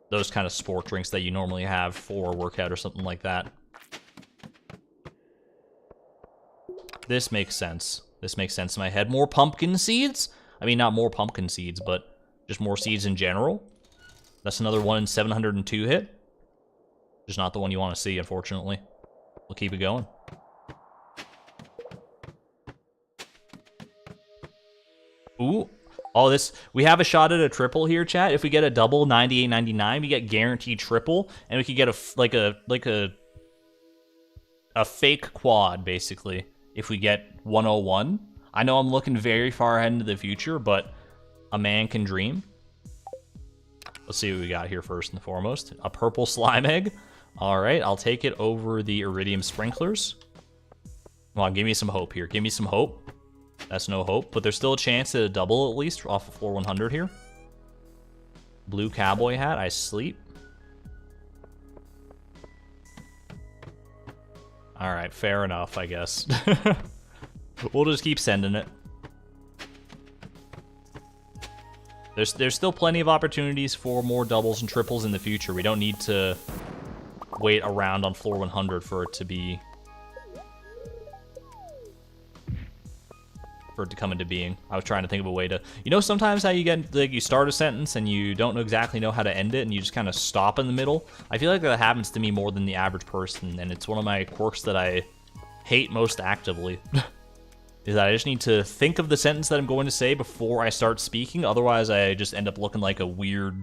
those kind of sport drinks that you normally have for a workout or something like that. This makes sense. This makes sense in my head. More pumpkin seeds? I mean, not more pumpkin seeds, but just more seeds in general. That's another 1 in 702 hit. Just not the one you want to see, unfortunately. We'll keep it going. Ooh. Oh, we have a shot at a triple here, chat. If we get a double 98.99, we get guaranteed triple, and we could get a fake quad, basically, if we get 101. I know I'm looking very far ahead into the future, but a man can dream. Let's see what we got here first and foremost. A purple slime egg. All right, I'll take it over the iridium sprinklers. Come on, give me some hope here. Give me some hope. That's no hope, but there's still a chance at a double at least off of floor 100 here. Blue cowboy hat, I sleep. All right, fair enough, I guess. We'll just keep sending it. There's still plenty of opportunities for more doubles and triples in the future. We don't need to wait around on floor 100 for it to be for it to come into being. I was trying to think of a way to, you know, sometimes how you get, like, you start a sentence and you don't exactly know how to end it and you just kind of stop in the middle. I feel like that happens to me more than the average person, and it's one of my quirks that I hate most actively. Is that I just need to think of the sentence that I'm going to say before I start speaking, otherwise I just end up looking like a weird,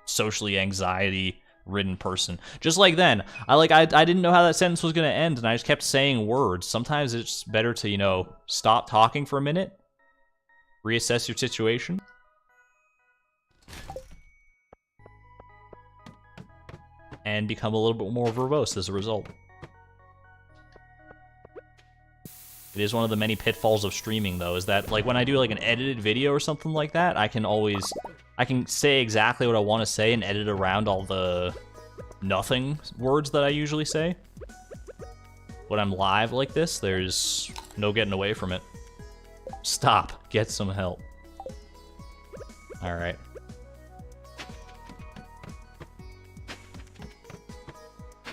socially anxiety-ridden person. Just like then, I didn't know how that sentence was going to end, and I just kept saying words. Sometimes it's better to, you know, stop talking for a minute, reassess your situation. And become a little bit more verbose as a result. It is one of the many pitfalls of streaming, though, is that, like, when I do, like, an edited video or something like that, I can say exactly what I want to say and edit around all the nothing words that I usually say. When I'm live like this, there's no getting away from it. Stop. Get some help. Alright.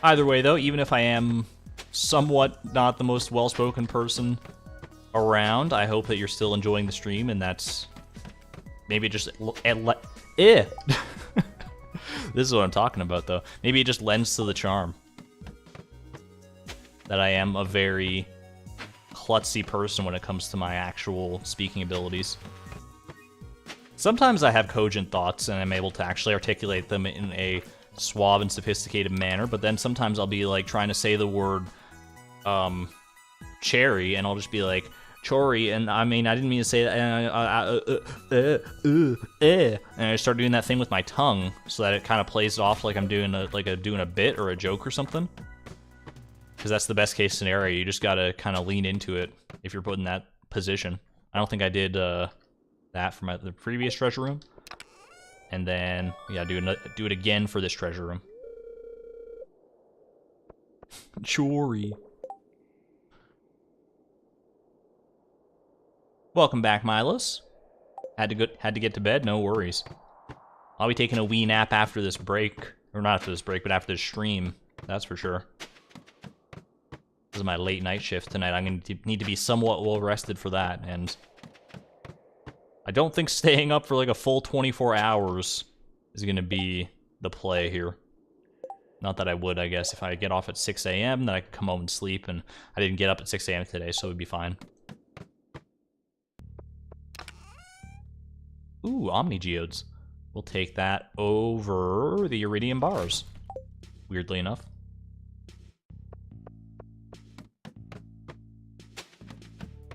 Either way, though, even if I am somewhat not the most well-spoken person around, I hope that you're still enjoying the stream, and that's maybe just this is what I'm talking about, though. Maybe it just lends to the charm that I am a very klutzy person when it comes to my actual speaking abilities. Sometimes I have cogent thoughts and I'm able to actually articulate them in a suave and sophisticated manner, but then sometimes I'll be like trying to say the word cherry, and I'll just be like, chori, and I mean, I didn't mean to say that, and I start doing that thing with my tongue, so that it kind of plays off like I'm doing a bit or a joke or something. Because that's the best case scenario. You just gotta kind of lean into it if you're put in that position. I don't think I did that for the previous treasure room. And then, yeah, do it again for this treasure room. Chori. Welcome back, Milos. Had to get to bed, no worries. I'll be taking a wee nap after this break. Or not after this break, but after this stream. That's for sure. This is my late night shift tonight. I'm going to need to be somewhat well rested for that, and I don't think staying up for like a full 24 hours is going to be the play here. Not that I would, I guess. If I get off at 6 a.m., then I could come home and sleep, and I didn't get up at 6 a.m. today, so it would be fine. Ooh, Omni Geodes. We'll take that over the Iridium Bars, weirdly enough.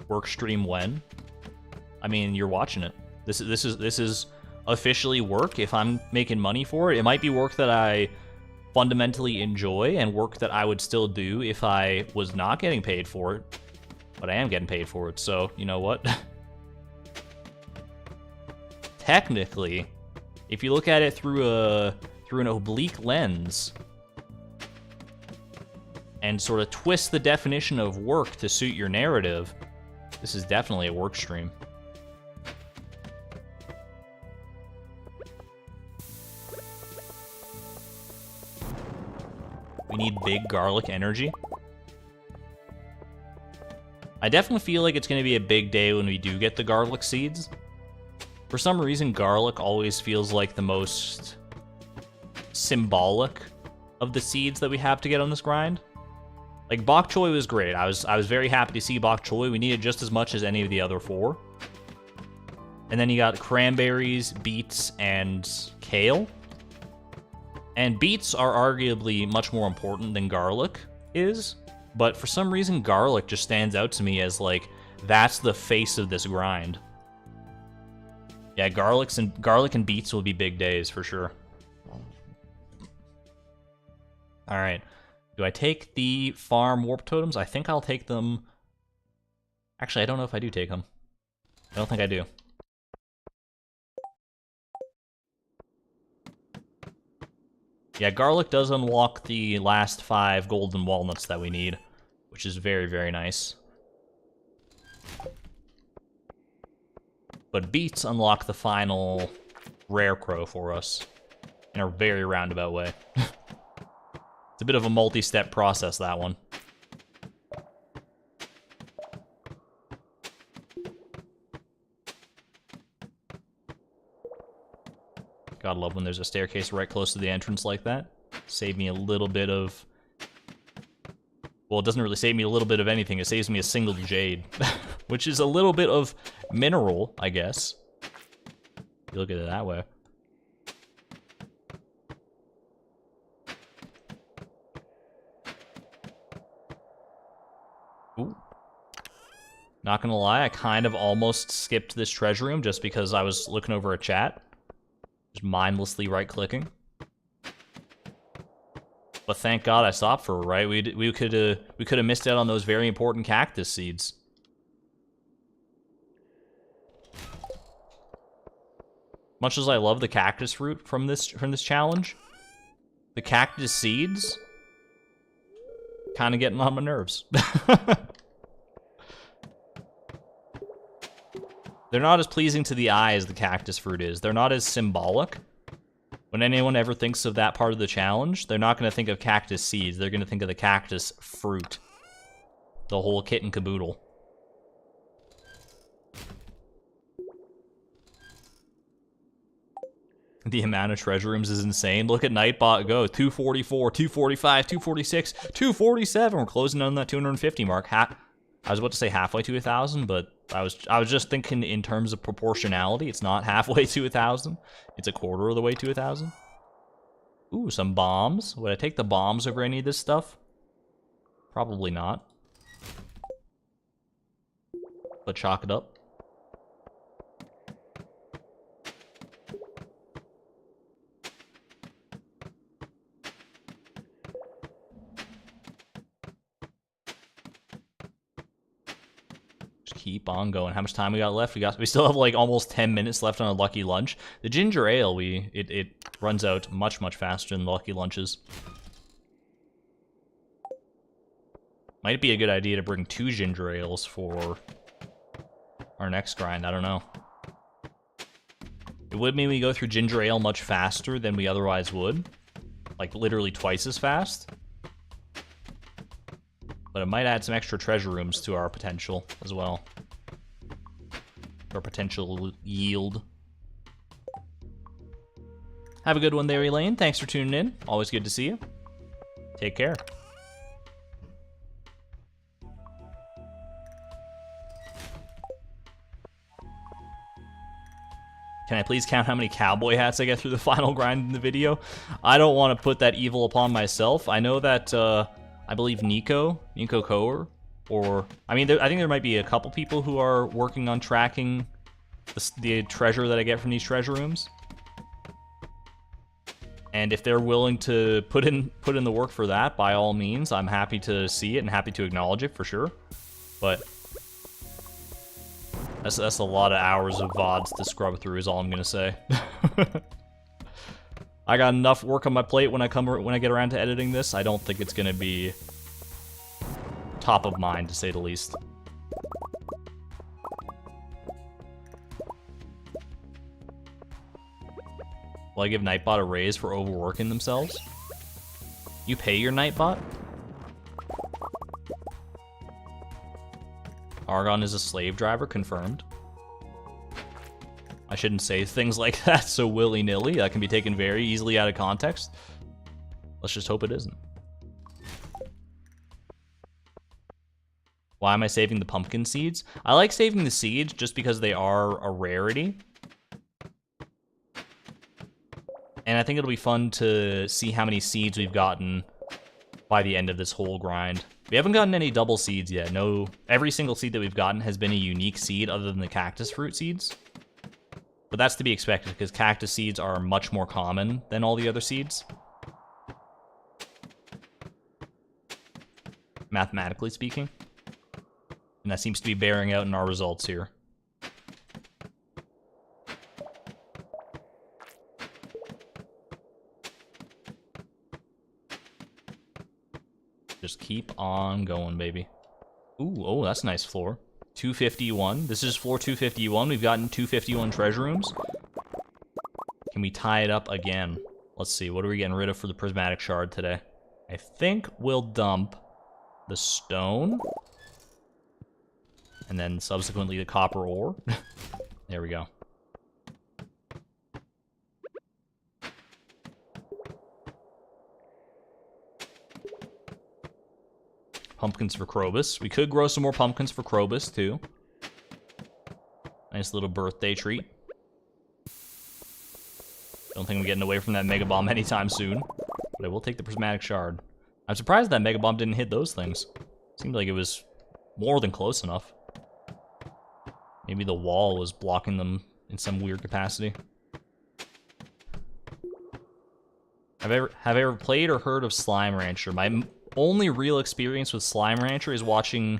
Work stream when? I mean, you're watching it. This is officially work. If I'm making money for it, it might be work that I fundamentally enjoy and work that I would still do if I was not getting paid for it. But I am getting paid for it, so you know what? Technically, if you look at it through an oblique lens and sort of twist the definition of work to suit your narrative, this is definitely a work stream. We need big garlic energy. I definitely feel like it's going to be a big day when we do get the garlic seeds. For some reason, garlic always feels like the most symbolic of the seeds that we have to get on this grind. Like, bok choy was great. I was very happy to see bok choy. We needed just as much as any of the other four. And then you got cranberries, beets, and kale. And beets are arguably much more important than garlic is. But for some reason, garlic just stands out to me as, like, that's the face of this grind. Yeah, garlic and beets will be big days for sure. All right. Do I take the farm warp totems? I think I'll take them. Actually, I don't know if I do take them. I don't think I do. Yeah, garlic does unlock the last 5 golden walnuts that we need, which is very, very nice. But beets unlock the final rare crow for us in a very roundabout way. It's a bit of a multi-step process, that one. Gotta love when there's a staircase right close to the entrance like that. Save me a little bit of... Well, it doesn't really save me a little bit of anything. It saves me a single jade. Which is a little bit of mineral, I guess. If you look at it that way. Ooh. Not gonna lie, I kind of almost skipped this treasure room just because I was looking over a chat. Just mindlessly right-clicking. But thank God I stopped for it, right? We could have missed out on those very important cactus seeds. Much as I love the cactus fruit from this challenge, the cactus seeds kind of getting on my nerves. They're not as pleasing to the eye as the cactus fruit is. They're not as symbolic. When anyone ever thinks of that part of the challenge, they're not going to think of cactus seeds. They're going to think of the cactus fruit. The whole kit and caboodle. The amount of treasure rooms is insane. Look at Nightbot go. 244, 245, 246, 247. We're closing on that 250 mark. I was about to say halfway to 1,000, but I was just thinking in terms of proportionality. It's not halfway to 1,000. It's a quarter of the way to 1,000. Ooh, some bombs. Would I take the bombs over any of this stuff? Probably not. But chalk it up. Keep on going. How much time we got left? We still have like almost 10 minutes left on a lucky lunch. The ginger ale, it runs out much faster than the lucky lunches. Might be a good idea to bring 2 ginger ales for our next grind. I don't know. It would mean we go through ginger ale much faster than we otherwise would, like literally twice as fast. But it might add some extra treasure rooms to our potential as well. Our potential yield. Have a good one there, Elaine. Thanks for tuning in. Always good to see you. Take care. Can I please count how many cowboy hats I get through the final grind in the video? I don't want to put that evil upon myself. I know that, I believe Nico Koer, or, I mean, I think there might be a couple people who are working on tracking the treasure that I get from these treasure rooms. And if they're willing to put in the work for that, by all means, I'm happy to see it and happy to acknowledge it for sure. But that's a lot of hours of VODs to scrub through is all I'm gonna say. I got enough work on my plate when I get around to editing this. I don't think it's gonna be top of mind, to say the least. Will I give Nightbot a raise for overworking themselves? You pay your Nightbot? Argon is a slave driver, confirmed. I shouldn't say things like that so willy-nilly. That can be taken very easily out of context. Let's just hope it isn't. Why am I saving the pumpkin seeds? I like saving the seeds just because they are a rarity. And I think it'll be fun to see how many seeds we've gotten by the end of this whole grind. We haven't gotten any double seeds yet. No, every single seed that we've gotten has been a unique seed other than the cactus fruit seeds. But that's to be expected because cactus seeds are much more common than all the other seeds. Mathematically speaking. And that seems to be bearing out in our results here. Just keep on going, baby. Ooh, oh, that's a nice floor. 251. This is floor 251. We've gotten 251 treasure rooms. Can we tie it up again? Let's see. What are we getting rid of for the prismatic shard today? I think we'll dump the stone. And then subsequently the copper ore. There we go. Pumpkins for Krobus. We could grow some more pumpkins for Krobus, too. Nice little birthday treat. Don't think I'm getting away from that Mega Bomb anytime soon. But I will take the Prismatic Shard. I'm surprised that Mega Bomb didn't hit those things. Seemed like it was more than close enough. Maybe the wall was blocking them in some weird capacity. Have I ever played or heard of Slime Rancher? My only real experience with Slime Rancher is watching,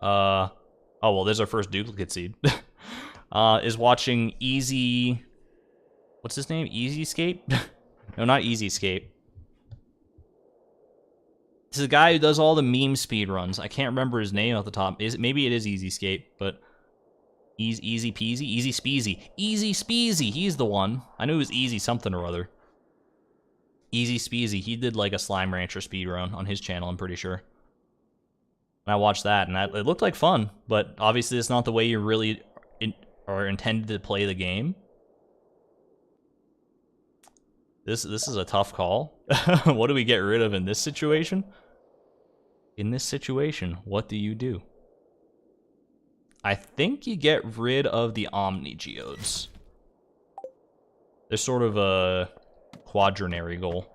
oh, well, there's our first duplicate seed. Is watching Easy, what's his name? Easy Escape? No, not Easy Escape. This is a guy who does all the meme speed runs. I can't remember his name off the top. Maybe it is Easy Escape, but Easy Peasy? Easy Speezy. Easy Speezy, he's the one. I knew it was Easy something or other. Easy Speezy, he did like a Slime Rancher speedrun on his channel, I'm pretty sure. And I watched that, and it looked like fun, but obviously it's not the way you really are intended to play the game. This is a tough call. What do we get rid of in this situation? In this situation, what do you do? I think you get rid of the Omni Geodes. They're sort of a quaternary goal.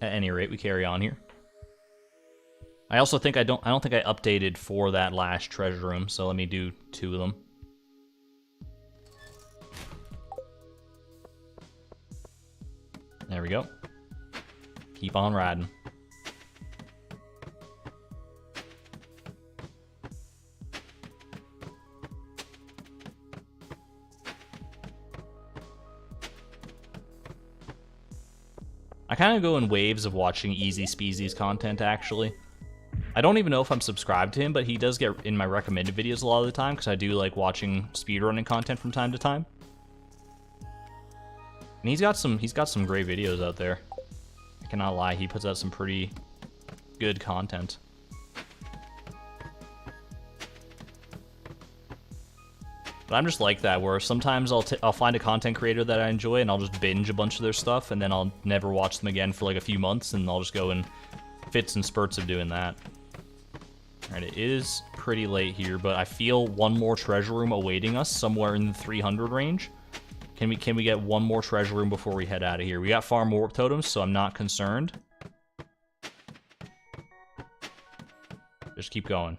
At any rate, we carry on here. I also think I don't think I updated for that last treasure room, so let me do 2 of them. There we go. Keep on riding. I kind of go in waves of watching Easy Speezy's content, actually. I don't even know if I'm subscribed to him, but he does get in my recommended videos a lot of the time, because I do like watching speedrunning content from time to time. And he's got some great videos out there. I cannot lie, he puts out some pretty good content. But I'm just like that, where sometimes I'll find a content creator that I enjoy and I'll just binge a bunch of their stuff, and then I'll never watch them again for like a few months, and I'll just go in fits and spurts of doing that. Alright, it is pretty late here, but I feel one more treasure room awaiting us somewhere in the 300 range. Can we get one more treasure room before we head out of here? We got farm warp totems, so I'm not concerned. Just keep going.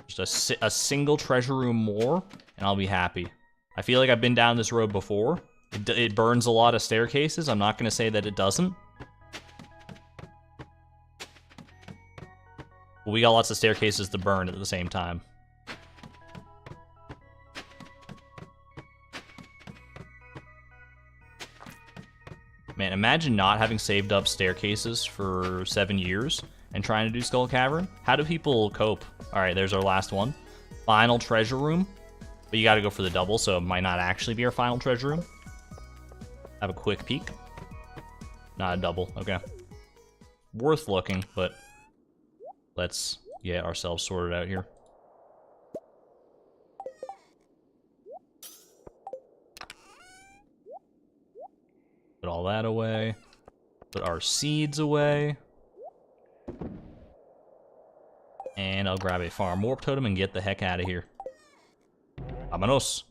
Just a single treasure room more, and I'll be happy. I feel like I've been down this road before. It burns a lot of staircases. I'm not going to say that it doesn't. But we got lots of staircases to burn at the same time. Man, imagine not having saved up staircases for 7 years and trying to do Skull Cavern. How do people cope? Alright, there's our last one. Final treasure room. But you gotta go for the double, so it might not actually be our final treasure room. Have a quick peek. Not a double, okay. Worth looking, but let's get ourselves sorted out here. Put all that away. Put our seeds away. And I'll grab a farm warp totem and get the heck out of here. Vámonos.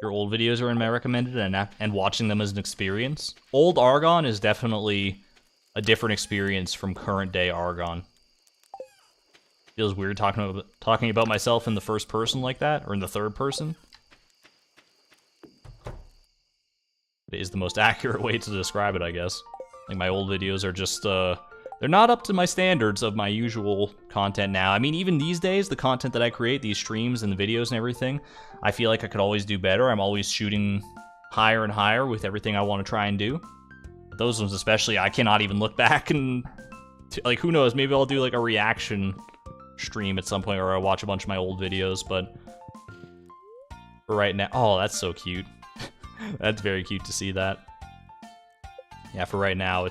Your old videos are in my recommended, and watching them as an experience. Old Argon is definitely a different experience from current day Argon. Feels weird talking about myself in the first person like that, or in the third person. It is the most accurate way to describe it, I guess. Like, my old videos are just, they're not up to my standards of my usual content now. I mean, even these days, the content that I create, these streams and the videos and everything, I feel like I could always do better. I'm always shooting higher and higher with everything I want to try and do. But those ones especially, I cannot even look back and, like, who knows, maybe I'll do, like, a reaction stream at some point, or I'll watch a bunch of my old videos, but for right now, oh, that's so cute. That's very cute to see that. Yeah, for right now,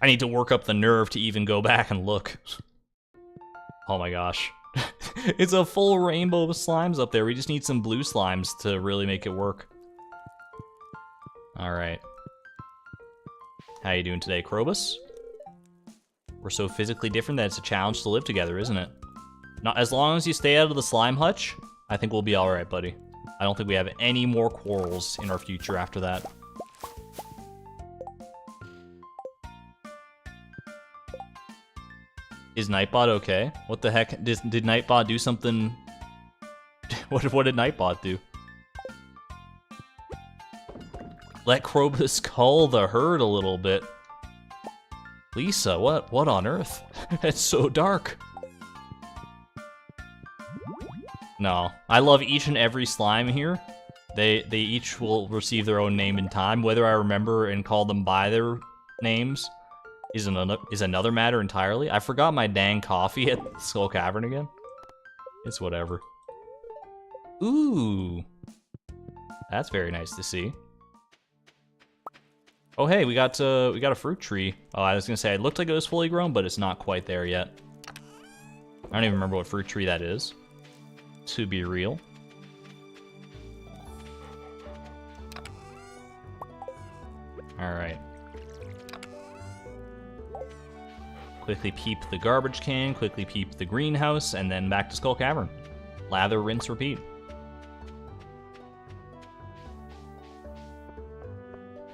I need to work up the nerve to even go back and look. Oh my gosh. It's a full rainbow of slimes up there. We just need some blue slimes to really make it work. Alright. How you doing today, Krobus? We're so physically different that it's a challenge to live together, isn't it? Not as long as you stay out of the slime hutch, I think we'll be alright, buddy. I don't think we have any more quarrels in our future after that. Is Nightbot okay? What the heck? Did Nightbot do something? What did Nightbot do? Let Krobus cull the herd a little bit. Lisa, what on earth? It's so dark. No, I love each and every slime here. They each will receive their own name in time. Whether I remember and call them by their names is another matter entirely. I forgot my dang coffee at Skull Cavern again. It's whatever. Ooh, that's very nice to see. Oh hey, we got a fruit tree. Oh, I was gonna say it looked like it was fully grown, but it's not quite there yet. I don't even remember what fruit tree that is, to be real. All right. Quickly peep the garbage can, quickly peep the greenhouse, and then back to Skull Cavern. Lather, rinse, repeat.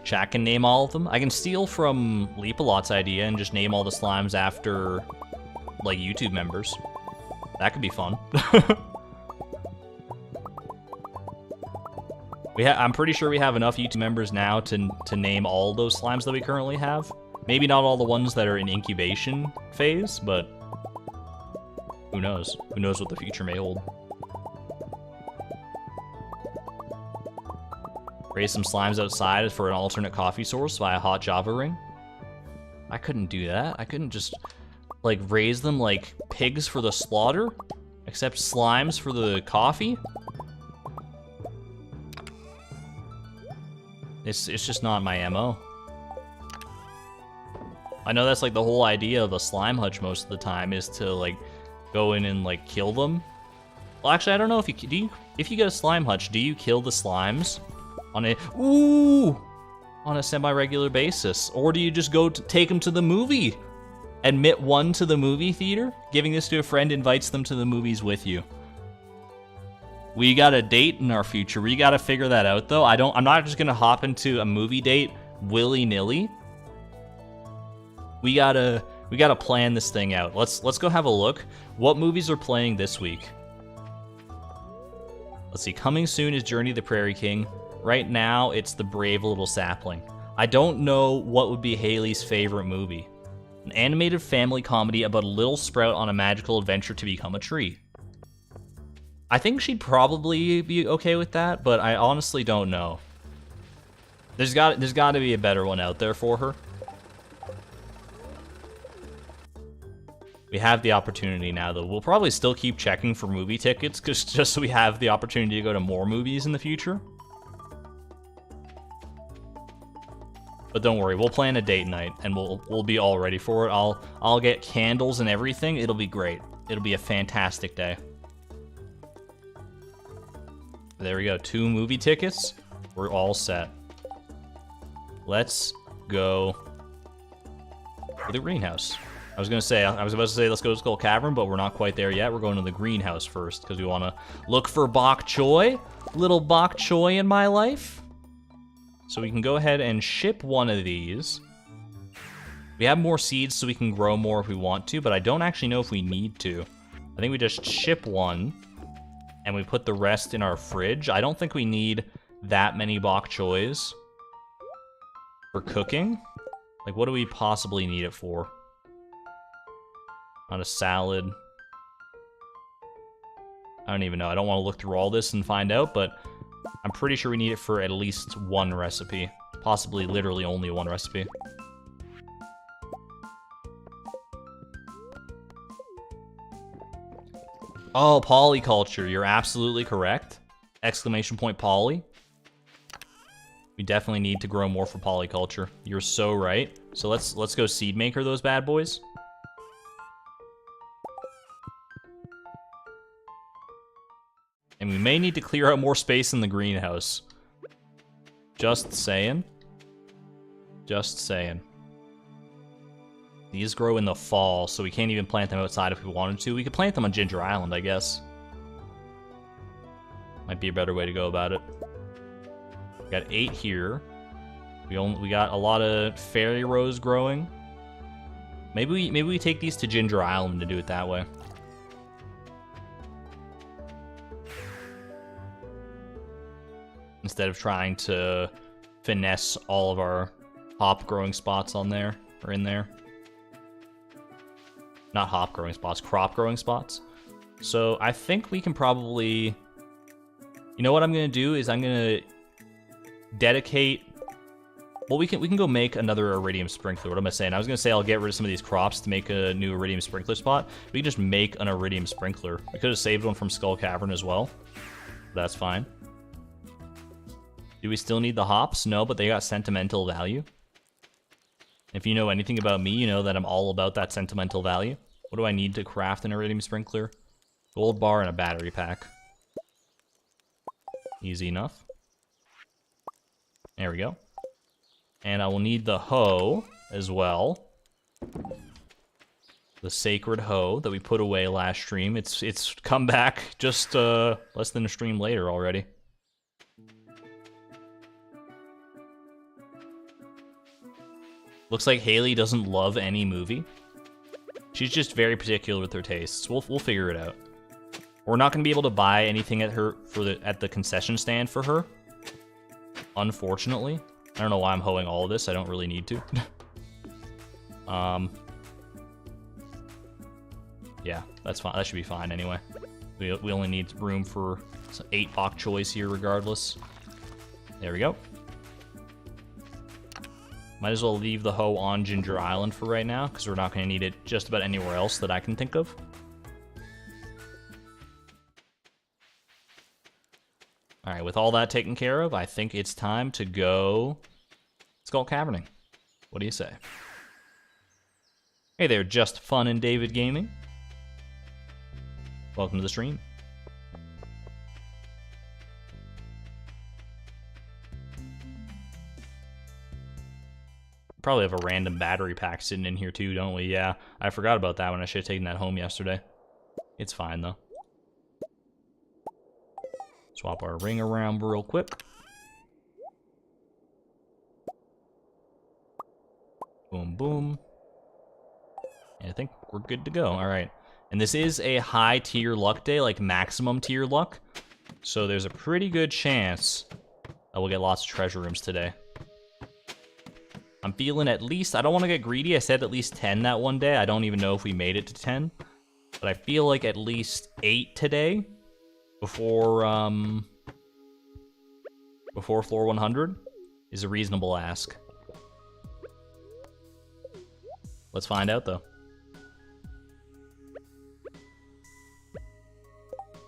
Chat can name all of them. I can steal from Leapalot's idea and just name all the slimes after, like, YouTube members. That could be fun. I'm pretty sure we have enough YouTube members now to name all those slimes that we currently have. Maybe not all the ones that are in incubation phase, but who knows? Who knows what the future may hold. Raise some slimes outside for an alternate coffee source via hot Java ring. I couldn't do that. I couldn't just, like, raise them like pigs for the slaughter, except slimes for the coffee. It's just not my MO. I know that's like the whole idea of a slime hutch most of the time is to like go in and like kill them. Well, actually, I don't know if if you get a slime hutch, do you kill the slimes on a semi-regular basis, or do you just go to take them to the movie? Admit one to the movie theater. Giving this to a friend invites them to the movies with you. We got a date in our future. We got to figure that out, though. I'm not just gonna hop into a movie date willy-nilly. We gotta plan this thing out. Let's go have a look. What movies are playing this week? Let's see. Coming soon is Journey to the Prairie King. Right now, it's The Brave Little Sapling. I don't know what would be Haley's favorite movie. An animated family comedy about a little sprout on a magical adventure to become a tree. I think she'd probably be okay with that, but I honestly don't know. There's got to be a better one out there for her. We have the opportunity now, though. We'll probably still keep checking for movie tickets, just so we have the opportunity to go to more movies in the future. But don't worry, we'll plan a date night, and we'll be all ready for it. I'll get candles and everything. It'll be great. It'll be a fantastic day. There we go. 2 movie tickets. We're all set. Let's go to the greenhouse. I was about to say let's go to Skull Cavern, but we're not quite there yet. We're going to the greenhouse first because we want to look for bok choy. Little bok choy in my life. So we can go ahead and ship one of these. We have more seeds so we can grow more if we want to, but I don't actually know if we need to. I think we just ship one and we put the rest in our fridge. I don't think we need that many bok choys for cooking. Like, what do we possibly need it for? On a salad. I don't even know. I don't want to look through all this and find out, but I'm pretty sure we need it for at least one recipe. Possibly literally only one recipe. Oh, polyculture. You're absolutely correct. Exclamation point poly. We definitely need to grow more for polyculture. You're so right. So let's go seed maker those bad boys. And we may need to clear out more space in the greenhouse. Just saying. Just saying. These grow in the fall, so we can't even plant them outside if we wanted to. We could plant them on Ginger Island, I guess. Might be a better way to go about it. We got 8 here. We got a lot of fairy rose growing. Maybe we take these to Ginger Island to do it that way. Instead of trying to finesse all of our hop growing spots on there, or in there. Not hop growing spots, crop growing spots. So I think we can probably... You know what I'm going to do is I'm going to dedicate... Well, we can go make another iridium sprinkler. What am I saying? I was going to say I'll get rid of some of these crops to make a new iridium sprinkler spot. We can just make an iridium sprinkler. We could have saved one from Skull Cavern as well. That's fine. Do we still need the hops? No, but they got sentimental value. If you know anything about me, you know that I'm all about that sentimental value. What do I need to craft an iridium sprinkler? Gold bar and a battery pack. Easy enough. There we go. And I will need the hoe as well. The sacred hoe that we put away last stream. It's come back just less than a stream later already. Looks like Haley doesn't love any movie. She's just very particular with her tastes. We'll figure it out. We're not going to be able to buy anything at the concession stand for her. Unfortunately. I don't know why I'm hoeing all of this. I don't really need to. Yeah, that's fine. That should be fine anyway. We only need room for 8 bok choys here regardless. There we go. Might as well leave the hoe on Ginger Island for right now, because we're not going to need it just about anywhere else that I can think of. Alright, with all that taken care of, I think it's time to go Skull Caverning. What do you say? Hey there, Just Fun and David Gaming. Welcome to the stream. Probably have a random battery pack sitting in here too, don't we? Yeah, I forgot about that one. I should have taken that home yesterday. It's fine though. Swap our ring around real quick. Boom, boom. And I think we're good to go. All right. And this is a high tier luck day, like maximum tier luck. So there's a pretty good chance that we'll get lots of treasure rooms today. I'm feeling at least, I don't want to get greedy. I said at least 10 that one day. I don't even know if we made it to 10. But I feel like at least 8 today. Before floor 100 is a reasonable ask. Let's find out though.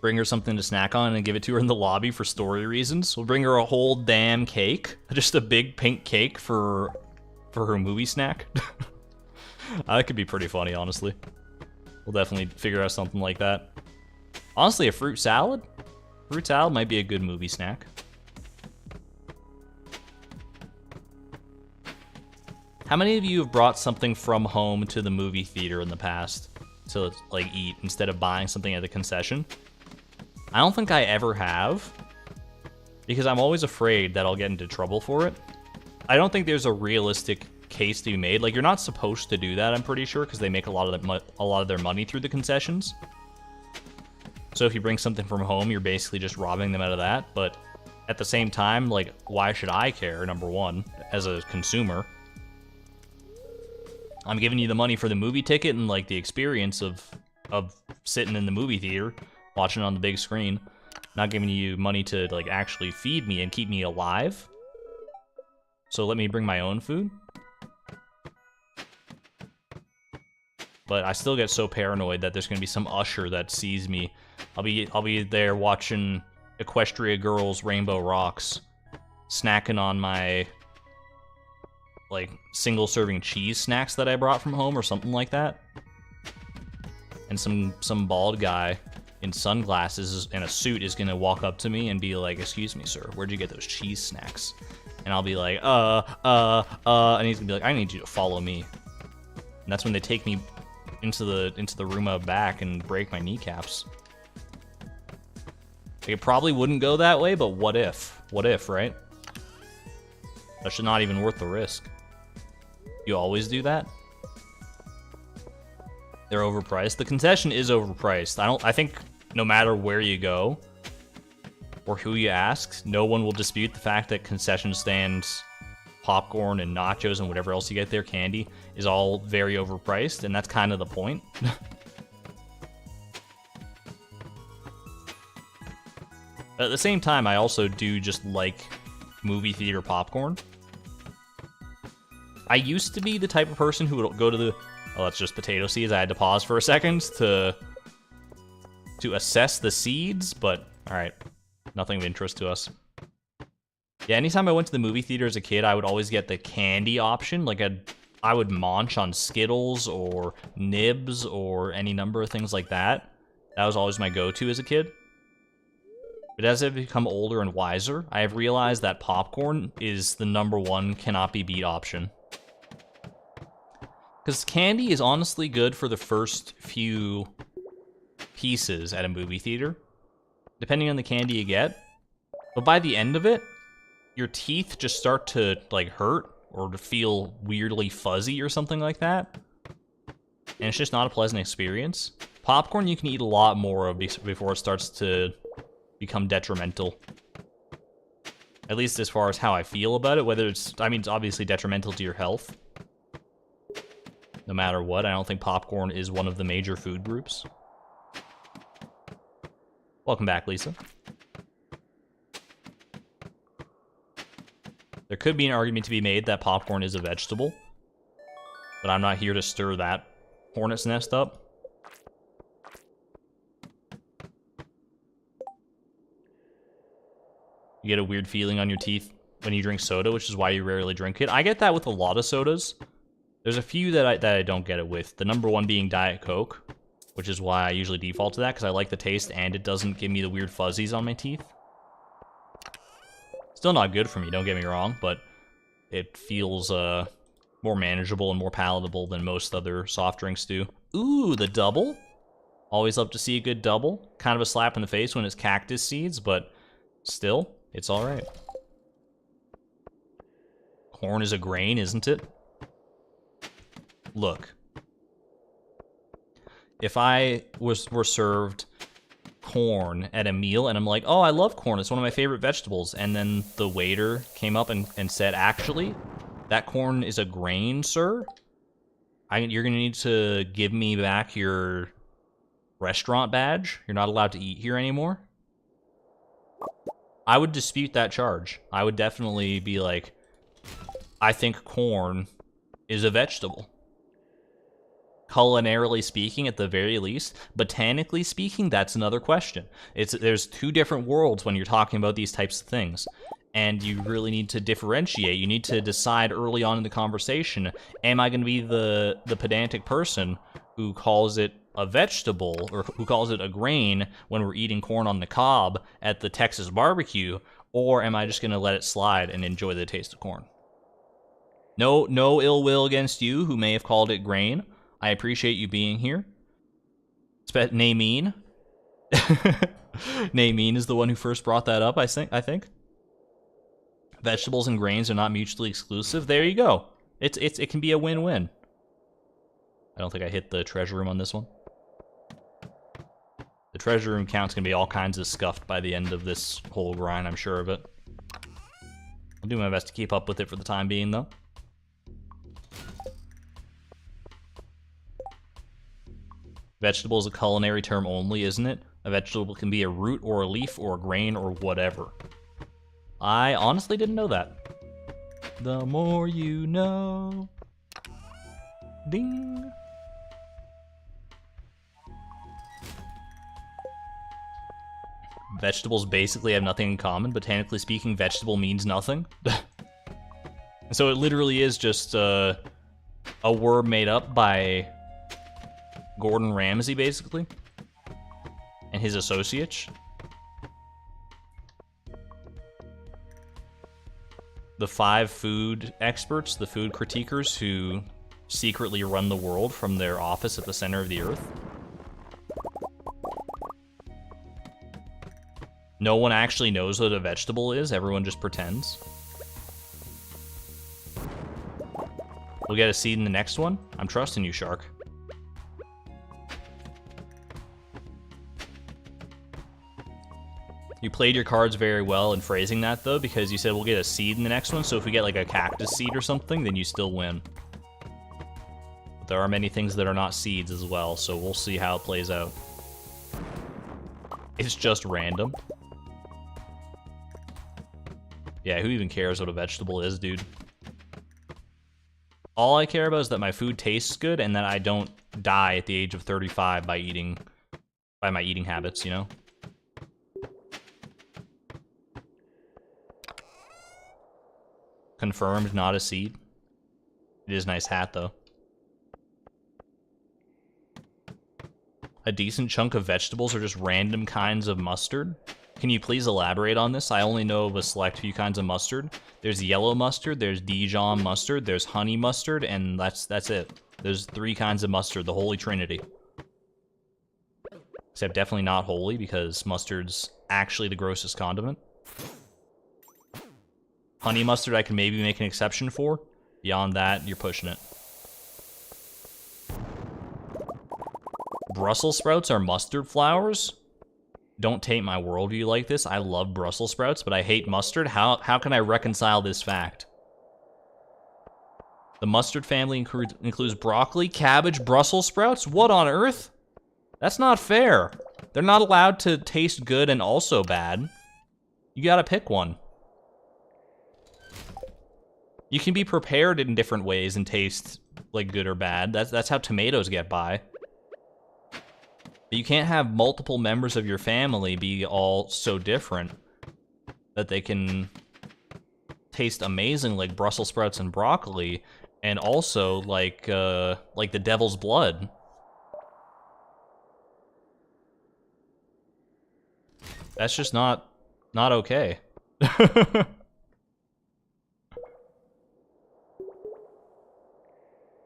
Bring her something to snack on and give it to her in the lobby for story reasons. We'll bring her a whole damn cake. Just a big pink cake for her movie snack. That could be pretty funny, honestly. We'll definitely figure out something like that. Honestly, a fruit salad? Fruit salad might be a good movie snack. How many of you have brought something from home to the movie theater in the past to, like, eat instead of buying something at the concession? I don't think I ever have, because I'm always afraid that I'll get into trouble for it. I don't think there's a realistic case to be made. Like, you're not supposed to do that, I'm pretty sure, because they make a lot of their money through the concessions. So if you bring something from home, you're basically just robbing them out of that. But at the same time, like, why should I care, number one, as a consumer? I'm giving you the money for the movie ticket and, like, the experience of sitting in the movie theater, watching it on the big screen. Not giving you money to, like, actually feed me and keep me alive. So let me bring my own food. But I still get so paranoid that there's gonna be some usher that sees me. I'll be there watching Equestria Girls Rainbow Rocks, snacking on my, like, single serving cheese snacks that I brought from home or something like that. And some bald guy in sunglasses and a suit is gonna walk up to me and be like, "Excuse me, sir, where'd you get those cheese snacks?" And I'll be like, and he's gonna be like, "I need you to follow me." And that's when they take me into the room out back and break my kneecaps. Like, it probably wouldn't go that way, but what if? What if, right? That should not even worth the risk. You always do that? They're overpriced. The concession is overpriced. I think no matter where you go or who you ask, no one will dispute the fact that concession stands, popcorn and nachos and whatever else you get there, candy, is all very overpriced, and that's kind of the point. At the same time, I also do just like movie theater popcorn. I used to be the type of person who would go to the... Oh, that's just potato seeds. I had to pause for a second to assess the seeds, but alright. Nothing of interest to us. Yeah, anytime I went to the movie theater as a kid, I would always get the candy option. Like, I would munch on Skittles or Nibs or any number of things like that. That was always my go-to as a kid. But as I've become older and wiser, I have realized that popcorn is the #1 cannot be beat option. Because candy is honestly good for the first few pieces at a movie theater, depending on the candy you get. But by the end of it, your teeth just start to, like, hurt or to feel weirdly fuzzy or something like that. And it's just not a pleasant experience. Popcorn you can eat a lot more of before it starts to become detrimental. At least as far as how I feel about it, whether it's... I mean, it's obviously detrimental to your health. No matter what, I don't think popcorn is one of the major food groups. Welcome back, Lisa. There could be an argument to be made that popcorn is a vegetable, but I'm not here to stir that hornet's nest up. You get a weird feeling on your teeth when you drink soda, which is why you rarely drink it. I get that with a lot of sodas. There's a few that I don't get it with. The #1 being Diet Coke, which is why I usually default to that, because I like the taste and it doesn't give me the weird fuzzies on my teeth. Still not good for me, don't get me wrong, but it feels more manageable and more palatable than most other soft drinks do. Ooh, the double. Always love to see a good double. Kind of a slap in the face when it's cactus seeds, but still, it's alright. Corn is a grain, isn't it? Look. If I were served corn at a meal and I'm like, oh, I love corn, it's one of my favorite vegetables, and then the waiter came up and said, actually, that corn is a grain, sir. You're gonna need to give me back your restaurant badge. You're not allowed to eat here anymore. I would dispute that charge. I would definitely be like, I think corn is a vegetable. Culinarily speaking, at the very least. Botanically speaking, that's another question. There's two different worlds when you're talking about these types of things. And you really need to differentiate. You need to decide early on in the conversation, am I going to be the pedantic person who calls it a vegetable, or who calls it a grain when we're eating corn on the cob at the Texas barbecue, or am I just going to let it slide and enjoy the taste of corn? No ill will against you who may have called it grain. I appreciate you being here. Nameen. Nameen is the one who first brought that up, I think. Vegetables and grains are not mutually exclusive. There you go. It can be a win-win. I don't think I hit the treasure room on this one. The treasure room count's gonna be all kinds of scuffed by the end of this whole grind, I'm sure of it. I'll do my best to keep up with it for the time being, though. Vegetable is a culinary term only, isn't it? A vegetable can be a root or a leaf or a grain or whatever. I honestly didn't know that. The more you know. Ding. Vegetables basically have nothing in common. Botanically speaking, vegetable means nothing. So it literally is just a word made up by Gordon Ramsay, basically. and his associates. The 5 food experts, the food critiquers who secretly run the world from their office at the center of the earth. No one actually knows what a vegetable is, everyone just pretends. We'll get a seed in the next one. I'm trusting you, Shark. You played your cards very well in phrasing that, though, because you said we'll get a seed in the next one, so if we get, like, a cactus seed or something, then you still win. But there are many things that are not seeds as well, so we'll see how it plays out. It's just random. Yeah, who even cares what a vegetable is, dude? All I care about is that my food tastes good and that I don't die at the age of 35 by my eating habits, you know? Confirmed, not a seed. It is a nice hat, though. A decent chunk of vegetables are just random kinds of mustard. Can you please elaborate on this? I only know of a select few kinds of mustard. There's yellow mustard, there's Dijon mustard, there's honey mustard, and that's it. There's 3 kinds of mustard, the Holy Trinity. Except definitely not holy, because mustard's actually the grossest condiment. Honey mustard I can maybe make an exception for. Beyond that, you're pushing it. Brussels sprouts are mustard flowers? Don't taint my worldview like this. I love Brussels sprouts, but I hate mustard. How can I reconcile this fact? The mustard family includes broccoli, cabbage, Brussels sprouts? What on earth? That's not fair. They're not allowed to taste good and also bad. You gotta pick one. You can be prepared in different ways and taste like good or bad. That's how tomatoes get by. But you can't have multiple members of your family be all so different that they can taste amazing like Brussels sprouts and broccoli, and also like the devil's blood. That's just not okay.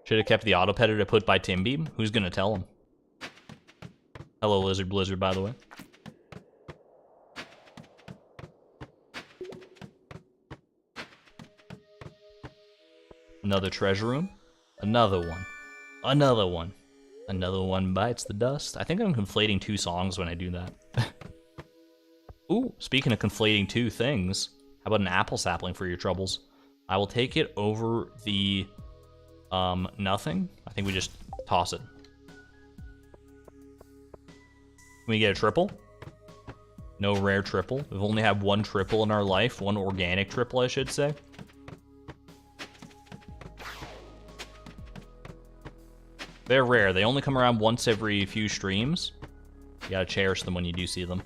Should have kept the auto-editor put by Timbeam. Who's gonna tell him? Hello, Lizard Blizzard, by the way. Another treasure room. Another one. Another one. Another one bites the dust. I think I'm conflating 2 songs when I do that. Ooh, speaking of conflating 2 things, how about an apple sapling for your troubles? I will take it over the, nothing. I think we just toss it. Can we get a triple? No rare triple. We've only had 1 triple in our life. 1 organic triple, I should say. They're rare. They only come around once every few streams. You gotta cherish them when you do see them.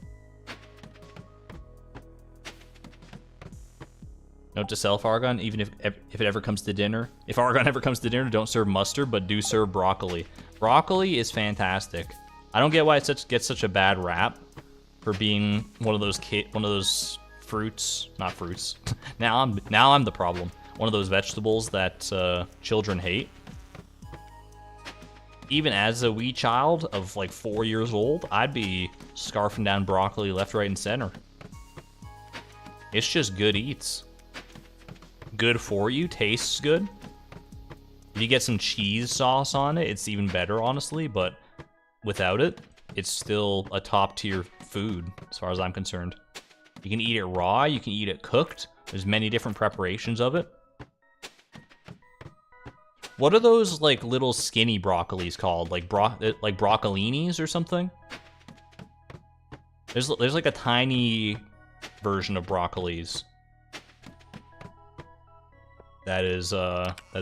Note to self, Argon, even if it ever comes to dinner. If Argon ever comes to dinner, don't serve mustard, but do serve broccoli. Broccoli is fantastic. I don't get why it gets such a bad rap for being one of those fruits, not fruits. now I'm the problem. One of those vegetables that children hate. Even as a wee child of like 4 years old, I'd be scarfing down broccoli left, right, and center. It's just good eats. Good for you, tastes good. If you get some cheese sauce on it, it's even better, honestly, but without it, it's still a top tier food, as far as I'm concerned. You can eat it raw, you can eat it cooked. There's many different preparations of it. What are those like little skinny broccolis called? Like broccolinis or something? There's like a tiny version of broccolis. That is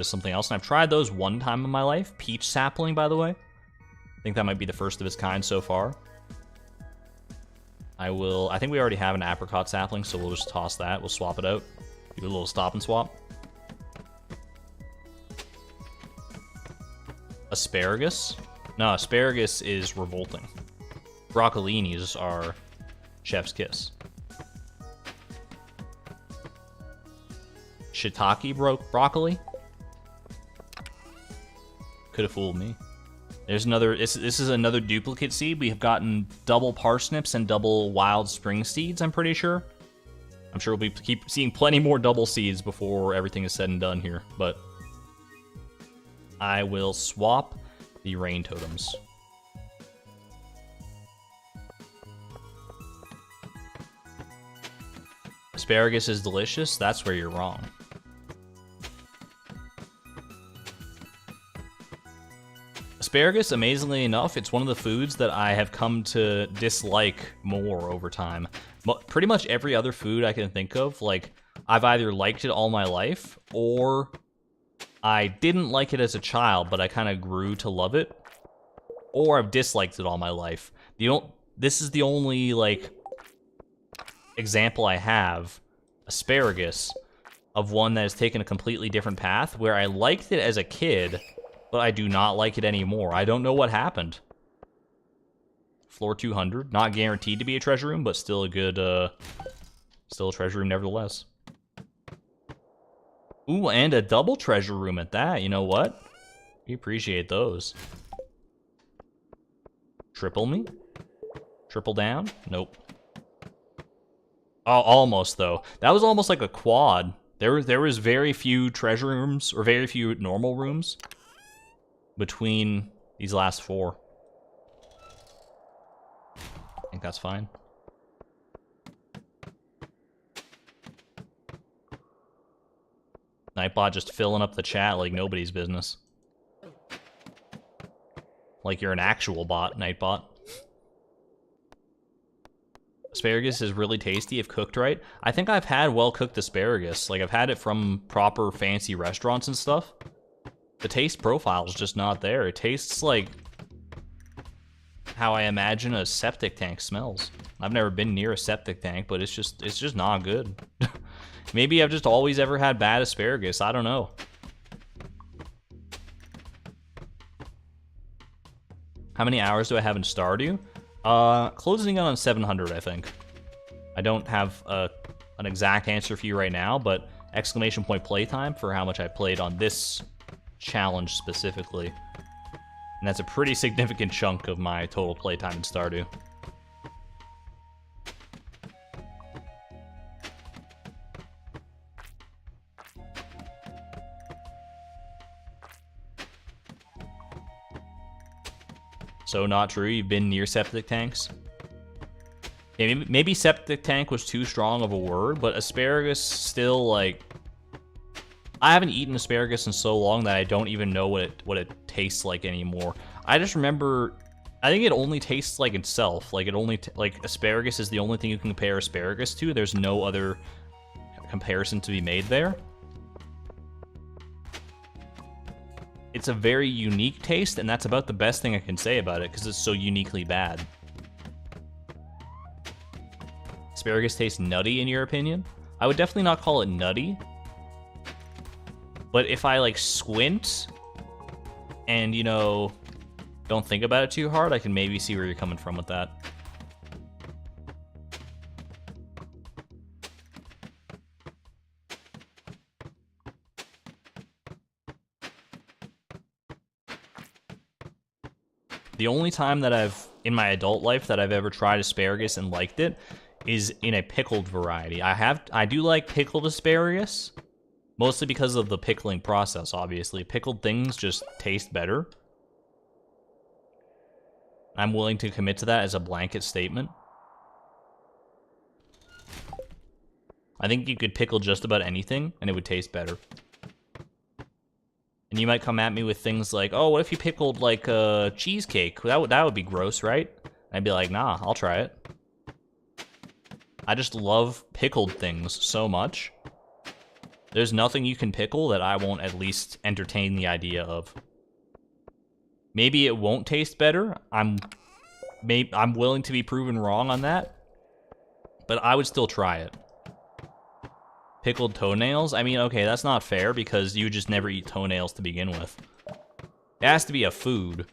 something else. And I've tried those 1 time in my life. Peach sapling, by the way. I think that might be the first of its kind so far. I think we already have an apricot sapling, so we'll just toss that. We'll swap it out. Do a little stop and swap. Asparagus? No, asparagus is revolting. Broccolinis are chef's kiss. Shiitake broccoli? Could have fooled me. There's another, this is another duplicate seed. We have gotten double parsnips and double wild spring seeds, I'm pretty sure. I'm sure we'll keep seeing plenty more double seeds before everything is said and done here, but I will swap the rain totems. Asparagus is delicious? That's where you're wrong. Asparagus, amazingly enough, it's one of the foods that I have come to dislike more over time. Pretty much every other food I can think of, like, I've either liked it all my life, or I didn't like it as a child, but I kind of grew to love it, or I've disliked it all my life. This is the only, like, example I have, asparagus, of one that has taken a completely different path, where I liked it as a kid, but I do not like it anymore. I don't know what happened. Floor 200, not guaranteed to be a treasure room, but still a good, still a treasure room nevertheless. Ooh, and a double treasure room at that, you know what? We appreciate those. Triple me? Triple down? Nope. Oh, almost, though. That was almost like a quad. There was very few treasure rooms, or very few normal rooms, between these last four. I think that's fine. Nightbot just filling up the chat like nobody's business. Like you're an actual bot, Nightbot. Asparagus is really tasty if cooked right. I think I've had well-cooked asparagus. Like, I've had it from proper fancy restaurants and stuff. The taste profile is just not there. It tastes like how I imagine a septic tank smells. I've never been near a septic tank, but it's just not good. Maybe I've just always ever had bad asparagus. I don't know. How many hours do I have in Stardew? Closing in on 700, I think. I don't have an exact answer for you right now, but exclamation point playtime for how much I played on this challenge specifically. And that's a pretty significant chunk of my total playtime in Stardew. So not true, you've been near septic tanks? Yeah, maybe septic tank was too strong of a word, but asparagus still, like... I haven't eaten asparagus in so long that I don't even know what it tastes like anymore. I just remember... I think it only tastes like itself. Like, like, asparagus is the only thing you can compare asparagus to. There's no other comparison to be made there. It's a very unique taste, and that's about the best thing I can say about it, because it's so uniquely bad. Asparagus tastes nutty, in your opinion? I would definitely not call it nutty. But if I, like, squint, and, you know, don't think about it too hard, I can maybe see where you're coming from with that. The only time that in my adult life that I've ever tried asparagus and liked it is in a pickled variety. I do like pickled asparagus, mostly because of the pickling process, obviously. Pickled things just taste better. I'm willing to commit to that as a blanket statement. I think you could pickle just about anything and it would taste better. And you might come at me with things like, oh, what if you pickled, like, a cheesecake? That would be gross, right? And I'd be like, nah, I'll try it. I just love pickled things so much. There's nothing you can pickle that I won't at least entertain the idea of. Maybe it won't taste better. I'm willing to be proven wrong on that. But I would still try it. Pickled toenails? I mean, okay, that's not fair because you just never eat toenails to begin with. It has to be a food.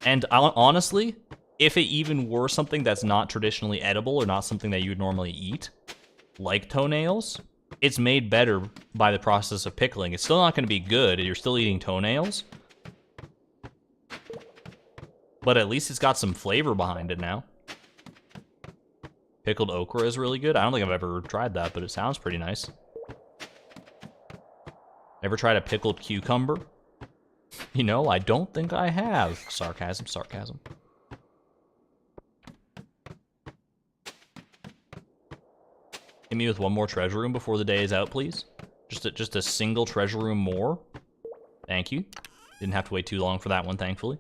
And honestly, if it even were something that's not traditionally edible or not something that you would normally eat, like toenails, it's made better by the process of pickling. It's still not going to be good. You're still eating toenails. But at least it's got some flavor behind it now. Pickled okra is really good. I don't think I've ever tried that, but it sounds pretty nice. Ever tried a pickled cucumber? You know, I don't think I have. Sarcasm, sarcasm. Hit me with one more treasure room before the day is out, please. Just a single treasure room more. Thank you. Didn't have to wait too long for that one, thankfully.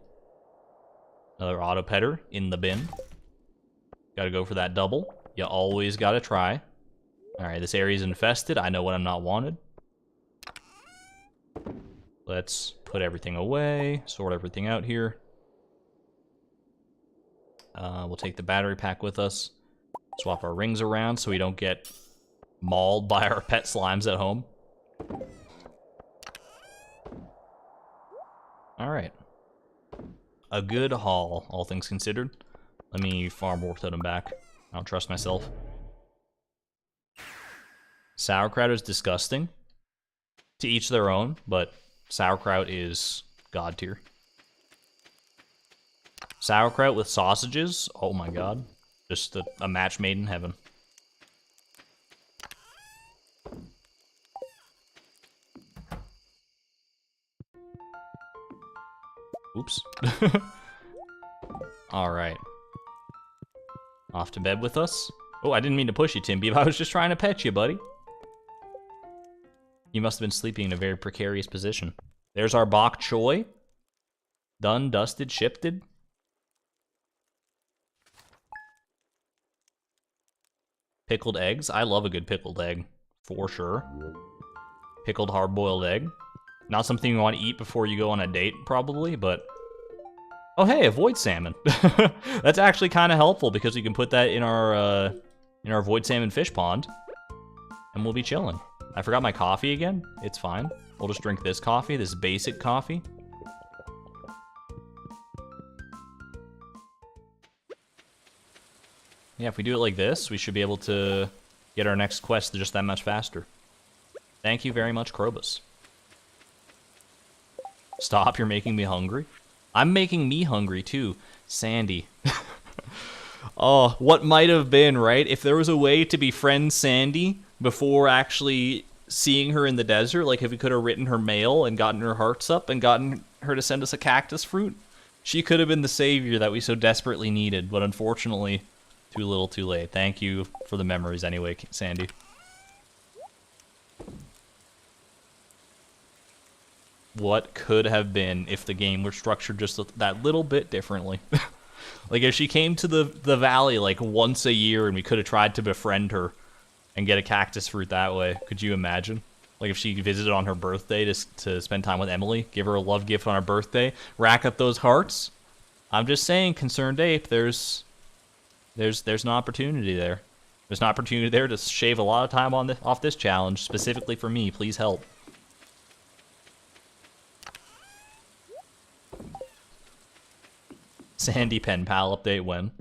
Another auto petter in the bin. Gotta go for that double. You always gotta try. Alright, this area's infested. I know when I'm not wanted. Let's put everything away. Sort everything out here. We'll take the battery pack with us. Swap our rings around so we don't get mauled by our pet slimes at home. Alright. A good haul, all things considered. Let me farm Warp Totem back. I don't trust myself. Sauerkraut is disgusting. To each their own, but sauerkraut is god tier. Sauerkraut with sausages? Oh my god. Just a match made in heaven. Oops. Alright. Off to bed with us. Oh, I didn't mean to push you, Timby. I was just trying to pet you, buddy. You must have been sleeping in a very precarious position. There's our bok choy. Done, dusted, shifted. Pickled eggs. I love a good pickled egg, for sure. Pickled hard-boiled egg. Not something you want to eat before you go on a date, probably, but... Oh, hey, avoid salmon. That's actually kind of helpful because we can put that in our void salmon fish pond, and we'll be chilling. I forgot my coffee again. It's fine. We'll just drink this coffee, this basic coffee. Yeah, if we do it like this, we should be able to get our next quest just that much faster. Thank you very much, Krobus. Stop, you're making me hungry. I'm making me hungry, too. Sandy. Oh, what might have been, right? If there was a way to befriend Sandy before actually seeing her in the desert, like if we could have written her mail and gotten her hearts up and gotten her to send us a cactus fruit, she could have been the savior that we so desperately needed, but unfortunately, too little, too late. Thank you for the memories anyway, Sandy. What could have been if the game were structured just that little bit differently. Like if she came to the valley like once a year and we could have tried to befriend her and get a cactus fruit that way. Could you imagine? Like if she visited on her birthday to spend time with Emily, give her a love gift on her birthday, rack up those hearts. I'm just saying, concerned ape, there's an opportunity there. There's an opportunity there to shave a lot of time off this challenge, specifically for me. Please help. Sandy pen pal update when?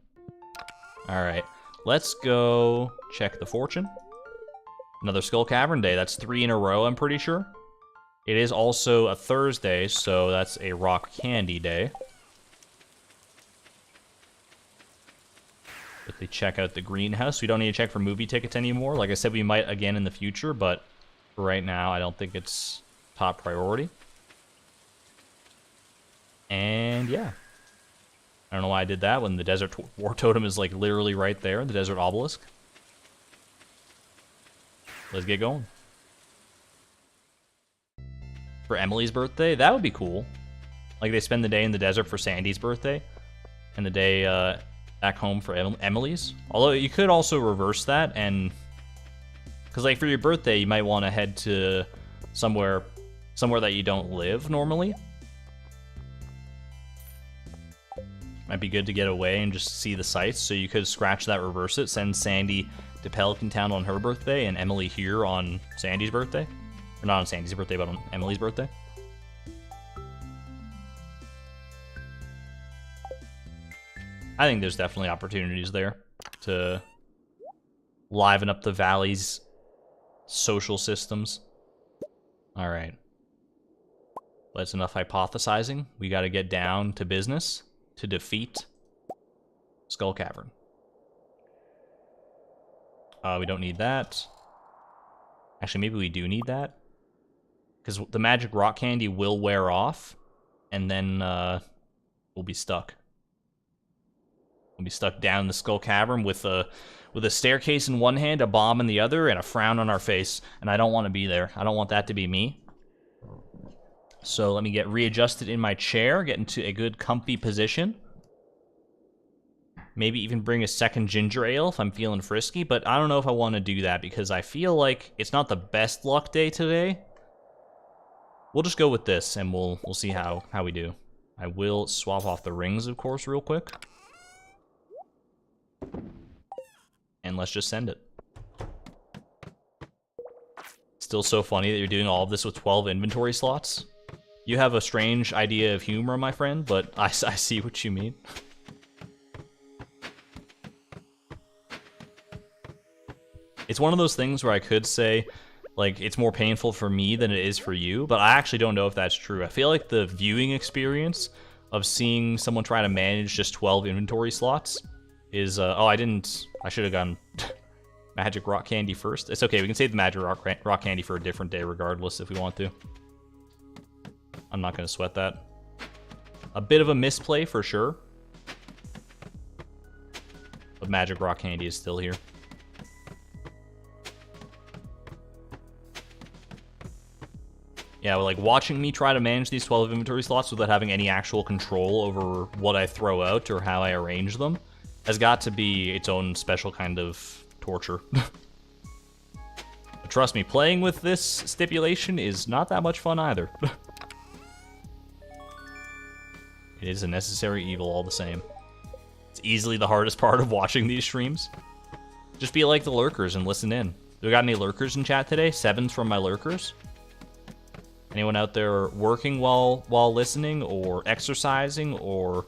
Alright, let's go check the fortune. Another Skull Cavern day. That's 3 in a row, I'm pretty sure. It is also a Thursday, so that's a rock candy day. Quickly check out the greenhouse. We don't need to check for movie tickets anymore. Like I said, we might again in the future, but for right now, I don't think it's top priority. And yeah. I don't know why I did that when the desert war totem is like literally right there, the desert obelisk. Let's get going. For Emily's birthday, that would be cool. Like they spend the day in the desert for Sandy's birthday, and the day back home for Emily's. Although you could also reverse that, and because like for your birthday, you might want to head to somewhere that you don't live normally. Might be good to get away and just see the sights, so you could scratch that, reverse it, send Sandy to Pelican Town on her birthday, and Emily here on Sandy's birthday. Or not on Sandy's birthday, but on Emily's birthday. I think there's definitely opportunities there to liven up the valley's social systems. All right. That's enough hypothesizing. We got to get down to business to defeat Skull Cavern. We don't need that. Actually, maybe we do need that. Because the magic rock candy will wear off, and then we'll be stuck. We'll be stuck down the Skull Cavern with a staircase in one hand, a bomb in the other, and a frown on our face. And I don't want to be there. I don't want that to be me. So let me get readjusted in my chair, get into a good comfy position. Maybe even bring a second ginger ale if I'm feeling frisky, but I don't know if I want to do that because I feel like it's not the best luck day today. We'll just go with this and we'll see how we do. I will swap off the rings, of course, real quick. And let's just send it. Still so funny that you're doing all of this with 12 inventory slots. You have a strange idea of humor, my friend, but I see what you mean. It's one of those things where I could say, like, it's more painful for me than it is for you, but I actually don't know if that's true. I feel like the viewing experience of seeing someone try to manage just 12 inventory slots is, oh, I should have gone magic rock candy first. It's okay, we can save the magic rock candy for a different day regardless if we want to. I'm not going to sweat that. A bit of a misplay for sure. But magic rock candy is still here. Yeah, like, watching me try to manage these 12 inventory slots without having any actual control over what I throw out or how I arrange them has got to be its own special kind of torture. But trust me, playing with this stipulation is not that much fun either. It is a necessary evil all the same. It's easily the hardest part of watching these streams. Just be like the lurkers and listen in. We got any lurkers in chat today? 7s from my lurkers? Anyone out there working while listening, or exercising, or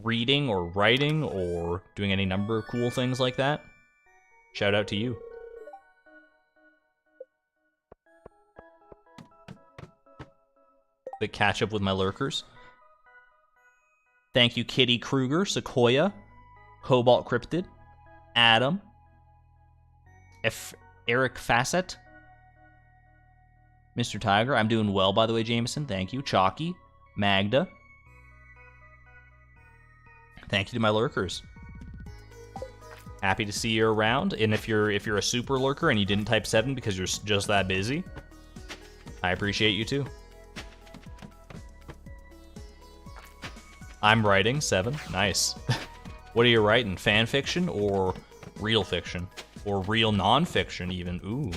reading, or writing, or doing any number of cool things like that? Shout out to you. Quick catch up with my lurkers. Thank you, Kitty Kruger, Sequoia, Cobalt Cryptid, Adam, Eric Facet, Mr. Tiger. I'm doing well, by the way, Jameson. Thank you. Chalky, Magda. Thank you to my lurkers. Happy to see you around. And if you're a super lurker and you didn't type 7 because you're just that busy, I appreciate you too. I'm writing 7. Nice. What are you writing? Fan fiction or real fiction? Or real non-fiction even? Ooh.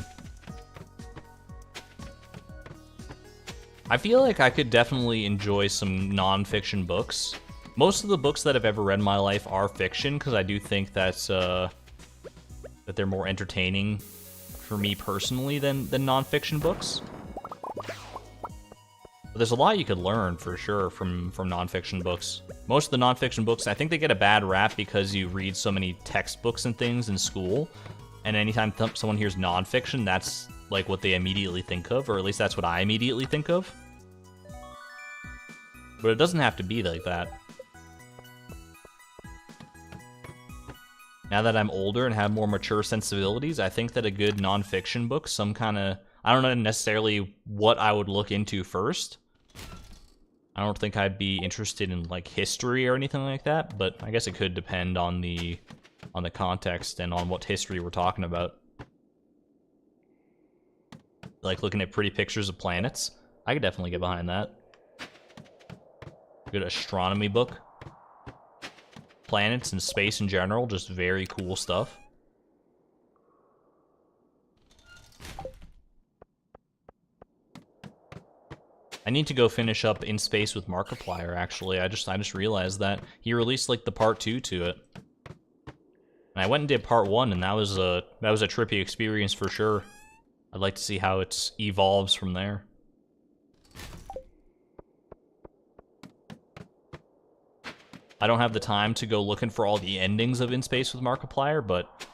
I feel like I could definitely enjoy some non-fiction books. Most of the books that I've ever read in my life are fiction, because I do think that's that they're more entertaining for me personally than non-fiction books. But there's a lot you could learn for sure from non-fiction books. Most of the non-fiction books, I think they get a bad rap because you read so many textbooks and things in school, and anytime someone hears non-fiction, that's like what they immediately think of, or at least that's what I immediately think of. But it doesn't have to be like that. Now that I'm older and have more mature sensibilities, I think that a good non-fiction book, some kind of, I don't know necessarily what I would look into first. I don't think I'd be interested in like history or anything like that, but I guess it could depend on the context and on what history we're talking about. Like looking at pretty pictures of planets, I could definitely get behind that. Good astronomy book. Planets and space in general, just very cool stuff. I need to go finish up In Space with Markiplier, actually. I just realized that he released like the part 2 to it. And I went and did part 1, and that was a trippy experience for sure. I'd like to see how it evolves from there. I don't have the time to go looking for all the endings of In Space with Markiplier, but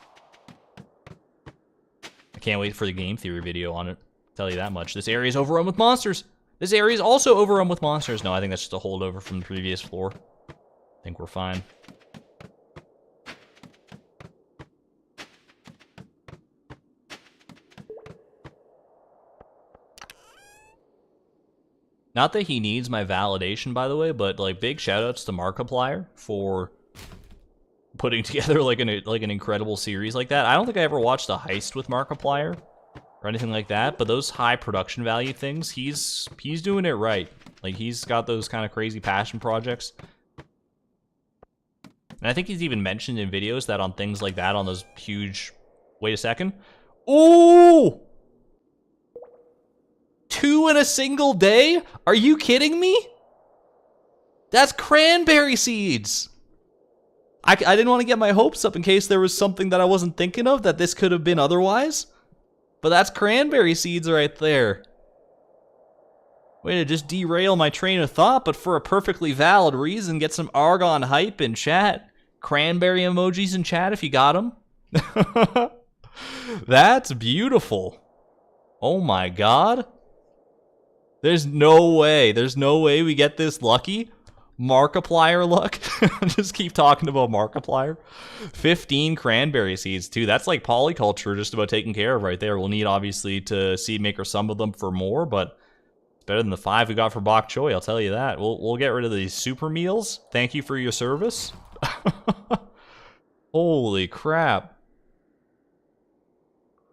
I can't wait for the game theory video on it. I'll tell you that much. This area is overrun with monsters. This area is also overrun with monsters. No, I think that's just a holdover from the previous floor. I think we're fine. Not that he needs my validation, by the way, but like big shoutouts to Markiplier for putting together like an incredible series like that. I don't think I ever watched a heist with Markiplier or anything like that, but those high production value things, he's doing it right. Like he's got those kind of crazy passion projects. And I think he's even mentioned in videos that on things like that, on those huge... Wait a second. Ooh! 2 in a single day? Are you kidding me? That's cranberry seeds! I didn't want to get my hopes up in case there was something that I wasn't thinking of that this could have been otherwise. But that's cranberry seeds right there. Way to just derail my train of thought, but for a perfectly valid reason. Get some Argon hype in chat. Cranberry emojis in chat if you got them. That's beautiful. Oh my god. There's no way we get this lucky. Markiplier luck. Just keep talking about Markiplier. 15 cranberry seeds too. That's like polyculture just about taken care of right there. We'll need obviously to seed maker some of them for more, but it's better than the 5 we got for bok choy, I'll tell you that. We'll get rid of these super meals. Thank you for your service. Holy crap.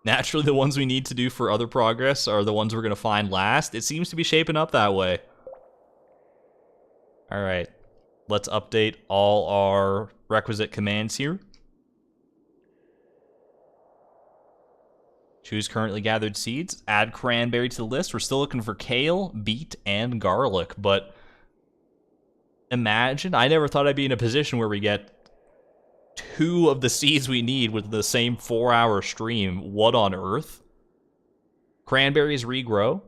Naturally, the ones we need to do for other progress are the ones we're going to find last. It seems to be shaping up that way. Alright. Let's update all our requisite commands here. Choose currently gathered seeds. Add cranberry to the list. We're still looking for kale, beet, and garlic, but imagine, I never thought I'd be in a position where we get 2 of the seeds we need with the same 4-hour stream. What on earth? Cranberries regrow.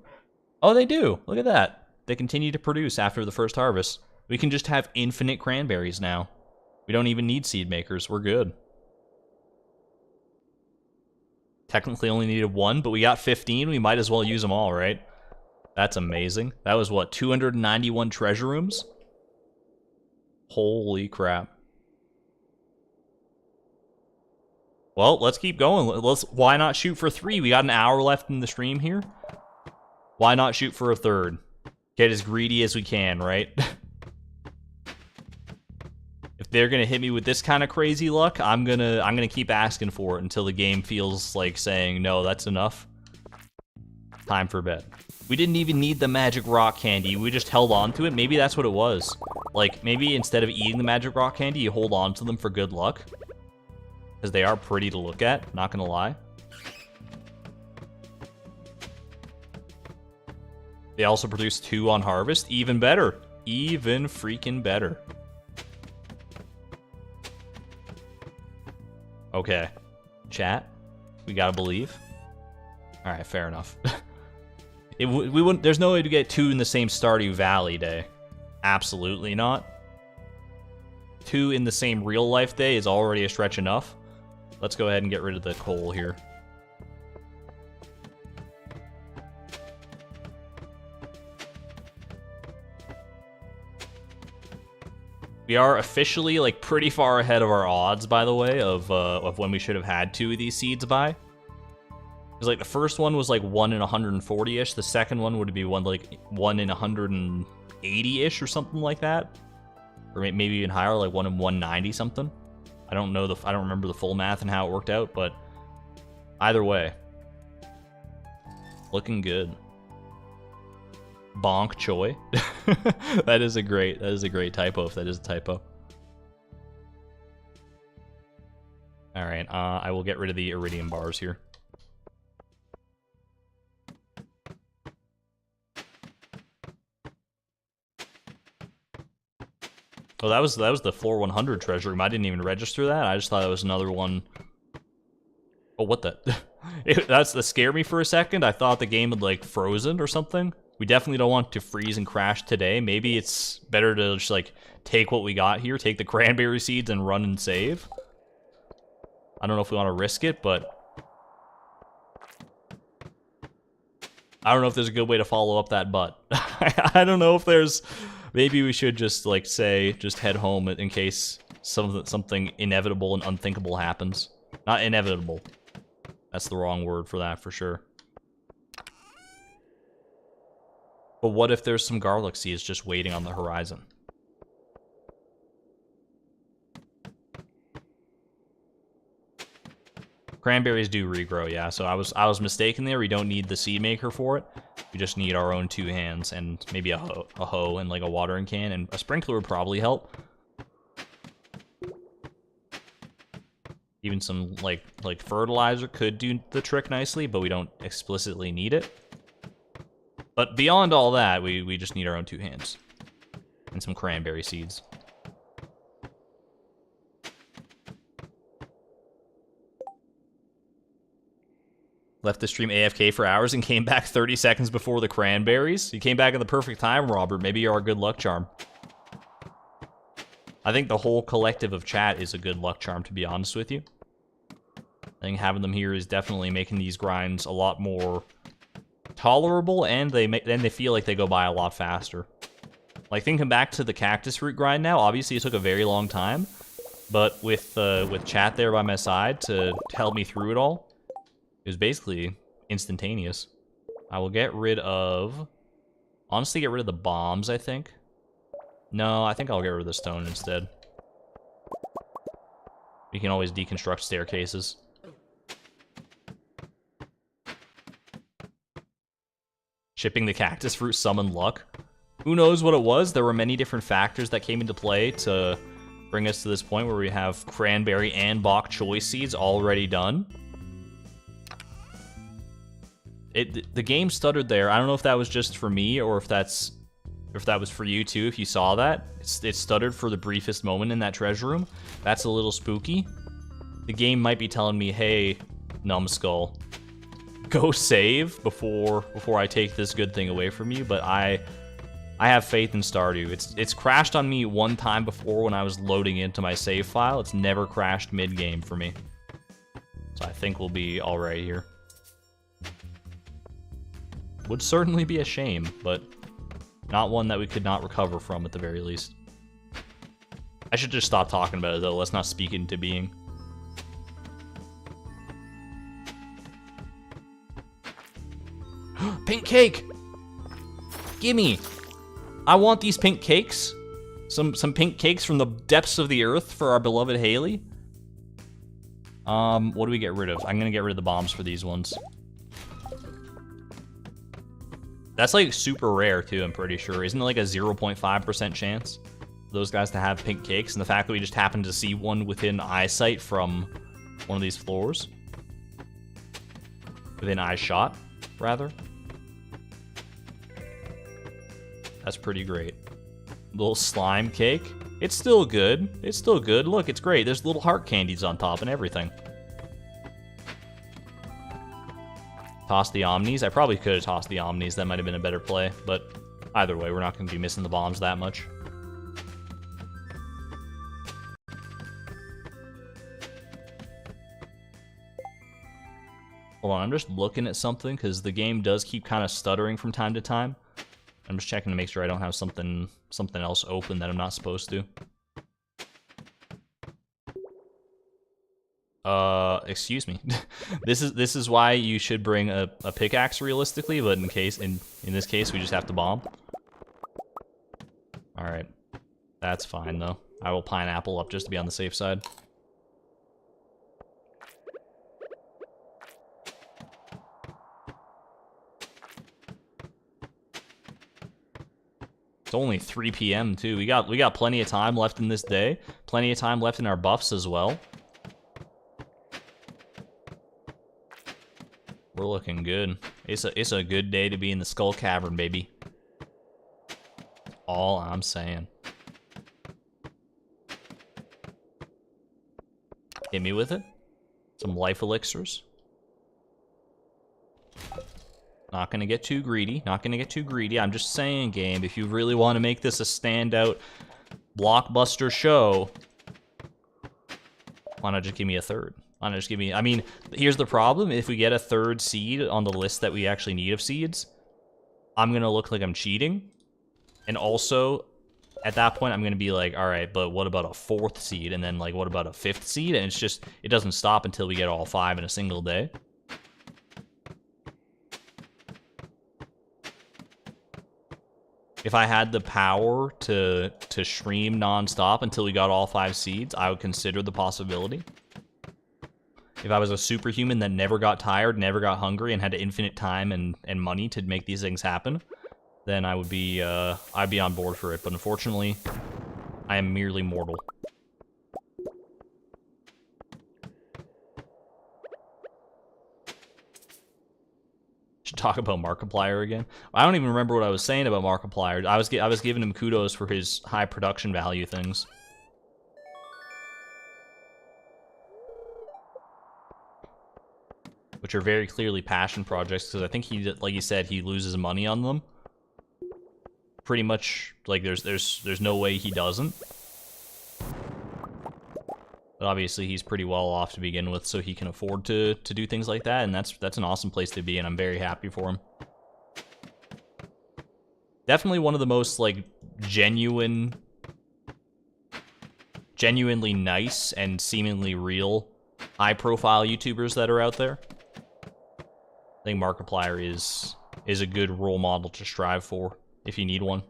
Oh, they do. Look at that. They continue to produce after the first harvest. We can just have infinite cranberries now. We don't even need seed makers. We're good. Technically only needed 1, but we got 15. We might as well use them all, right? That's amazing. That was, what, 291 treasure rooms? Holy crap. Well, let's keep going. Why not shoot for 3? We got an hour left in the stream here. Why not shoot for a 3rd? Get as greedy as we can, right? If they're gonna hit me with this kind of crazy luck, I'm gonna keep asking for it until the game feels like saying, no, that's enough. Time for bed. We didn't even need the magic rock candy. We just held on to it. Maybe that's what it was. Like, maybe instead of eating the magic rock candy, you hold on to them for good luck. Because they are pretty to look at, not gonna lie. They also produce 2 on harvest. Even better. Even freaking better. Okay. Chat. We gotta believe. Alright, fair enough. We wouldn't. There's no way to get 2 in the same Stardew Valley day. Absolutely not. 2 in the same real life day is already a stretch enough. Let's go ahead and get rid of the coal here. We are officially, like, pretty far ahead of our odds, by the way, of when we should have had 2 of these seeds by. Because, like, the first one was, like, 1 in 140-ish. The second one would be 1 in 180-ish or something like that. Or maybe even higher, like 1 in 190 something. I don't remember the full math and how it worked out, but either way, looking good. Bonk choy. that is a great typo if that is a typo. All right, I will get rid of the iridium bars here. Oh, that was the floor 100 treasure room. I didn't even register that. I just thought it was another one. Oh, what the? That scared me for a second. I thought the game had, like, frozen or something. We definitely don't want to freeze and crash today. Maybe it's better to just, like, take what we got here, take the cranberry seeds and run and save. I don't know if we want to risk it, but I don't know if there's a good way to follow up that but. I don't know if there's... Maybe we should just, like, say, just head home in case something inevitable and unthinkable happens. Not inevitable. That's the wrong word for that, for sure. But what if there's some garlic seeds just waiting on the horizon? Cranberries do regrow, yeah. So I was mistaken there. We don't need the seed maker for it. We just need our own 2 hands and maybe a hoe and like a watering can, and a sprinkler would probably help. Even some like fertilizer could do the trick nicely, but we don't explicitly need it. But beyond all that, we just need our own 2 hands and some cranberry seeds. Left the stream AFK for hours and came back 30 seconds before the cranberries. You came back at the perfect time, Robert. Maybe you're our good luck charm. I think the whole collective of chat is a good luck charm, to be honest with you. I think having them here is definitely making these grinds a lot more tolerable, and they feel like they go by a lot faster. Like, thinking back to the cactus root grind now, obviously it took a very long time, but with chat there by my side to help me through it all, it was basically instantaneous. I will get rid of... Honestly, get rid of the bombs, I think. No, I think I'll get rid of the stone instead. We can always deconstruct staircases. Shipping the cactus fruit summoned luck. Who knows what it was? There were many different factors that came into play to bring us to this point where we have cranberry and bok choy seeds already done. The game stuttered there. I don't know if that was just for me or if that was for you too, if you saw that. It stuttered for the briefest moment in that treasure room. That's a little spooky. The game might be telling me, hey, numbskull, go save before I take this good thing away from you, but I have faith in Stardew. It's crashed on me one time before when I was loading into my save file. It's never crashed mid-game for me. So I think we'll be alright here. Would certainly be a shame, but not one that we could not recover from at the very least. I should just stop talking about it though. Let's not speak into being. Pink cake! Gimme! I want these pink cakes. Some pink cakes from the depths of the earth for our beloved Haley. What do we get rid of? I'm gonna get rid of the bombs for these ones. That's like super rare too, I'm pretty sure. Isn't it like a 0.5% chance for those guys to have pink cakes? And the fact that we just happened to see one within eyesight from one of these floors. Within eye shot, rather. That's pretty great. Little slime cake. It's still good. It's still good. Look, it's great. There's little heart candies on top and everything. Toss the Omnis. I probably could have tossed the Omnis. That might have been a better play. But either way, we're not going to be missing the bombs that much. Hold on, I'm just looking at something because the game does keep kind of stuttering from time to time. I'm just checking to make sure I don't have something else open that I'm not supposed to. Excuse me. This is why you should bring a pickaxe realistically, but in this case we just have to bomb. Alright. That's fine though. I will pineapple up just to be on the safe side. It's only 3 PM too. We got plenty of time left in this day. Plenty of time left in our buffs as well. We're looking good. It's a good day to be in the Skull Cavern, baby. All I'm saying. Hit me with it. Some life elixirs. Not gonna get too greedy. Not gonna get too greedy. I'm just saying, game, if you really want to make this a standout blockbuster show, why not just give me a third? Why not just give me... I mean, here's the problem. If we get a third seed on the list that we actually need of seeds, I'm gonna look like I'm cheating. And also, at that point, I'm gonna be like, all right, but what about a fourth seed? And then, like, what about a fifth seed? And it's just... it doesn't stop until we get all 5 in a single day. If I had the power to stream non-stop until we got all 5 seeds, I would consider the possibility. If I was a superhuman that never got tired, never got hungry, and had infinite time and money to make these things happen, then I would be, I'd be on board for it. But unfortunately, I am merely mortal. Talk about Markiplier again. I don't even remember what I was saying about Markiplier. I was giving him kudos for his high production value things. Which are very clearly passion projects, because I think he, like you said, he loses money on them. Pretty much, like, there's no way he doesn't. But obviously he's pretty well off to begin with, so he can afford to do things like that, and that's an awesome place to be, and I'm very happy for him. Definitely one of the most, like, genuinely nice and seemingly real high-profile YouTubers that are out there. I think Markiplier is a good role model to strive for, if you need one.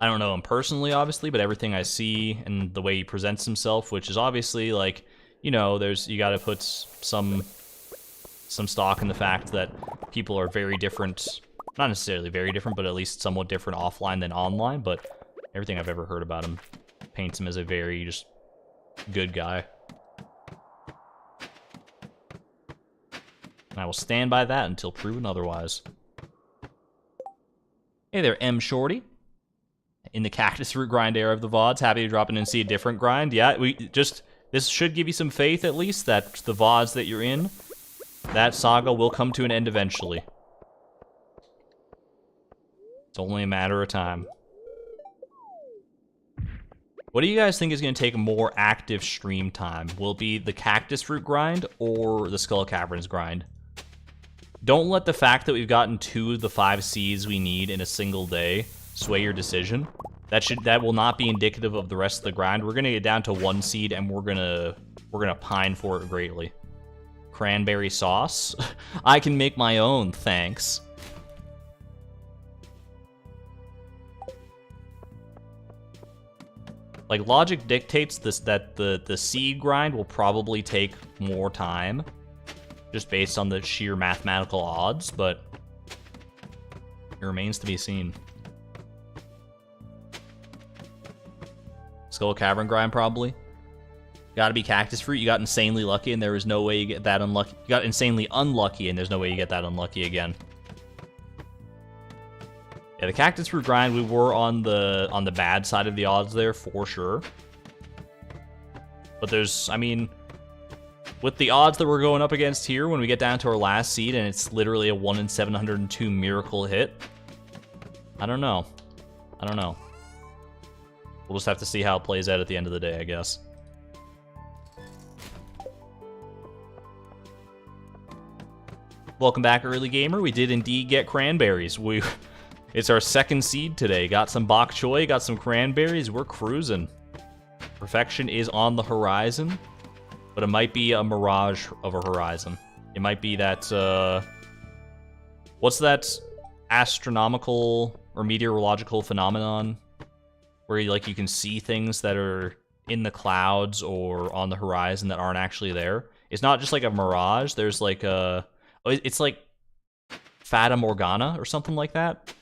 I don't know him personally, obviously, but everything I see and the way he presents himself, which is obviously, like, you know, you gotta put some stock in the fact that people are very different, not necessarily very different, but at least somewhat different offline than online, but everything I've ever heard about him paints him as a very, just, good guy. And I will stand by that until proven otherwise. Hey there, M. Shorty. In the cactus root grind era of the VODs, happy to drop in and see a different grind. Yeah, this should give you some faith, at least, that the VODs that you're in, that saga will come to an end eventually. It's only a matter of time. What do you guys think is going to take more active stream time? Will it be the cactus root grind or the skull caverns grind? Don't let the fact that we've gotten 2 of the 5 seeds we need in a single day sway your decision. That will not be indicative of the rest of the grind. We're gonna get down to 1 seed and we're gonna pine for it greatly. Cranberry sauce? I can make my own, thanks. Like, logic dictates that the seed grind will probably take more time, just based on the sheer mathematical odds, but it remains to be seen. Skull Cavern grind, probably. Gotta be Cactus Fruit. You got insanely lucky, and there is no way you get that unlucky. You got insanely unlucky, and there's no way you get that unlucky again. Yeah, the Cactus Fruit grind, we were on the bad side of the odds there, for sure. But there's, I mean, with the odds that we're going up against here, when we get down to our last seed, and it's literally a 1 in 702 miracle hit, I don't know. I don't know. We'll just have to see how it plays out at the end of the day, I guess. Welcome back, early gamer. We did indeed get cranberries. It's our 2nd seed today. Got some bok choy, got some cranberries. We're cruising. Perfection is on the horizon, but it might be a mirage of a horizon. It might be that, what's that astronomical or meteorological phenomenon where you can see things that are in the clouds or on the horizon that aren't actually there? It's not just like a mirage. There's like it's like Fata Morgana or something like that.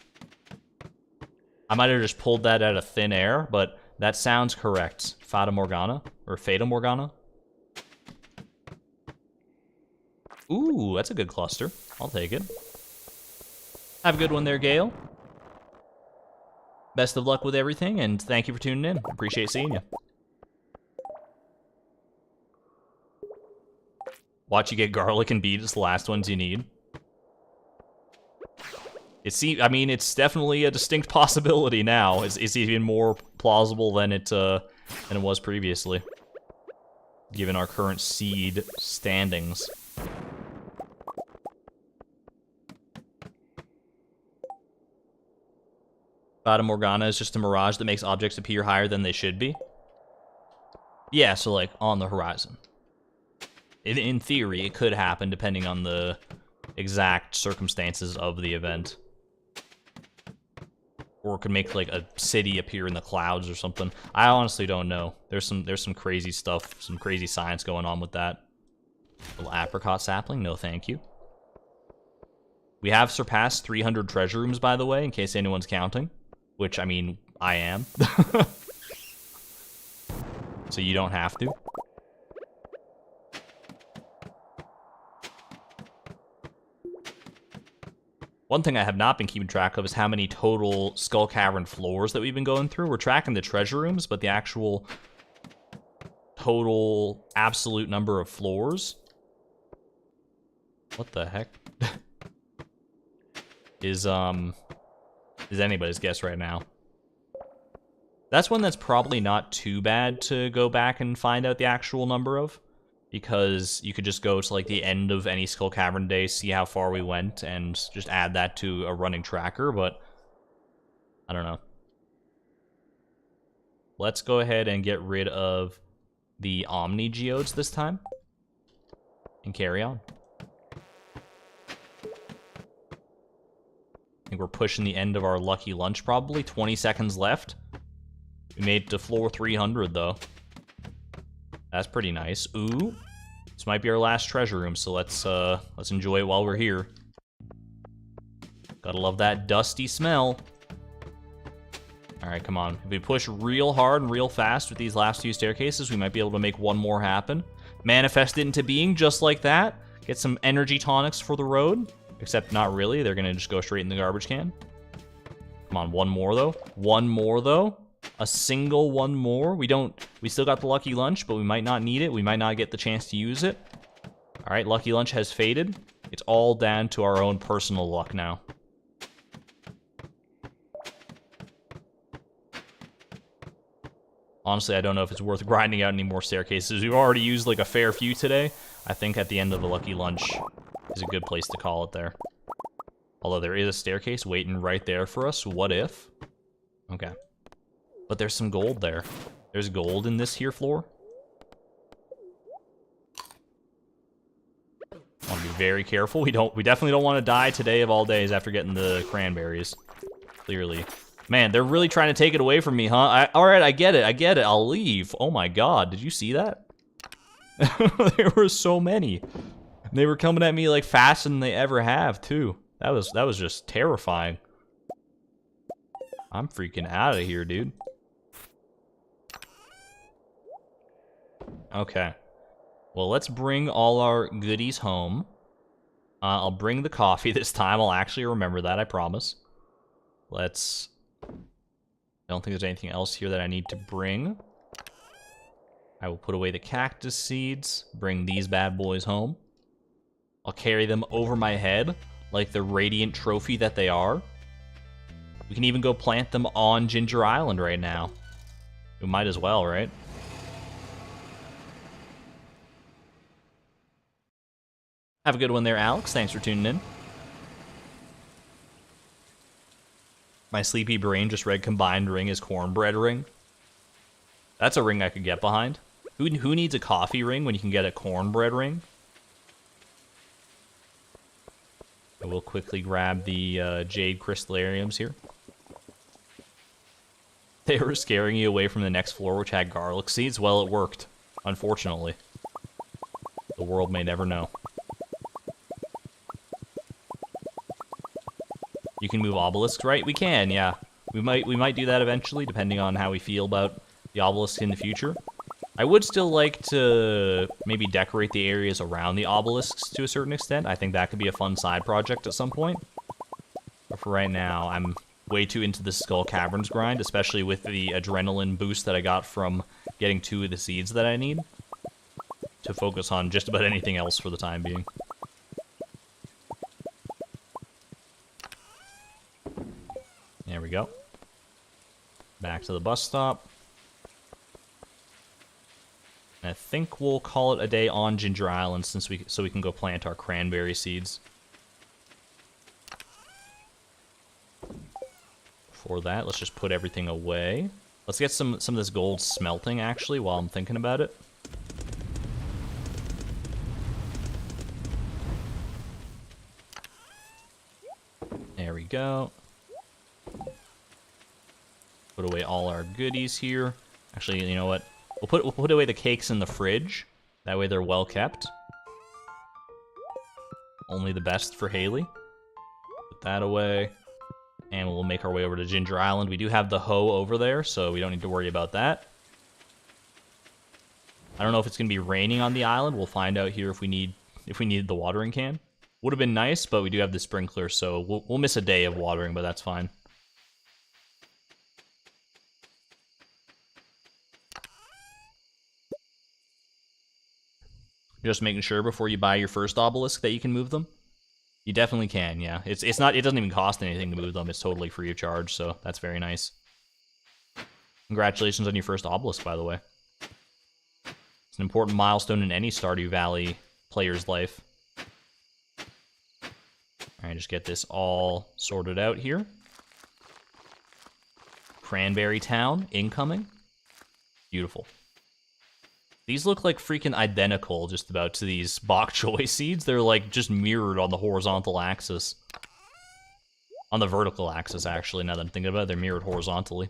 I might have just pulled that out of thin air, but that sounds correct. Fata Morgana or Fata Morgana. Ooh, that's a good cluster. I'll take it. Have a good one there, Gale. Best of luck with everything, and thank you for tuning in. Appreciate seeing you. Watch you get garlic and beet is the last ones you need. I mean, it's definitely a distinct possibility now. It's even more plausible than it was previously, given our current seed standings. Fata Morgana is just a mirage that makes objects appear higher than they should be. Yeah, so like on the horizon. In theory, it could happen depending on the exact circumstances of the event. Or it could make like a city appear in the clouds or something. I honestly don't know. There's some crazy stuff, some crazy science going on with that. Little apricot sapling, no thank you. We have surpassed 300 treasure rooms, by the way, in case anyone's counting. Which, I mean, I am. So you don't have to. One thing I have not been keeping track of is how many total Skull Cavern floors that we've been going through. We're tracking the treasure rooms, but the actual total absolute number of floors... What the heck? is anybody's guess right now. That's one that's probably not too bad to go back and find out the actual number of, because you could just go to like the end of any Skull Cavern day, see how far we went, and just add that to a running tracker, but I don't know. Let's go ahead and get rid of the Omni Geodes this time, and carry on. I think we're pushing the end of our lucky lunch, probably. 20 seconds left. We made it to floor 300, though. That's pretty nice. Ooh. This might be our last treasure room, so let's enjoy it while we're here. Gotta love that dusty smell. Alright, come on. If we push real hard and real fast with these last few staircases, we might be able to make one more happen. Manifest it into being just like that. Get some energy tonics for the road. Except not really. They're gonna just go straight in the garbage can. Come on, one more, though. One more, though. A single one more. We still got the lucky lunch, but we might not need it. We might not get the chance to use it. All right, lucky lunch has faded. It's all down to our own personal luck now. Honestly, I don't know if it's worth grinding out any more staircases. We've already used like a fair few today. I think at the end of a lucky lunch is a good place to call it there. Although there is a staircase waiting right there for us. What if? Okay. But there's some gold there. There's gold in this here floor. I want to be very careful. We definitely don't want to die today of all days after getting the cranberries. Clearly. Man, they're really trying to take it away from me, huh? Alright, I get it. I'll leave. Oh my god, did you see that? There were so many. They were coming at me like faster than they ever have, too. That was just terrifying. I'm freaking out of here, dude. Okay. Well, let's bring all our goodies home. I'll bring the coffee this time. I'll actually remember that, I promise. I don't think there's anything else here that I need to bring. I will put away the cactus seeds, bring these bad boys home. I'll carry them over my head, like the radiant trophy that they are. We can even go plant them on Ginger Island right now. We might as well, right? Have a good one there, Alex. Thanks for tuning in. My sleepy brain just read combined ring as cornbread ring. That's a ring I could get behind. Who needs a coffee ring when you can get a cornbread ring? I will quickly grab the jade crystallariums here. They were scaring you away from the next floor, which had garlic seeds. Well, it worked, unfortunately. The world may never know. You can move obelisks, right? We can, yeah. We might do that eventually, depending on how we feel about the obelisk in the future. I would still like to maybe decorate the areas around the obelisks to a certain extent. I think that could be a fun side project at some point. But for right now, I'm way too into the Skull Caverns grind, especially with the adrenaline boost that I got from getting 2 of the seeds that I need, to focus on just about anything else for the time being. There we go. Back to the bus stop. And I think we'll call it a day on Ginger Island so we can go plant our cranberry seeds. For that, let's just put everything away. Let's get some of this gold smelting, actually, while I'm thinking about it. There we go. Put away all our goodies here. Actually, you know what? We'll put away the cakes in the fridge. That way they're well kept. Only the best for Haley. Put that away. And we'll make our way over to Ginger Island. We do have the hoe over there, so we don't need to worry about that. I don't know if it's going to be raining on the island. We'll find out here if we need the watering can. Would have been nice, but we do have the sprinkler, so we'll miss a day of watering, but that's fine. Just making sure before you buy your first obelisk that you can move them. You definitely can, yeah. It doesn't even cost anything to move them. It's totally free of charge, so that's very nice. Congratulations on your first obelisk, by the way. It's an important milestone in any Stardew Valley player's life. Alright, just get this all sorted out here. Cranberry Town, incoming. Beautiful. These look like freaking identical, just about, to these bok choy seeds. They're like just mirrored on the horizontal axis. On the vertical axis, actually, now that I'm thinking about it, they're mirrored horizontally.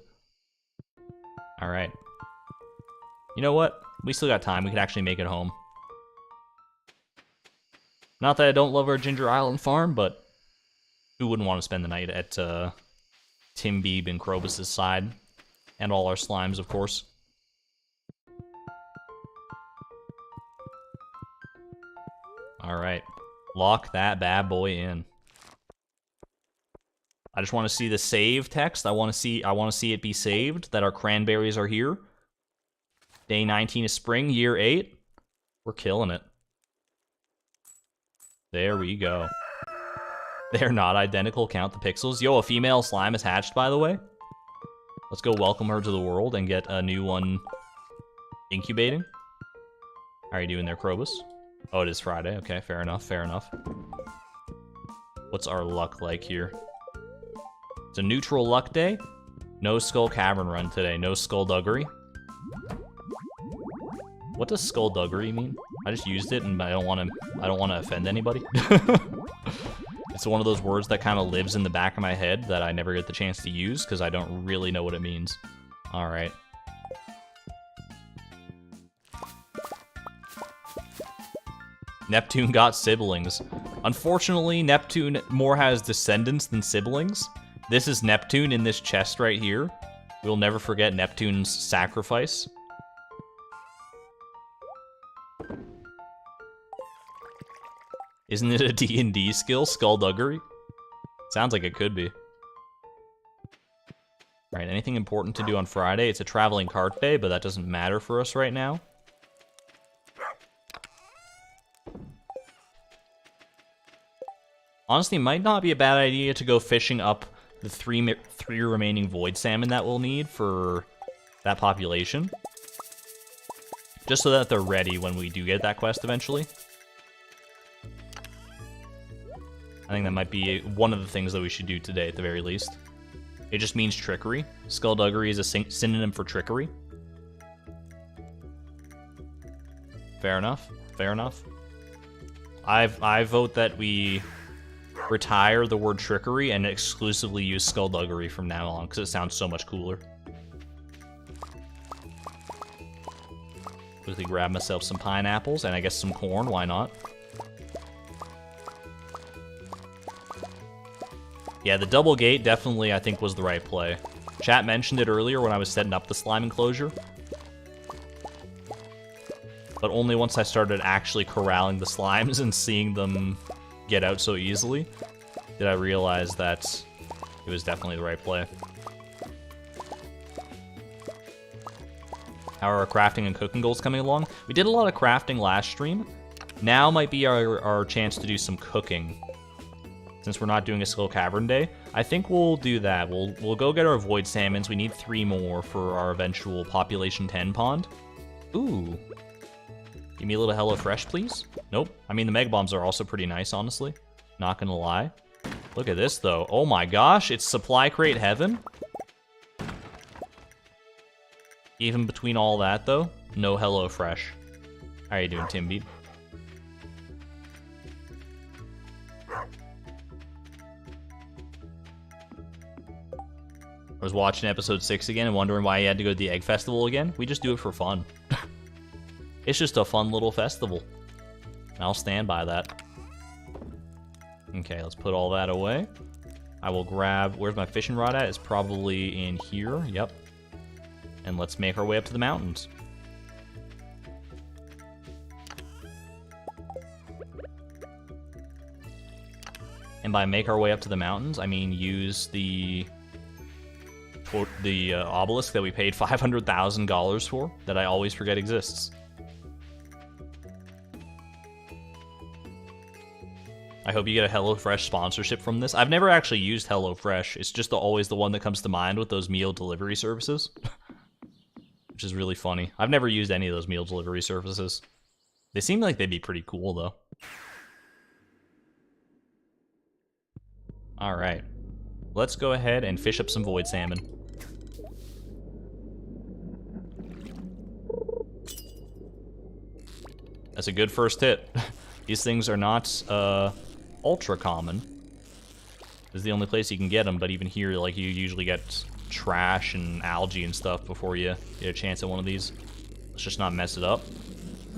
Alright. You know what? We still got time. We could actually make it home. Not that I don't love our Ginger Island farm, but who wouldn't want to spend the night at Tim Beeb and Krobus' side? And all our slimes, of course. Alright. Lock that bad boy in. I just want to see the save text. I want to see it be saved, that our cranberries are here. Day 19 is spring, year 8. We're killing it. There we go. They're not identical, count the pixels. Yo, a female slime is hatched, by the way. Let's go welcome her to the world and get a new one incubating. How are you doing there, Krobus? Oh, it is Friday. Okay, fair enough, fair enough. What's our luck like here? It's a neutral luck day. No Skull Cavern run today. No skullduggery. What does skullduggery mean? I just used it and I don't want to offend anybody. It's one of those words that kind of lives in the back of my head that I never get the chance to use because I don't really know what it means. All right. Neptune got siblings. Unfortunately, Neptune more has descendants than siblings. This is Neptune in this chest right here. We'll never forget Neptune's sacrifice. Isn't it a D&D skill, skullduggery? Sounds like it could be. Alright, anything important to do on Friday? It's a traveling cart day, but that doesn't matter for us right now. Honestly, it might not be a bad idea to go fishing up the three remaining void salmon that we'll need for that population. Just so that they're ready when we do get that quest eventually. I think that might be one of the things that we should do today at the very least. It just means trickery. Skullduggery is a synonym for trickery. Fair enough. Fair enough. I vote that we retire the word trickery and exclusively use skullduggery from now on, because it sounds so much cooler. Quickly grab myself some pineapples and I guess some corn, why not? Yeah, the double gate definitely, I think, was the right play. Chat mentioned it earlier when I was setting up the slime enclosure. But only once I started actually corralling the slimes and seeing them get out so easily did I realize that it was definitely the right play. How are our crafting and cooking goals coming along? We did a lot of crafting last stream. Now might be our chance to do some cooking. Since we're not doing a Skill Cavern day, I think we'll do that. We'll go get our void salmons. We need 3 more for our eventual population 10 pond. Ooh. Give me a little HelloFresh, please. Nope. I mean, the Mega Bombs are also pretty nice, honestly. Not gonna lie. Look at this, though. Oh my gosh, it's supply crate heaven. Even between all that, though, no HelloFresh. How are you doing, Timbeat? I was watching episode 6 again and wondering why he had to go to the Egg Festival again. We just do it for fun. It's just a fun little festival. And I'll stand by that. Okay, let's put all that away. I will grab... Where's my fishing rod at? It's probably in here. Yep. And let's make our way up to the mountains. And by make our way up to the mountains, I mean use the obelisk that we paid $500,000 for, that I always forget exists. I hope you get a HelloFresh sponsorship from this. I've never actually used HelloFresh. It's just always the one that comes to mind with those meal delivery services. Which is really funny. I've never used any of those meal delivery services. They seem like they'd be pretty cool, though. Alright. Let's go ahead and fish up some void salmon. That's a good first hit. These things are not ultra common. This is the only place you can get them, but even here, like, you usually get trash and algae and stuff before you get a chance at one of these. Let's just not mess it up.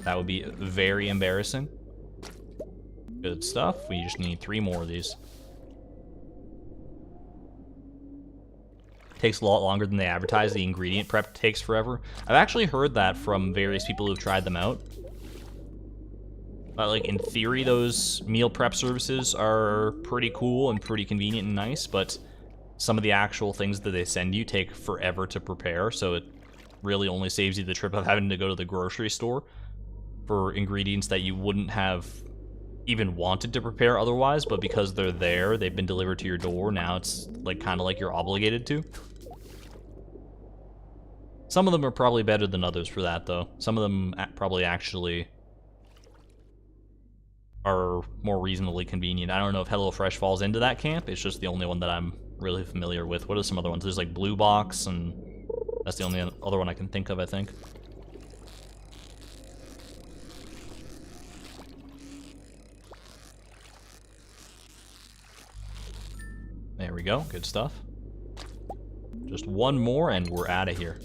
That would be very embarrassing. Good stuff. We just need 3 more of these. Takes a lot longer than they advertise. The ingredient prep takes forever. I've actually heard that from various people who've tried them out. But, like, in theory, those meal prep services are pretty cool and pretty convenient and nice, but some of the actual things that they send you take forever to prepare, so it really only saves you the trip of having to go to the grocery store for ingredients that you wouldn't have even wanted to prepare otherwise, but because they're there, they've been delivered to your door, now it's, like, kind of like you're obligated to. Some of them are probably better than others for that, though. Some of them probably actually are more reasonably convenient. I don't know if HelloFresh falls into that camp. It's just the only one that I'm really familiar with. What are some other ones? There's like Blue Box, and that's the only other one I can think of, I think. There we go. Good stuff. Just one more and we're out of here.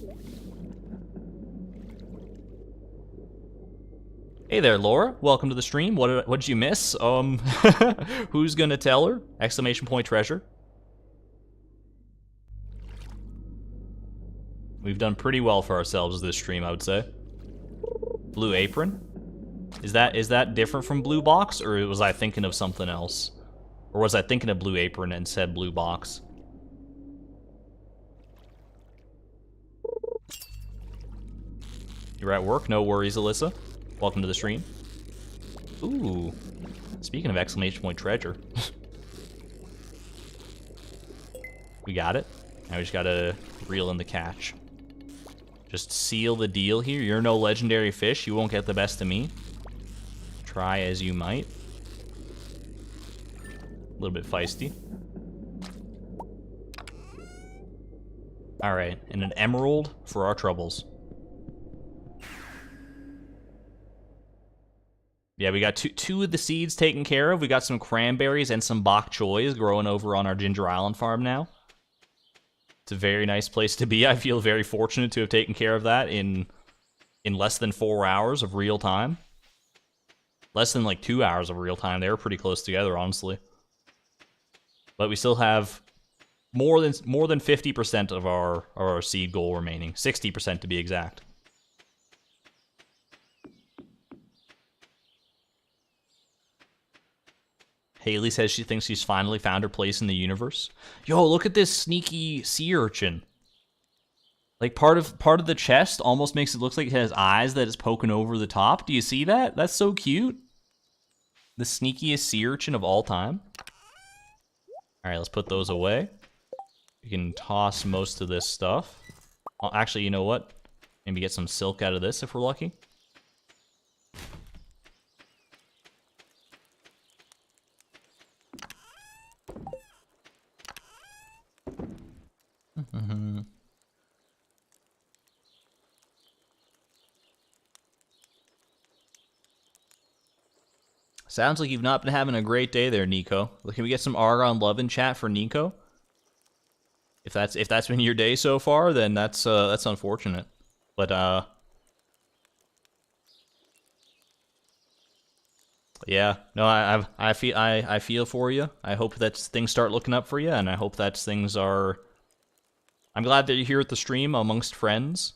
Hey there, Laura. Welcome to the stream. What did you miss? Who's gonna tell her? Exclamation point treasure. We've done pretty well for ourselves this stream, I would say. Blue Apron? Is that different from Blue Box, or was I thinking of something else? Or was I thinking of Blue Apron and said Blue Box? You're at work? No worries, Alyssa. Welcome to the stream. Ooh. Speaking of exclamation point treasure. We got it. Now we just gotta reel in the catch. Just seal the deal here. You're no legendary fish. You won't get the best of me. Try as you might. A little bit feisty. Alright, and an emerald for our troubles. Yeah, we got two of the seeds taken care of. We got some cranberries and some bok choys growing over on our Ginger Island farm now. It's a very nice place to be. I feel very fortunate to have taken care of that in less than 4 hours of real time. Less than like 2 hours of real time. They were pretty close together, honestly. But we still have more than 50% of our seed goal remaining. 60% to be exact. Haley says she thinks she's finally found her place in the universe. Yo, look at this sneaky sea urchin. Like, part of the chest almost makes it look like it has eyes that is poking over the top. Do you see that? That's so cute. The sneakiest sea urchin of all time. All right, let's put those away. We can toss most of this stuff. Oh, actually, you know what? Maybe get some silk out of this if we're lucky. Sounds like you've not been having a great day there, Nico. Can we get some Argon love in chat for Nico? If that's been your day so far, then that's unfortunate. But yeah, no, I feel for you. I hope that things start looking up for you, and I hope that things are. I'm glad that you're here at the stream amongst friends.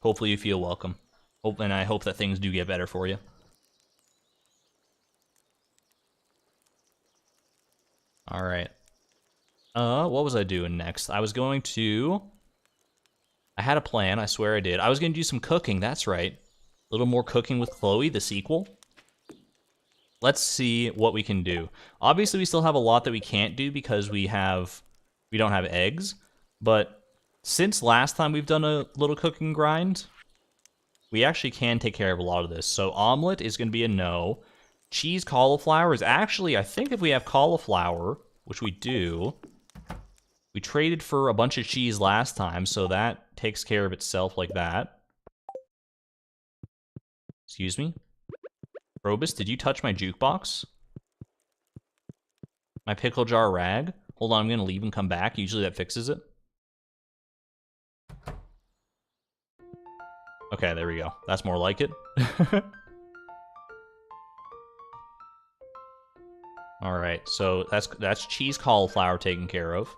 Hopefully you feel welcome. And I hope that things do get better for you. All right. What was I doing next? I was going to... I had a plan, I swear I did. I was going to do some cooking, that's right. A little more cooking with Chloe, the sequel. Let's see what we can do. Obviously, we still have a lot that we can't do because we don't have eggs. But since last time we've done a little cooking grind, we actually can take care of a lot of this. So omelet is going to be a no. Cheese cauliflower is actually, I think if we have cauliflower, which we do, we traded for a bunch of cheese last time, so that takes care of itself like that. Excuse me? Probus, did you touch my jukebox? My pickle jar rag? Hold on, I'm going to leave and come back. Usually that fixes it. Okay, there we go. That's more like it. Alright, so that's cheese cauliflower taken care of.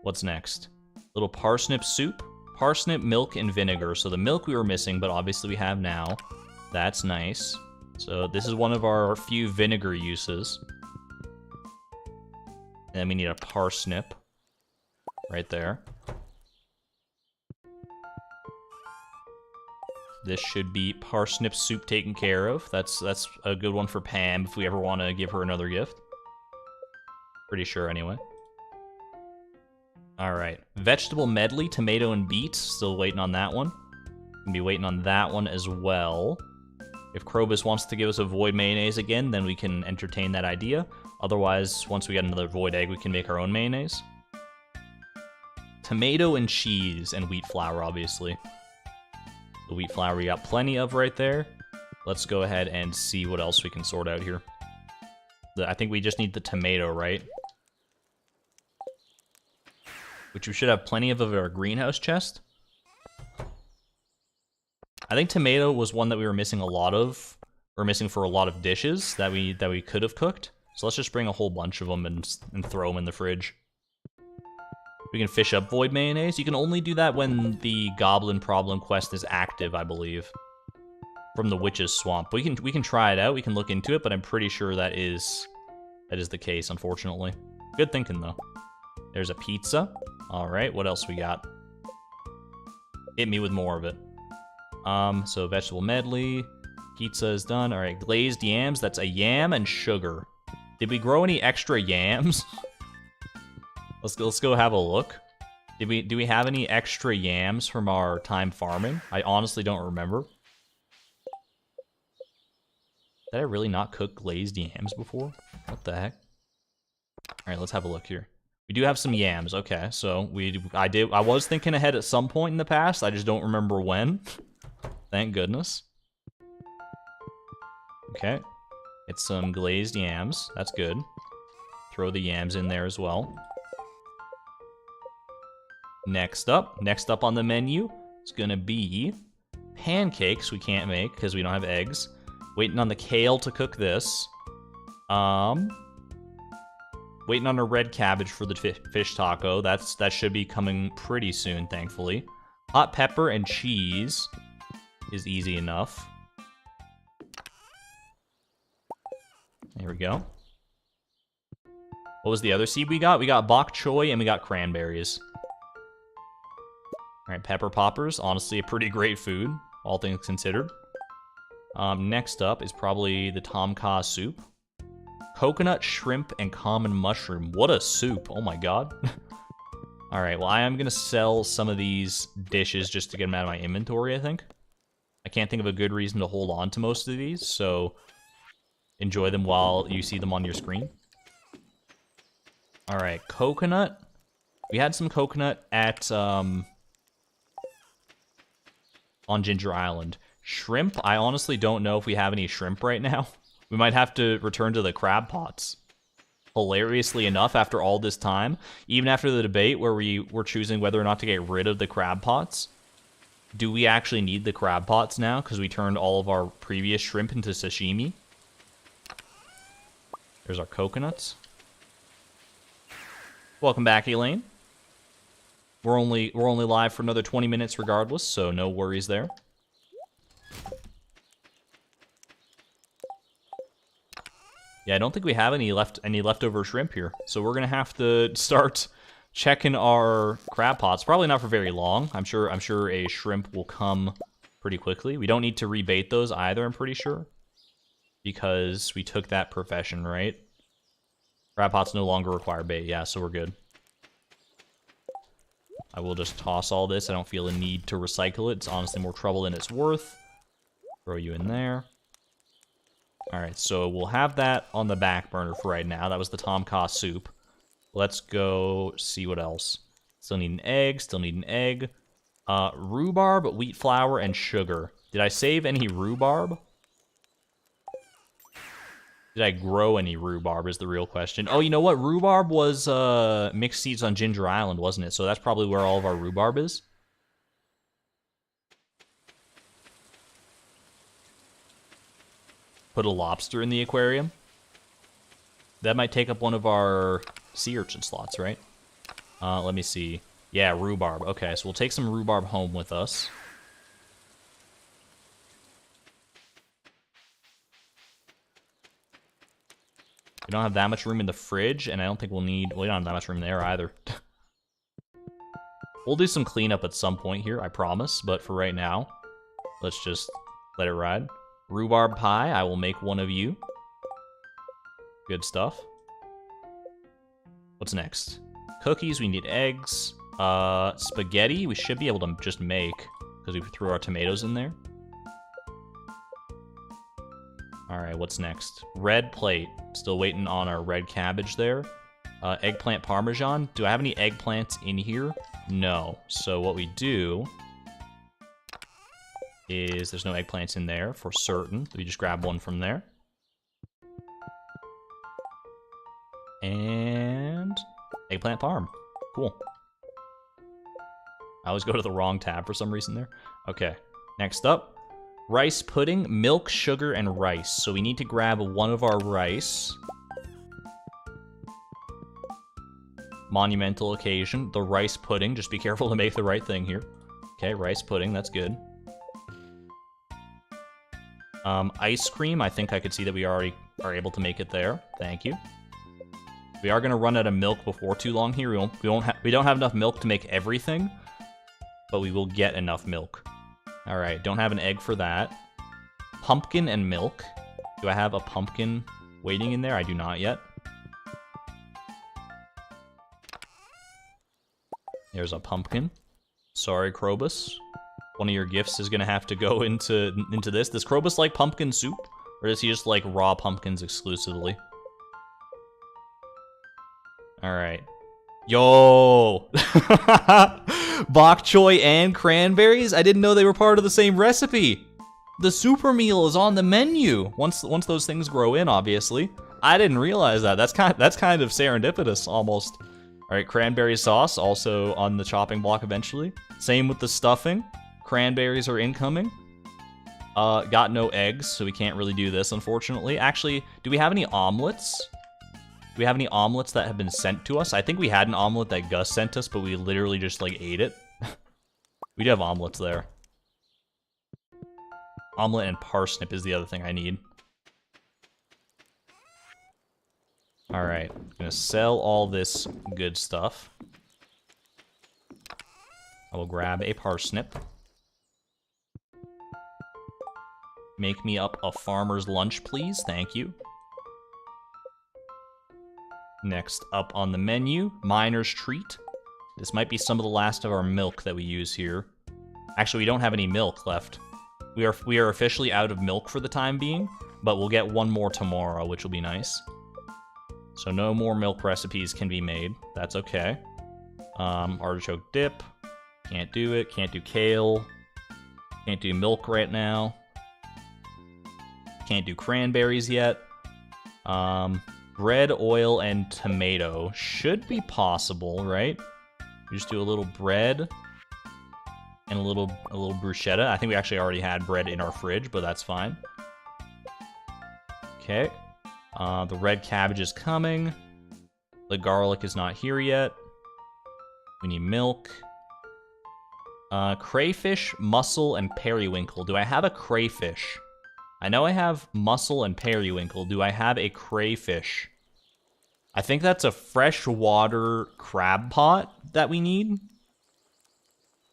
What's next? Little parsnip soup. Parsnip, milk, and vinegar. So the milk we were missing, but obviously we have now. That's nice. So this is one of our few vinegar uses. And then we need a parsnip. Right there. This should be parsnip soup taken care of. That's a good one for Pam if we ever want to give her another gift. Pretty sure anyway. Alright. Vegetable medley, tomato and beet. Still waiting on that one. Gonna be waiting on that one as well. If Krobus wants to give us a void mayonnaise again, then we can entertain that idea. Otherwise, once we get another void egg, we can make our own mayonnaise. Tomato and cheese and wheat flour, obviously. The wheat flour we got plenty of right there. Let's go ahead and see what else we can sort out here. I think we just need the tomato, right? Which we should have plenty of our greenhouse chest. I think tomato was one that we were missing a lot of. We're missing for a lot of dishes that we could have cooked. So let's just bring a whole bunch of them and throw them in the fridge. We can fish up void mayonnaise. You can only do that when the goblin problem quest is active, I believe. From the witch's swamp. But we can try it out. We can look into it, but I'm pretty sure that is the case, unfortunately. Good thinking though. There's a pizza. All right, what else we got? Hit me with more of it. So vegetable medley. Pizza is done. All right, glazed yams. That's a yam and sugar. Did we grow any extra yams? Let's go have a look. Do we have any extra yams from our time farming? I honestly don't remember. Did I really not cook glazed yams before? What the heck? All right, let's have a look here. We do have some yams. Okay, so I was thinking ahead at some point in the past. I just don't remember when. Thank goodness. Okay. It's some glazed yams. That's good. Throw the yams in there as well. Next up on the menu is gonna be pancakes we can't make because we don't have eggs. Waiting on the kale to cook this. Waiting on a red cabbage for the fish taco. That should be coming pretty soon, thankfully. Hot pepper and cheese. is easy enough. There we go. What was the other seed we got? We got bok choy and we got cranberries. Alright, pepper poppers. Honestly, a pretty great food, all things considered. Next up is probably the tom kha soup. Coconut, shrimp, and common mushroom. What a soup. Oh my god. Alright, well, I am going to sell some of these dishes just to get them out of my inventory, I think. I can't think of a good reason to hold on to most of these, so enjoy them while you see them on your screen. Alright, coconut. We had some coconut at, on Ginger Island. Shrimp, I honestly don't know if we have any shrimp right now. We might have to return to the crab pots. Hilariously enough, after all this time, even after the debate where we were choosing whether or not to get rid of the crab pots, do we actually need the crab pots now? Because we turned all of our previous shrimp into sashimi. There's our coconuts. Welcome back, Elaine. We're only live for another 20 minutes regardless, so no worries there. Yeah, I don't think we have any leftover shrimp here, so we're gonna have to start checking our crab pots. Probably not for very long. I'm sure a shrimp will come pretty quickly. We don't need to rebait those either, I'm pretty sure, because we took that profession, right? Crab pots no longer require bait. Yeah, so we're good. I will just toss all this. I don't feel a need to recycle it. It's honestly more trouble than it's worth. Throw you in there. Alright, so we'll have that on the back burner for right now. That was the tom kha soup. Let's go see what else. Still need an egg, rhubarb, wheat flour, and sugar. Did I save any rhubarb? Did I grow any rhubarb is the real question. Oh, you know what? Rhubarb was mixed seeds on Ginger Island, wasn't it? So that's probably where all of our rhubarb is. Put a lobster in the aquarium. That might take up one of our sea urchin slots, right? Let me see. Yeah, rhubarb. Okay, so we'll take some rhubarb home with us. We don't have that much room in the fridge, and I don't think we'll need... Well, we don't have that much room there either. We'll do some cleanup at some point here, I promise. But for right now, let's just let it ride. Rhubarb pie, I will make one of you. Good stuff. What's next? Cookies, we need eggs. Spaghetti, we should be able to just make, because we threw our tomatoes in there. Alright, what's next? Red plate. Still waiting on our red cabbage there. Eggplant parmesan. Do I have any eggplants in here? No. So what we do is there's no eggplants in there for certain. We just grab one from there. And eggplant parm. Cool. I always go to the wrong tab for some reason there. Okay, next up. Rice pudding, milk, sugar, and rice. So we need to grab one of our rice. Monumental occasion, the rice pudding. Just be careful to make the right thing here. Okay, rice pudding, that's good. Ice cream, I think I could see that we already are able to make it there. Thank you. We are going to run out of milk before too long here. We don't have enough milk to make everything, but we will get enough milk. Alright, don't have an egg for that. Pumpkin and milk. Do I have a pumpkin waiting in there? I do not yet. There's a pumpkin. Sorry, Krobus. One of your gifts is gonna have to go into this. Does Krobus like pumpkin soup? Or does he just like raw pumpkins exclusively? Alright. Yo! Bok choy and cranberries? I didn't know they were part of the same recipe. The super meal is on the menu. Once those things grow in, obviously. I didn't realize that. That's kind of serendipitous, almost. Alright, cranberry sauce, also on the chopping block eventually. Same with the stuffing. Cranberries are incoming. Got no eggs, so we can't really do this, unfortunately. Actually, do we have any omelets? Do we have any omelets that have been sent to us? I think we had an omelet that Gus sent us, but we literally just, like, ate it. We do have omelets there. Omelet and parsnip is the other thing I need. Alright, I'm gonna sell all this good stuff. I will grab a parsnip. Make me up a farmer's lunch, please. Thank you. Next up on the menu, miner's treat. This might be some of the last of our milk that we use here. Actually, we don't have any milk left. We are officially out of milk for the time being, but we'll get one more tomorrow, which will be nice. So no more milk recipes can be made. That's okay. Artichoke dip. Can't do it. Can't do kale. Can't do milk right now. Can't do cranberries yet. Bread, oil, and tomato should be possible, right? We just do a little bread and a little bruschetta. I think we actually already had bread in our fridge, but that's fine. Okay. The red cabbage is coming. The garlic is not here yet. We need milk. Crayfish, mussel, and periwinkle. Do I have a crayfish? I know I have mussel and periwinkle. Do I have a crayfish? I think that's a freshwater crab pot that we need.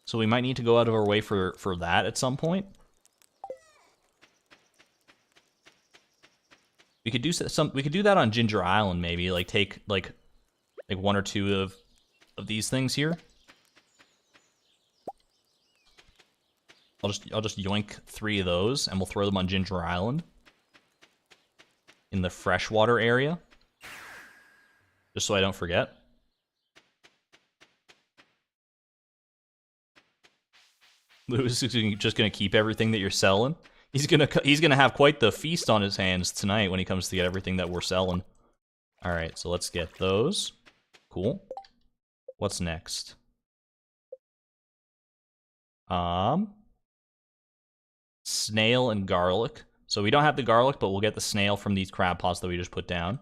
So we might need to go out of our way for that at some point. We could do that on Ginger Island maybe, like take like one or two of these things here. I'll just yoink 3 of those, and we'll throw them on Ginger Island in the freshwater area, just so I don't forget. Lewis is just gonna keep everything that you're selling. He's gonna have quite the feast on his hands tonight when he comes to get everything that we're selling. All right, so let's get those. Cool. What's next? Snail and garlic. So we don't have the garlic, but we'll get the snail from these crab pots that we just put down.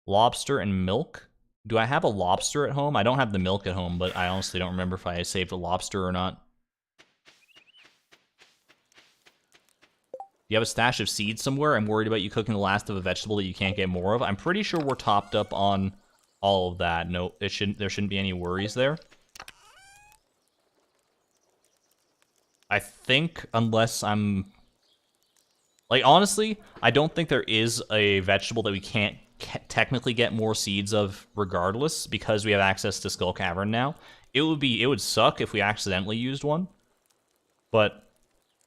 Lobster and milk. Do I have a lobster at home? I don't have the milk at home, but I honestly don't remember if I saved a lobster or not. Do you have a stash of seeds somewhere? I'm worried about you cooking the last of a vegetable that you can't get more of. I'm pretty sure we're topped up on all of that. No, there shouldn't be any worries there. I think, unless I'm... Like, honestly, I don't think there is a vegetable that we can't technically get more seeds of regardless, because we have access to Skull Cavern now. It would suck if we accidentally used one. But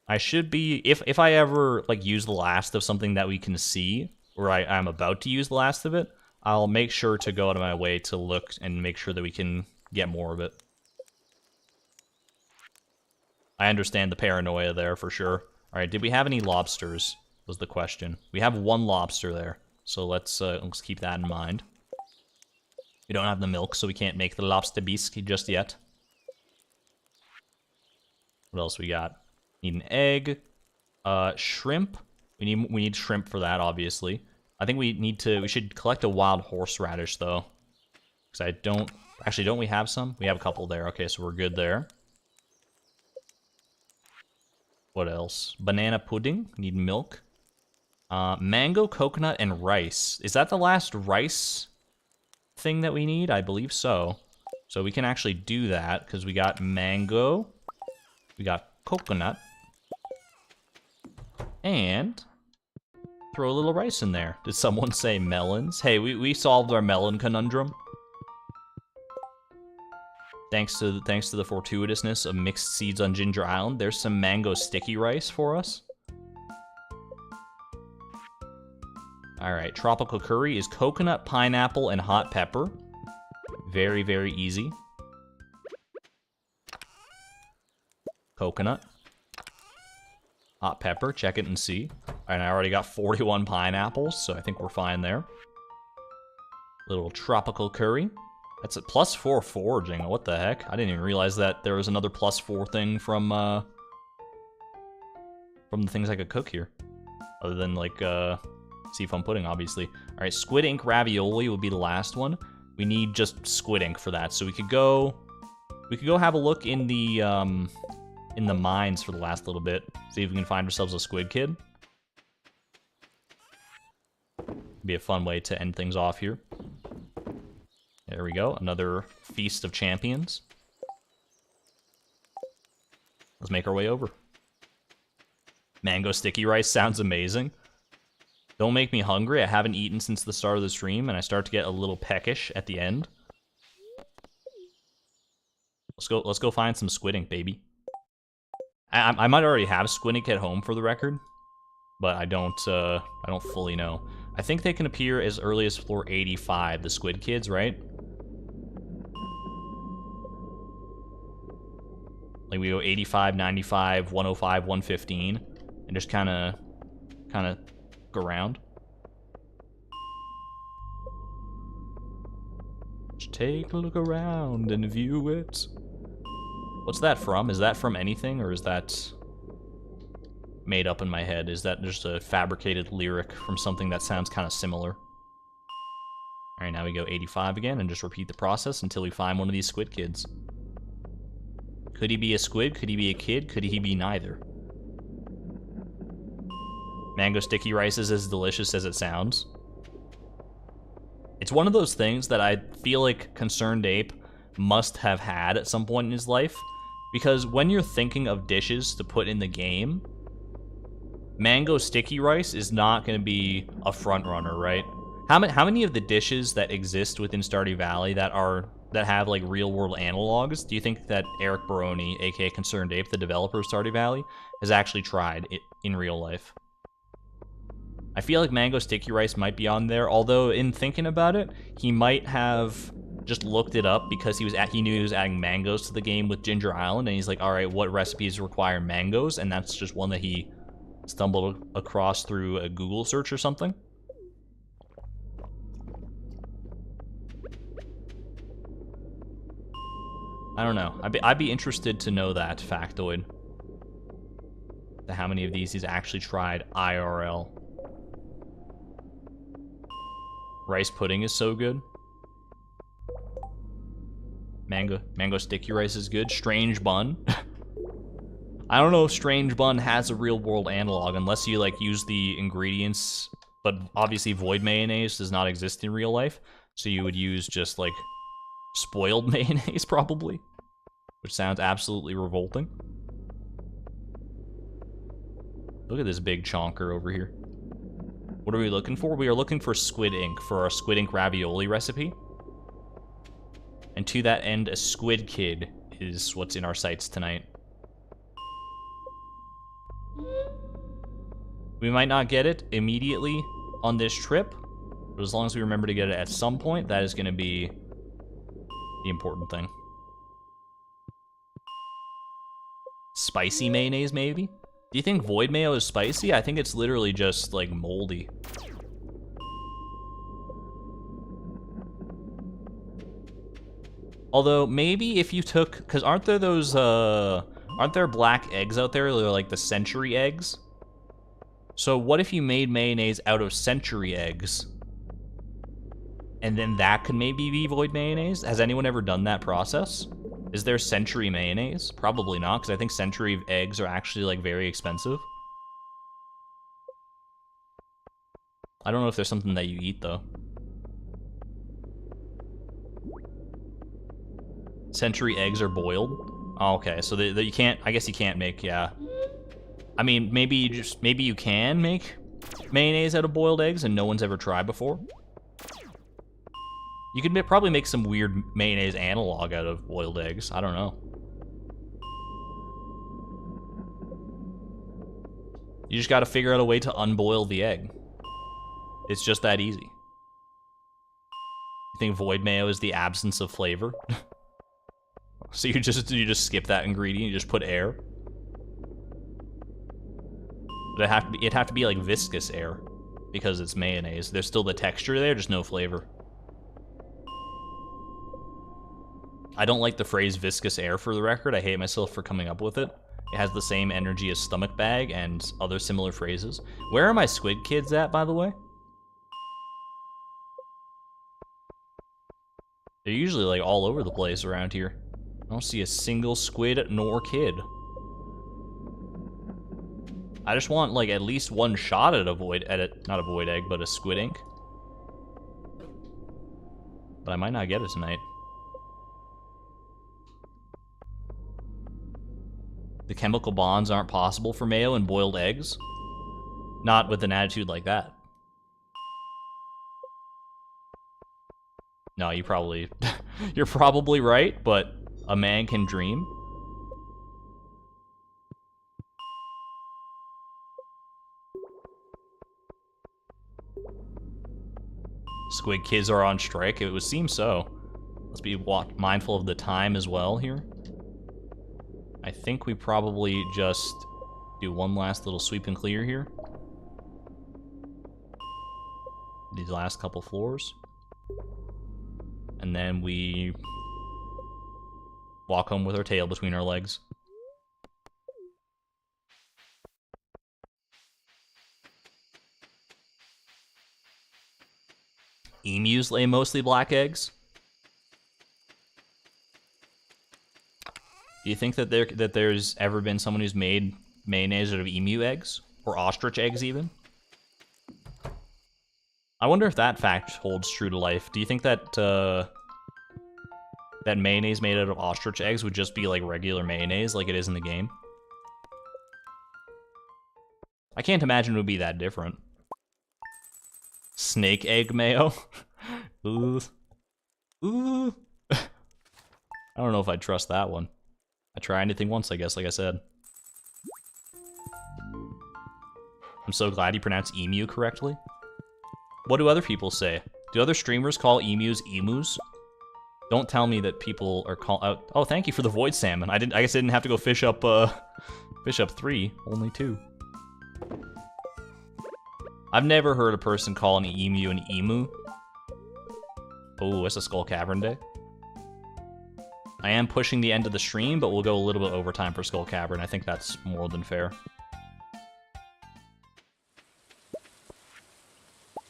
I should be... If I ever, like, use the last of something that we can see, or I'm about to use the last of it, I'll make sure to go out of my way to look and make sure that we can get more of it. I understand the paranoia there, for sure. Alright, did we have any lobsters, was the question. We have 1 lobster there, so let's keep that in mind. We don't have the milk, so we can't make the lobster bisque just yet. What else we got? Need an egg. Shrimp. We need shrimp for that, obviously. I think we should collect a wild horseradish, though. Because I don't... Actually, don't we have some? We have a couple there. Okay, so we're good there. What else? Banana pudding. Need milk. Mango, coconut, and rice. Is that the last rice thing that we need? I believe so. So we can actually do that, because we got mango. We got coconut. And throw a little rice in there. Did someone say melons? Hey, we solved our melon conundrum. Thanks to the fortuitousness of mixed seeds on Ginger Island, there's some mango sticky rice for us. Alright, tropical curry is coconut, pineapple, and hot pepper. Very, very easy. Coconut. Hot pepper, check it and see. And I already got 41 pineapples, so I think we're fine there. Little tropical curry. That's a +4 foraging. What the heck? I didn't even realize that there was another +4 thing from the things I could cook here. Other than, like, seafoam pudding, obviously. Alright, squid ink ravioli will be the last one. We need just squid ink for that. So we could go have a look in the in the mines for the last little bit. See if we can find ourselves a squid kid. Be a fun way to end things off here. There we go, another feast of champions. Let's make our way over. Mango sticky rice sounds amazing. Don't make me hungry. I haven't eaten since the start of the stream, and I start to get a little peckish at the end. Let's go find some squid ink, baby. I might already have squid ink at home for the record, but I don't fully know. I think they can appear as early as floor 85, the squid kids, right? Like we go 85, 95, 105, 115, and just kind of go around. Just take a look around and view it. What's that from? Is that from anything, or is that made up in my head? Is that just a fabricated lyric from something that sounds kind of similar? Alright, now we go 85 again and just repeat the process until we find one of these squid kids. Could he be a squid? Could he be a kid? Could he be neither? Mango sticky rice is as delicious as it sounds. It's one of those things that I feel like Concerned Ape must have had at some point in his life, because when you're thinking of dishes to put in the game, mango sticky rice is not going to be a front runner, right? How many of the dishes that exist within Stardew Valley that have like real world analogs do you think that Eric Baroni, aka Concerned Ape, the developer of Stardew Valley, has actually tried it in real life? I feel like mango sticky rice might be on there, although in thinking about it, he might have just looked it up because he knew he was adding mangoes to the game with Ginger Island, and he's like, all right, what recipes require mangoes? And that's just one that he stumbled across through a Google search or something. I don't know. I'd be interested to know that factoid. How many of these he's actually tried IRL. Rice pudding is so good. Mango sticky rice is good. Strange bun. I don't know if strange bun has a real world analog unless you like use the ingredients, but obviously void mayonnaise does not exist in real life, so you would use just like spoiled mayonnaise probably, which sounds absolutely revolting. Look at this big chonker over here. What are we looking for? We are looking for squid ink for our squid ink ravioli recipe. And to that end, a squid kid is what's in our sights tonight. We might not get it immediately on this trip, but as long as we remember to get it at some point, that is going to be the important thing. Spicy mayonnaise, maybe? Do you think void mayo is spicy? I think it's literally just, like, moldy. Although, maybe if you took... Because aren't there those, aren't there black eggs out there? They're like the century eggs? So what if you made mayonnaise out of century eggs? And then that could maybe be void mayonnaise? Has anyone ever done that process? Is there century mayonnaise? Probably not, because I think century eggs are actually, like, very expensive. I don't know if there's something that you eat, though. Century eggs are boiled? Oh, okay, so you can't, I guess you can't make, yeah. I mean, maybe you can make mayonnaise out of boiled eggs and no one's ever tried before. You could probably make some weird mayonnaise analog out of boiled eggs. I don't know. You just gotta figure out a way to unboil the egg. It's just that easy. You think void mayo is the absence of flavor? So you just skip that ingredient, you just put air? But it'd have to be like viscous air, because it's mayonnaise. There's still the texture there, just no flavor. I don't like the phrase viscous air, for the record. I hate myself for coming up with it. It has the same energy as stomach bag and other similar phrases. Where are my squid kids at, by the way? They're usually like all over the place around here. I don't see a single squid nor kid. I just want, like, at least one shot at not a void egg, but a squid ink. But I might not get it tonight. The chemical bonds aren't possible for mayo and boiled eggs. Not with an attitude like that. No, you probably... you're probably right, but a man can dream. Squid kids are on strike. It would seem so. Let's be mindful of the time as well here. I think we probably just do one last little sweep and clear here. These last couple floors. And then we walk home with our tail between our legs. Emus lay mostly black eggs. Do you think that there's ever been someone who's made mayonnaise out of emu eggs? Or ostrich eggs, even? I wonder if that fact holds true to life. Do you think that, that mayonnaise made out of ostrich eggs would just be like regular mayonnaise, like it is in the game? I can't imagine it would be that different. Snake egg mayo? Ooh. Ooh. I don't know if I'd trust that one. I try anything once, I guess, like I said. I'm so glad you pronounced emu correctly. What do other people say? Do other streamers call emus emus? Don't tell me that people are out. Oh, thank you for the void salmon. I guess I didn't have to go fish up 3, only 2. I've never heard a person call an emu an emu. Oh, it's a Skull Cavern day. I am pushing the end of the stream, but we'll go a little bit overtime for Skull Cavern. I think that's more than fair.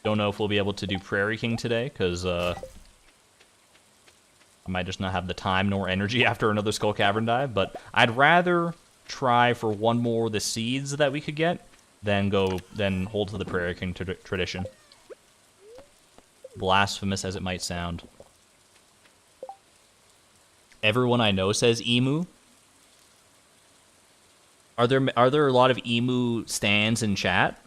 Don't know if we'll be able to do Prairie King today, because I might just not have the time nor energy after another Skull Cavern dive, but I'd rather try for one more of the seeds that we could get than hold to the Prairie King tradition. Blasphemous as it might sound. Everyone I know says emu. Are there a lot of emu stands in chat?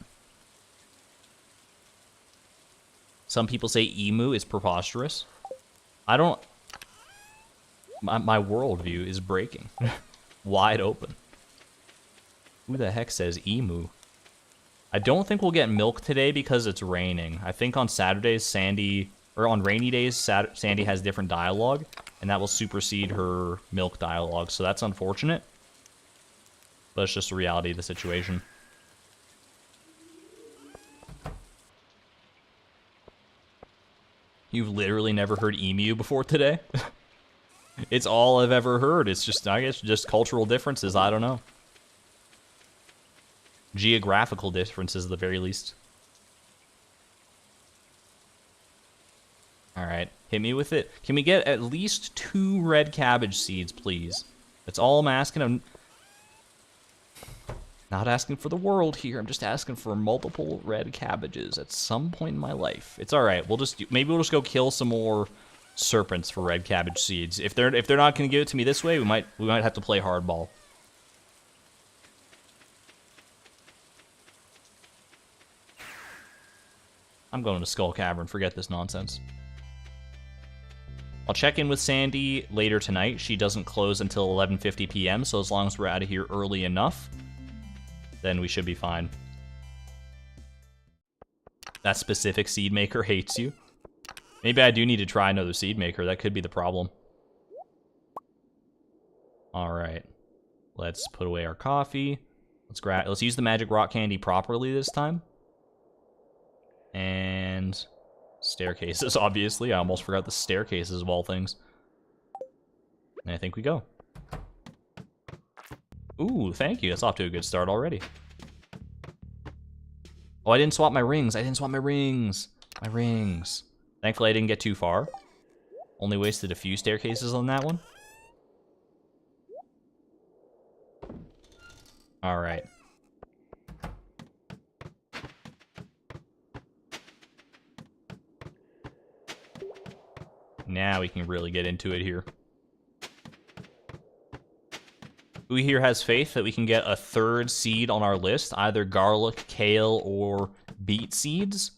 Some people say emu is preposterous. I don't... My worldview is breaking. Wide open. Who the heck says emu? I don't think we'll get milk today because it's raining. I think on Saturdays, on rainy days, Sandy has different dialogue, and that will supersede her milk dialogue, so that's unfortunate. But it's just the reality of the situation. You've literally never heard emu before today? It's all I've ever heard. It's just, I guess, just cultural differences. I don't know. Geographical differences, at the very least. Alright, hit me with it. Can we get at least 2 red cabbage seeds, please? That's all I'm asking. I'm not asking for the world here. I'm just asking for multiple red cabbages at some point in my life. It's alright. Maybe we'll just go kill some more serpents for red cabbage seeds. If they're not going to give it to me this way, we might have to play hardball. I'm going to Skull Cavern. Forget this nonsense. I'll check in with Sandy later tonight. She doesn't close until 11:50 p.m., so as long as we're out of here early enough, then we should be fine. That specific seed maker hates you. Maybe I do need to try another seed maker. That could be the problem. Alright. Let's put away our coffee. Let's use the magic rock candy properly this time. And staircases, obviously. I almost forgot the staircases of all things. And I think we go. Ooh, thank you. That's off to a good start already. Oh, I didn't swap my rings. My rings. Thankfully, I didn't get too far. Only wasted a few staircases on that one. Alright. Now we can really get into it here. Who here has faith that we can get a third seed on our list, either garlic, kale, or beet seeds,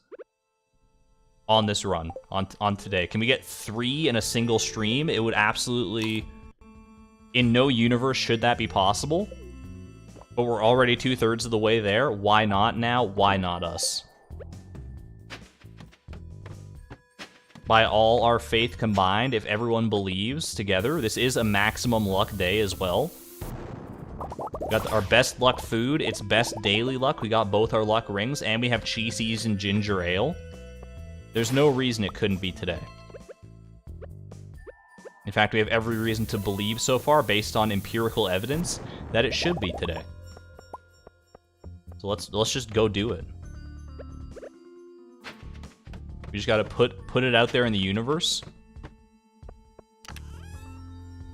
on this run, on today? Can we get 3 in a single stream? It would absolutely... In no universe should that be possible. But we're already 2/3 of the way there. Why not now? Why not us? By all our faith combined, if everyone believes together, this is a maximum luck day as well. We got our best luck food, it's best daily luck. We got both our luck rings, and we have cheesies and ginger ale. There's no reason it couldn't be today. In fact, we have every reason to believe so far, based on empirical evidence, that it should be today. So let's just go do it. We just gotta put it out there in the universe.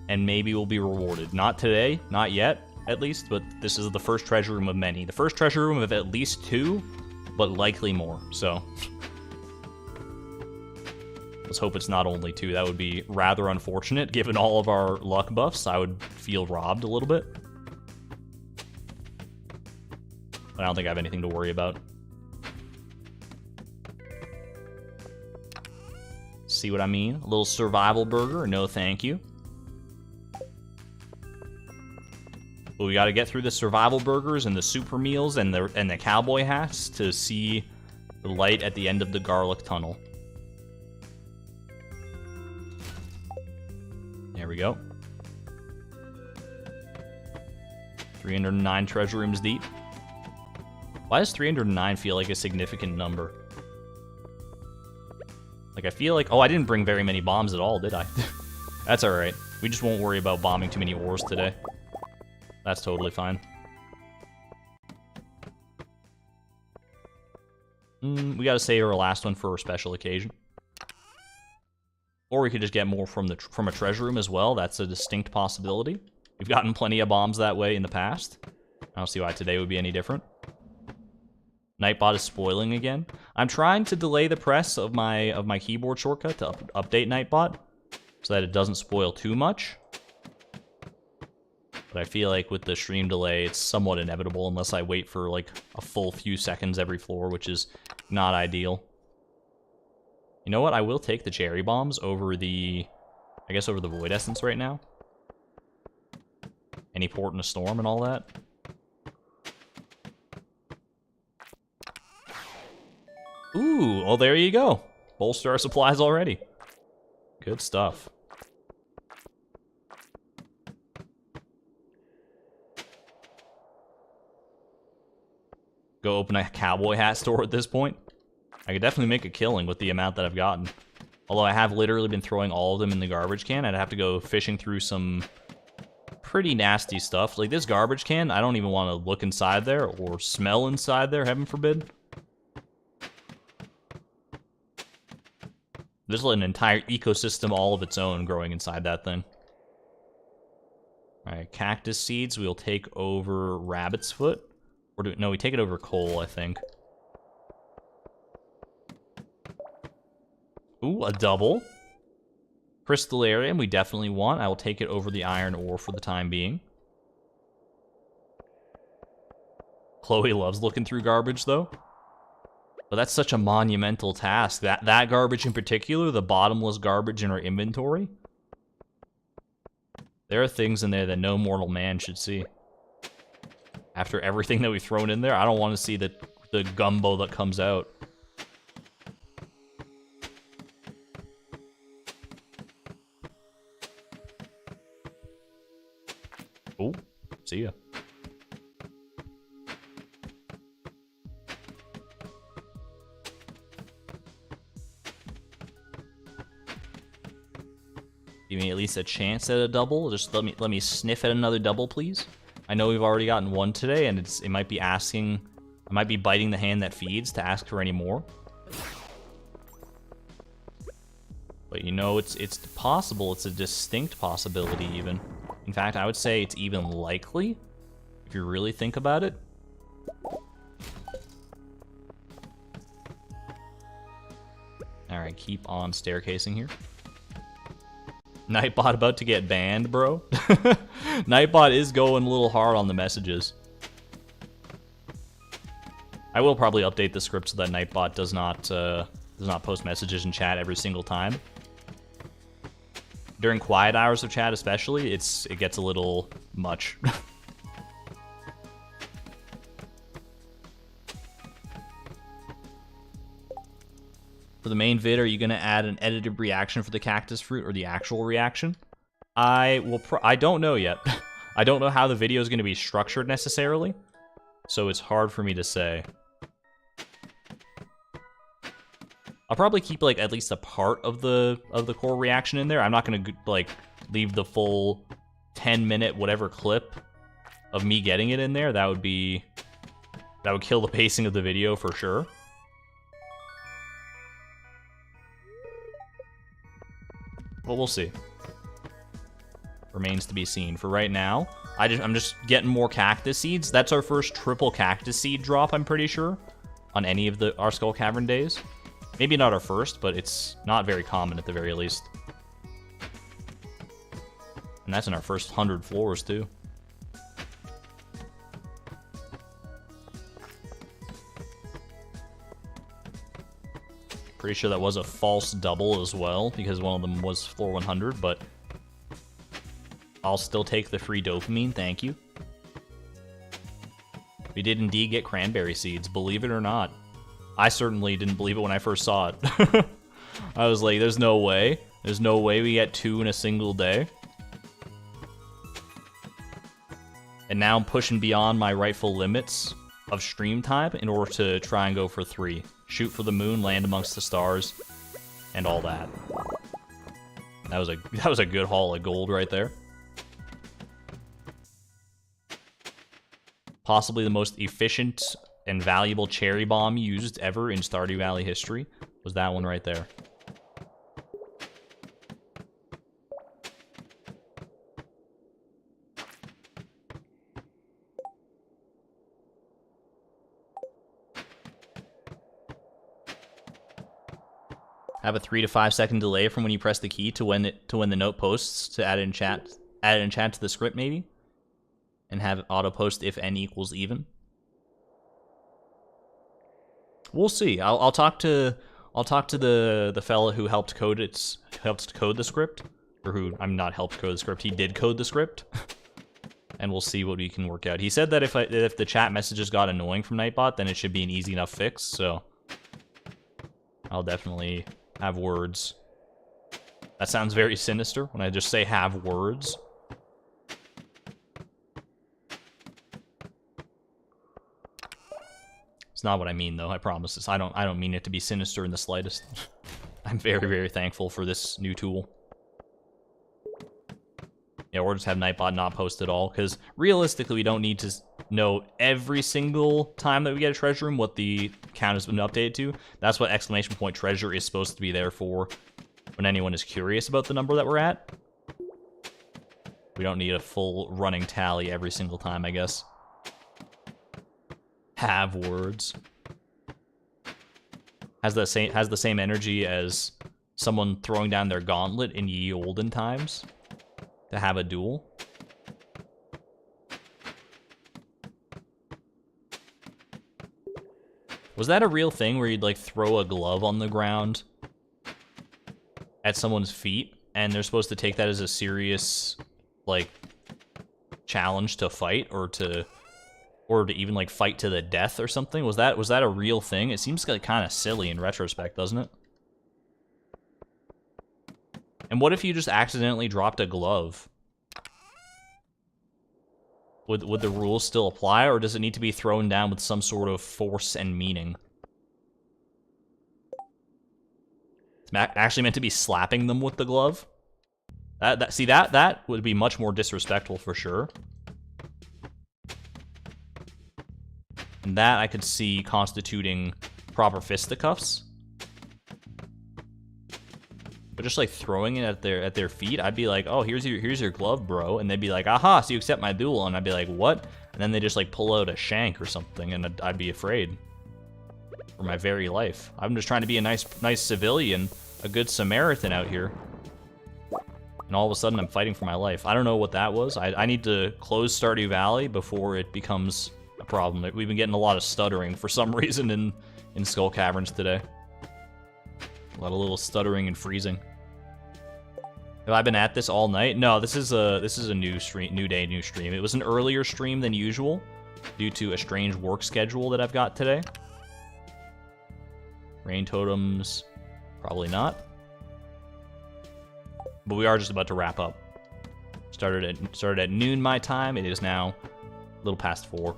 And maybe we'll be rewarded. Not today, not yet, at least, but this is the first treasure room of many. The first treasure room of at least 2, but likely more, so. Let's hope it's not only 2. That would be rather unfortunate. Given all of our luck buffs, I would feel robbed a little bit. But I don't think I have anything to worry about. See what I mean? A little survival burger? No, thank you. But we gotta get through the survival burgers and the super meals and the cowboy hats to see the light at the end of the garlic tunnel. There we go. 309 treasure rooms deep. Why does 309 feel like a significant number? Like, I feel like... Oh, I didn't bring very many bombs at all, did I? That's alright. We just won't worry about bombing too many ores today. That's totally fine. We gotta save our last one for a special occasion. Or we could just get more from a treasure room as well. That's a distinct possibility. We've gotten plenty of bombs that way in the past. I don't see why today would be any different. Nightbot is spoiling again. I'm trying to delay the press of my keyboard shortcut to update Nightbot so that it doesn't spoil too much. But I feel like with the stream delay, it's somewhat inevitable unless I wait for like a full few seconds every floor, which is not ideal. You know what? I will take the cherry bombs over the... I guess over the void essence right now. Any port in a storm and all that. Ooh, well there you go. Bolster our supplies already. Good stuff. Go open a cowboy hat store at this point. I could definitely make a killing with the amount that I've gotten. Although I have literally been throwing all of them in the garbage can. I'd have to go fishing through some pretty nasty stuff. Like this garbage can, I don't even want to look inside there or smell inside there, heaven forbid. There's an entire ecosystem all of its own growing inside that thing. Alright, cactus seeds, we'll take over rabbit's foot. Or no, we take it over coal, I think. Ooh, a double. Crystallarium we definitely want. I will take it over the iron ore for the time being. Chloe loves looking through garbage, though. But that's such a monumental task. That garbage in particular, the bottomless garbage in our inventory. There are things in there that no mortal man should see. After everything that we've thrown in there, I don't want to see the gumbo that comes out. Oh, see ya. Give me at least a chance at a double. Just let me sniff at another double, please. I know we've already gotten one today, and it might be asking, I might be biting the hand that feeds to ask for any more. But you know, it's possible. It's a distinct possibility, even. In fact, I would say it's even likely, if you really think about it. All right, keep on staircasing here. Nightbot about to get banned, bro. Nightbot is going a little hard on the messages. I will probably update the script so that Nightbot does not post messages in chat every single time. During quiet hours of chat especially, it gets a little much. For the main vid, are you going to add an edited reaction for the cactus fruit or the actual reaction? I don't know yet. I don't know how the video is going to be structured necessarily, so it's hard for me to say. I'll probably keep like at least a part of the core reaction in there. I'm not going to like leave the full 10-minute whatever clip of me getting it in there. That would kill the pacing of the video for sure. But we'll see. Remains to be seen. For right now, I'm just getting more cactus seeds. That's our first triple cactus seed drop, I'm pretty sure, on any of our Skull Cavern days. Maybe not our first, but it's not very common at the very least. And that's in our first 100 floors, too. Pretty sure that was a false double as well, because one of them was floor 100, but I'll still take the free dopamine, thank you. We did indeed get cranberry seeds, believe it or not. I certainly didn't believe it when I first saw it. I was like, there's no way. There's no way we get 2 in a single day. And now I'm pushing beyond my rightful limits of stream time in order to try and go for 3. Shoot for the moon, land amongst the stars, and all that. That was a good haul of gold right there. Possibly the most efficient and valuable cherry bomb used ever in Stardew Valley history was that one right there. Have a 3 to 5 second delay from when you press the key to when the note posts to add it in chat to the script maybe, and have it auto post if n equals even. We'll see. I'll talk to the fella who helped code the script, or who I'm not helped code the script. He did code the script, and we'll see what we can work out. He said that if the chat messages got annoying from Nightbot, then it should be an easy enough fix. So I'll definitely have words. That sounds very sinister when I just say have words. It's not what I mean, though. I promise this. I don't mean it to be sinister in the slightest. I'm very, very thankful for this new tool. Yeah, or just have Nightbot not post at all, because realistically, we don't need to know every single time that we get a treasure room what the count has been updated to. That's what exclamation point treasure is supposed to be there for, when anyone is curious about the number that we're at. We don't need a full running tally every single time, I guess. Have words. Has the same energy as someone throwing down their gauntlet in ye olden times to have a duel. Was that a real thing where you'd like throw a glove on the ground at someone's feet and they're supposed to take that as a serious like challenge to fight or to even like fight to the death or something? Was that a real thing? It seems like kind of silly in retrospect, doesn't it? And what if you just accidentally dropped a glove? Would the rules still apply, or does it need to be thrown down with some sort of force and meaning? It's actually meant to be slapping them with the glove? That would be much more disrespectful for sure. And that I could see constituting proper fisticuffs. But just like throwing it at their feet, I'd be like, "Oh, here's your glove, bro," and they'd be like, "Aha, so you accept my duel?" And I'd be like, "What?" And then they just like pull out a shank or something, and I'd be afraid for my very life. I'm just trying to be a nice civilian, a good Samaritan out here. And and all of a sudden I'm fighting for my life. I don't know what that was. I need to close Stardew Valley before it becomes a problem. We've been getting a lot of stuttering for some reason in Skull Caverns today. A lot of little stuttering and freezing. Have I been at this all night? No, this is a new stream, new day, new stream. It was an earlier stream than usual due to a strange work schedule that I've got today. Rain totems, probably not. But we are just about to wrap up. Started at noon my time. It is now a little past 4.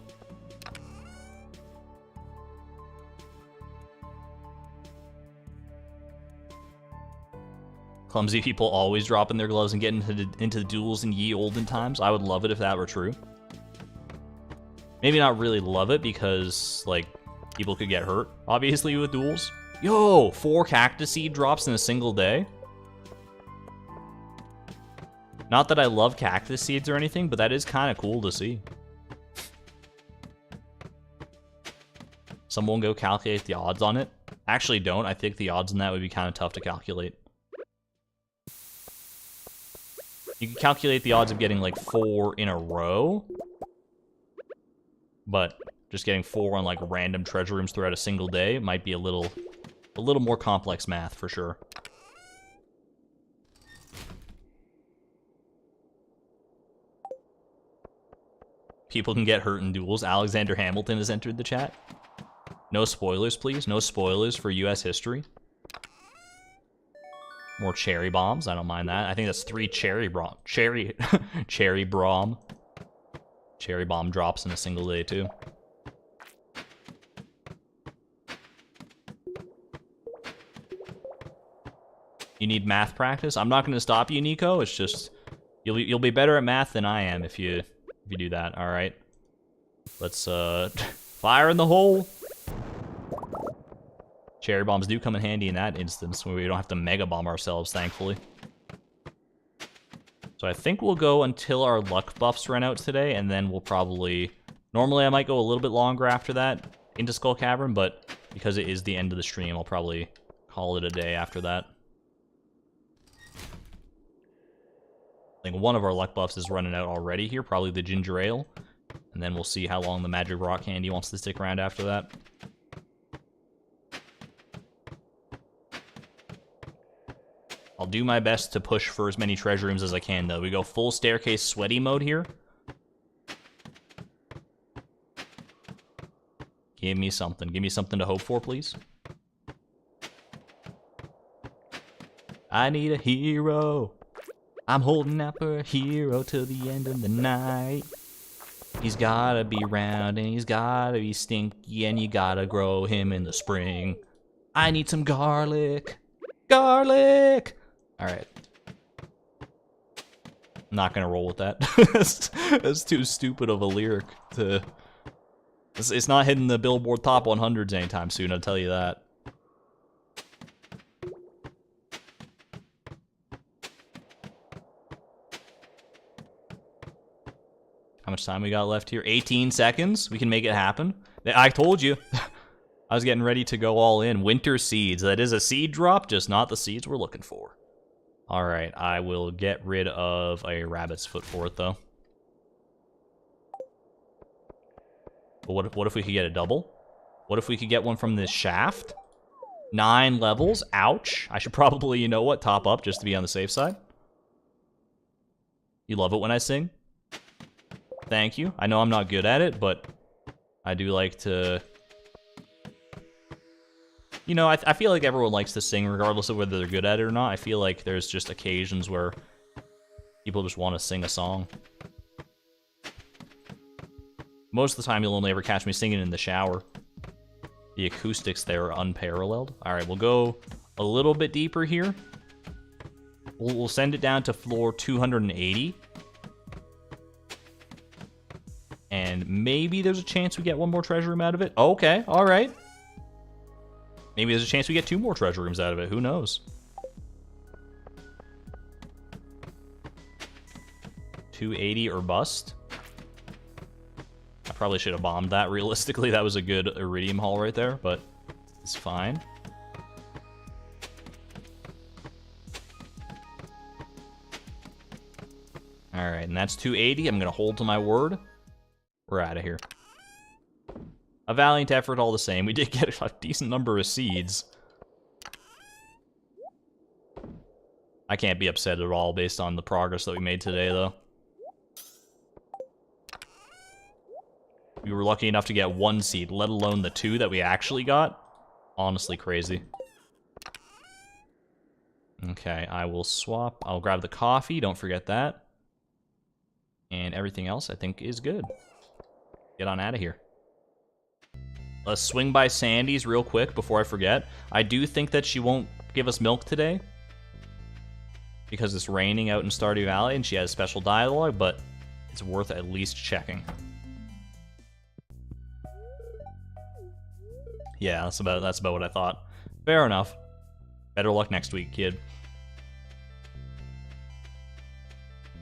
Clumsy people always dropping their gloves and getting into the duels in ye olden times. I would love it if that were true. Maybe not really love it because, like, people could get hurt, obviously, with duels. Yo, 4 cactus seed drops in a single day. Not that I love cactus seeds or anything, but that is kind of cool to see. Someone go calculate the odds on it. Actually, don't. I think the odds on that would be kind of tough to calculate. You can calculate the odds of getting like 4 in a row, but just getting 4 on like random treasure rooms throughout a single day might be a little more complex math for sure. People can get hurt in duels. Alexander Hamilton has entered the chat. No spoilers, please. No spoilers for US history. More cherry bombs. I don't mind that. I think that's 3 cherry bomb drops in a single day too. You need math practice. I'm not going to stop you, Nico. It's just you'll be better at math than I am if you do that. All right. Let's fire in the hole. Cherry bombs do come in handy in that instance where we don't have to mega bomb ourselves, thankfully. So I think we'll go until our luck buffs run out today, and then we'll probably... Normally I might go a little bit longer after that into Skull Cavern, but because it is the end of the stream, I'll probably call it a day after that. I think one of our luck buffs is running out already here, probably the ginger ale. And then we'll see how long the magic rock candy wants to stick around after that. I'll do my best to push for as many treasure rooms as I can, though. We go full staircase sweaty mode here. Give me something. Give me something to hope for, please. I need a hero. I'm holding out for a hero till the end of the night. He's gotta be round and he's gotta be stinky and you gotta grow him in the spring. I need some garlic. Garlic! Alright. I'm not gonna roll with that. That's too stupid of a lyric to... It's not hitting the Billboard Top 100s anytime soon, I'll tell you that. How much time we got left here? 18 seconds? We can make it happen. I told you. I was getting ready to go all in. Winter seeds. That is a seed drop, just not the seeds we're looking for. Alright, I will get rid of a rabbit's foot for it, though. But what if we could get a double? What if we could get one from this shaft? 9 levels? Ouch. I should probably, you know what, top up just to be on the safe side. You love it when I sing? Thank you. I know I'm not good at it, but I do like to... You know, I feel like everyone likes to sing regardless of whether they're good at it or not. I feel like there's just occasions where people just want to sing a song. Most of the time, you'll only ever catch me singing in the shower. The acoustics there are unparalleled. All right, we'll go a little bit deeper here. We'll send it down to floor 280. And maybe there's a chance we get one more treasure room out of it. Okay, all right. Maybe there's a chance we get 2 more treasure rooms out of it. Who knows? 280 or bust. I probably should have bombed that. Realistically, that was a good iridium haul right there, but it's fine. Alright, and that's 280. I'm going to hold to my word. We're out of here. A valiant effort all the same. We did get a decent number of seeds. I can't be upset at all based on the progress that we made today, though. We were lucky enough to get 1 seed, let alone the 2 that we actually got. Honestly crazy. Okay, I will swap. I'll grab the coffee, don't forget that. And everything else, I think, is good. Get on out of here. Let's swing by Sandy's real quick before I forget. I do think that she won't give us milk today, because it's raining out in Stardew Valley and she has special dialogue, but it's worth at least checking. Yeah, that's about what I thought. Fair enough. Better luck next week, kid.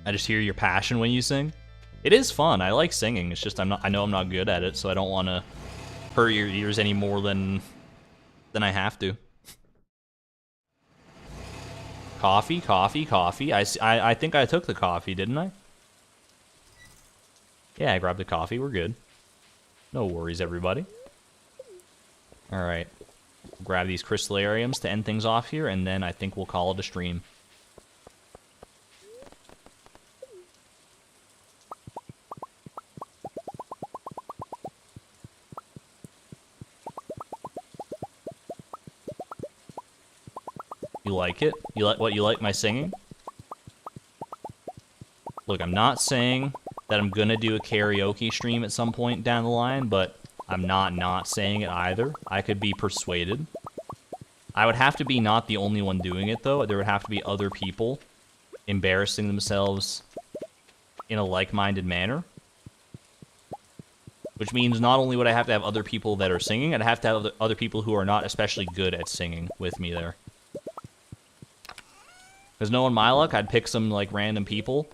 I just hear your passion when you sing. It is fun. I like singing. It's just I know I'm not good at it, so I don't want to hurt your ears any more than I have to. Coffee, coffee, coffee. I think I took the coffee, didn't I? Yeah, I grabbed the coffee. We're good. No worries, everybody. Alright. Grab these crystallariums to end things off here, and then I think we'll call it a stream. You like it? You like my singing? Look, I'm not saying that I'm gonna do a karaoke stream at some point down the line, but I'm not saying it either. I could be persuaded. I would have to be not the only one doing it, though. There would have to be other people embarrassing themselves in a like-minded manner. Which means not only would I have to have other people that are singing, I'd have to have other people who are not especially good at singing with me there. Because knowing my luck, I'd pick some, like, random people,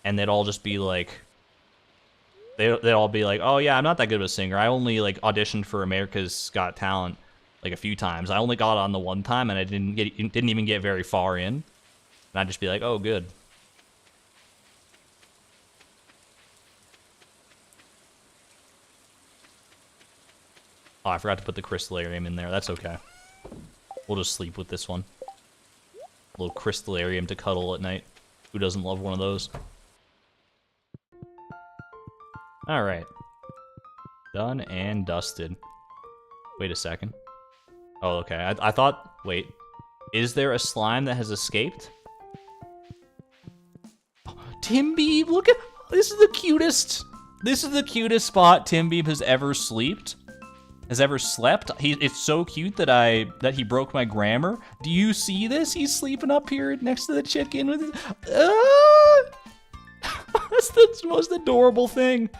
and they'd all just be like... They'd all be like, oh yeah, I'm not that good of a singer. I only, like, auditioned for America's Got Talent, like, a few times. I only got on the one time, and I didn't even get very far in. And I'd just be like, oh, good. Oh, I forgot to put the crystallarium in there. That's okay. We'll just sleep with this one. A little crystallarium to cuddle at night. Who doesn't love one of those? Alright. Done and dusted. Wait a second. Oh, okay. I thought... Wait. Is there a slime that has escaped? Oh, Timbeeb, look at... This is the cutest... This is the cutest spot Timbeeb has ever slept. It's so cute that he broke my grammar. Do you see this? He's sleeping up here next to the chicken with his... That's the most adorable thing.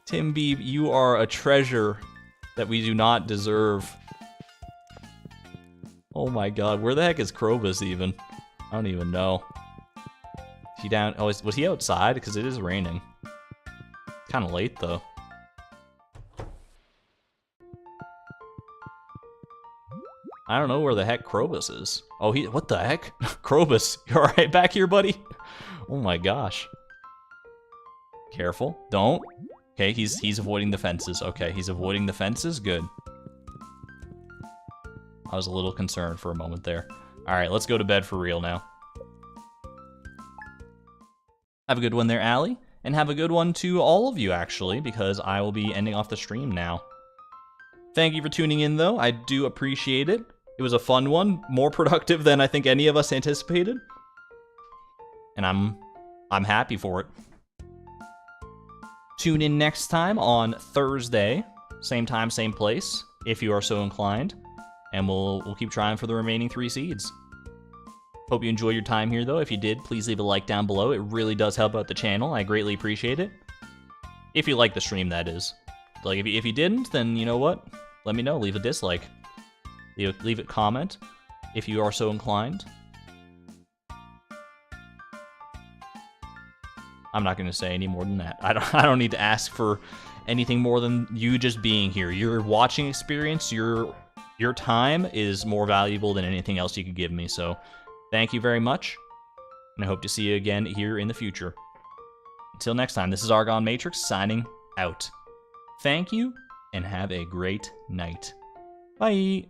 Timbeeb, you are a treasure that we do not deserve. Oh my god, where the heck is Krobus even? I don't even know. Is he down? Oh, was he outside? Because it is raining. Kind of late though. I don't know where the heck Krobus is. Oh, what the heck? Krobus, you alright back here, buddy? Oh my gosh. Careful, don't. Okay, he's avoiding the fences. Okay, he's avoiding the fences, good. I was a little concerned for a moment there. Alright, let's go to bed for real now. Have a good one there, Allie. And have a good one to all of you, actually, because I will be ending off the stream now. Thank you for tuning in, though. I do appreciate it. It was a fun one, more productive than I think any of us anticipated. And I'm happy for it. Tune in next time on Thursday. Same time, same place, if you are so inclined. And we'll keep trying for the remaining 3 seeds. Hope you enjoyed your time here, though. If you did, please leave a like down below. It really does help out the channel. I greatly appreciate it. If you like the stream, that is. Like, if you didn't, then you know what? Let me know. Leave a dislike. Leave a comment, if you are so inclined. I'm not going to say any more than that. I don't need to ask for anything more than you just being here. Your watching experience, your time is more valuable than anything else you could give me. So, thank you very much. And I hope to see you again here in the future. Until next time, this is Argon Matrix signing out. Thank you, and have a great night. Bye!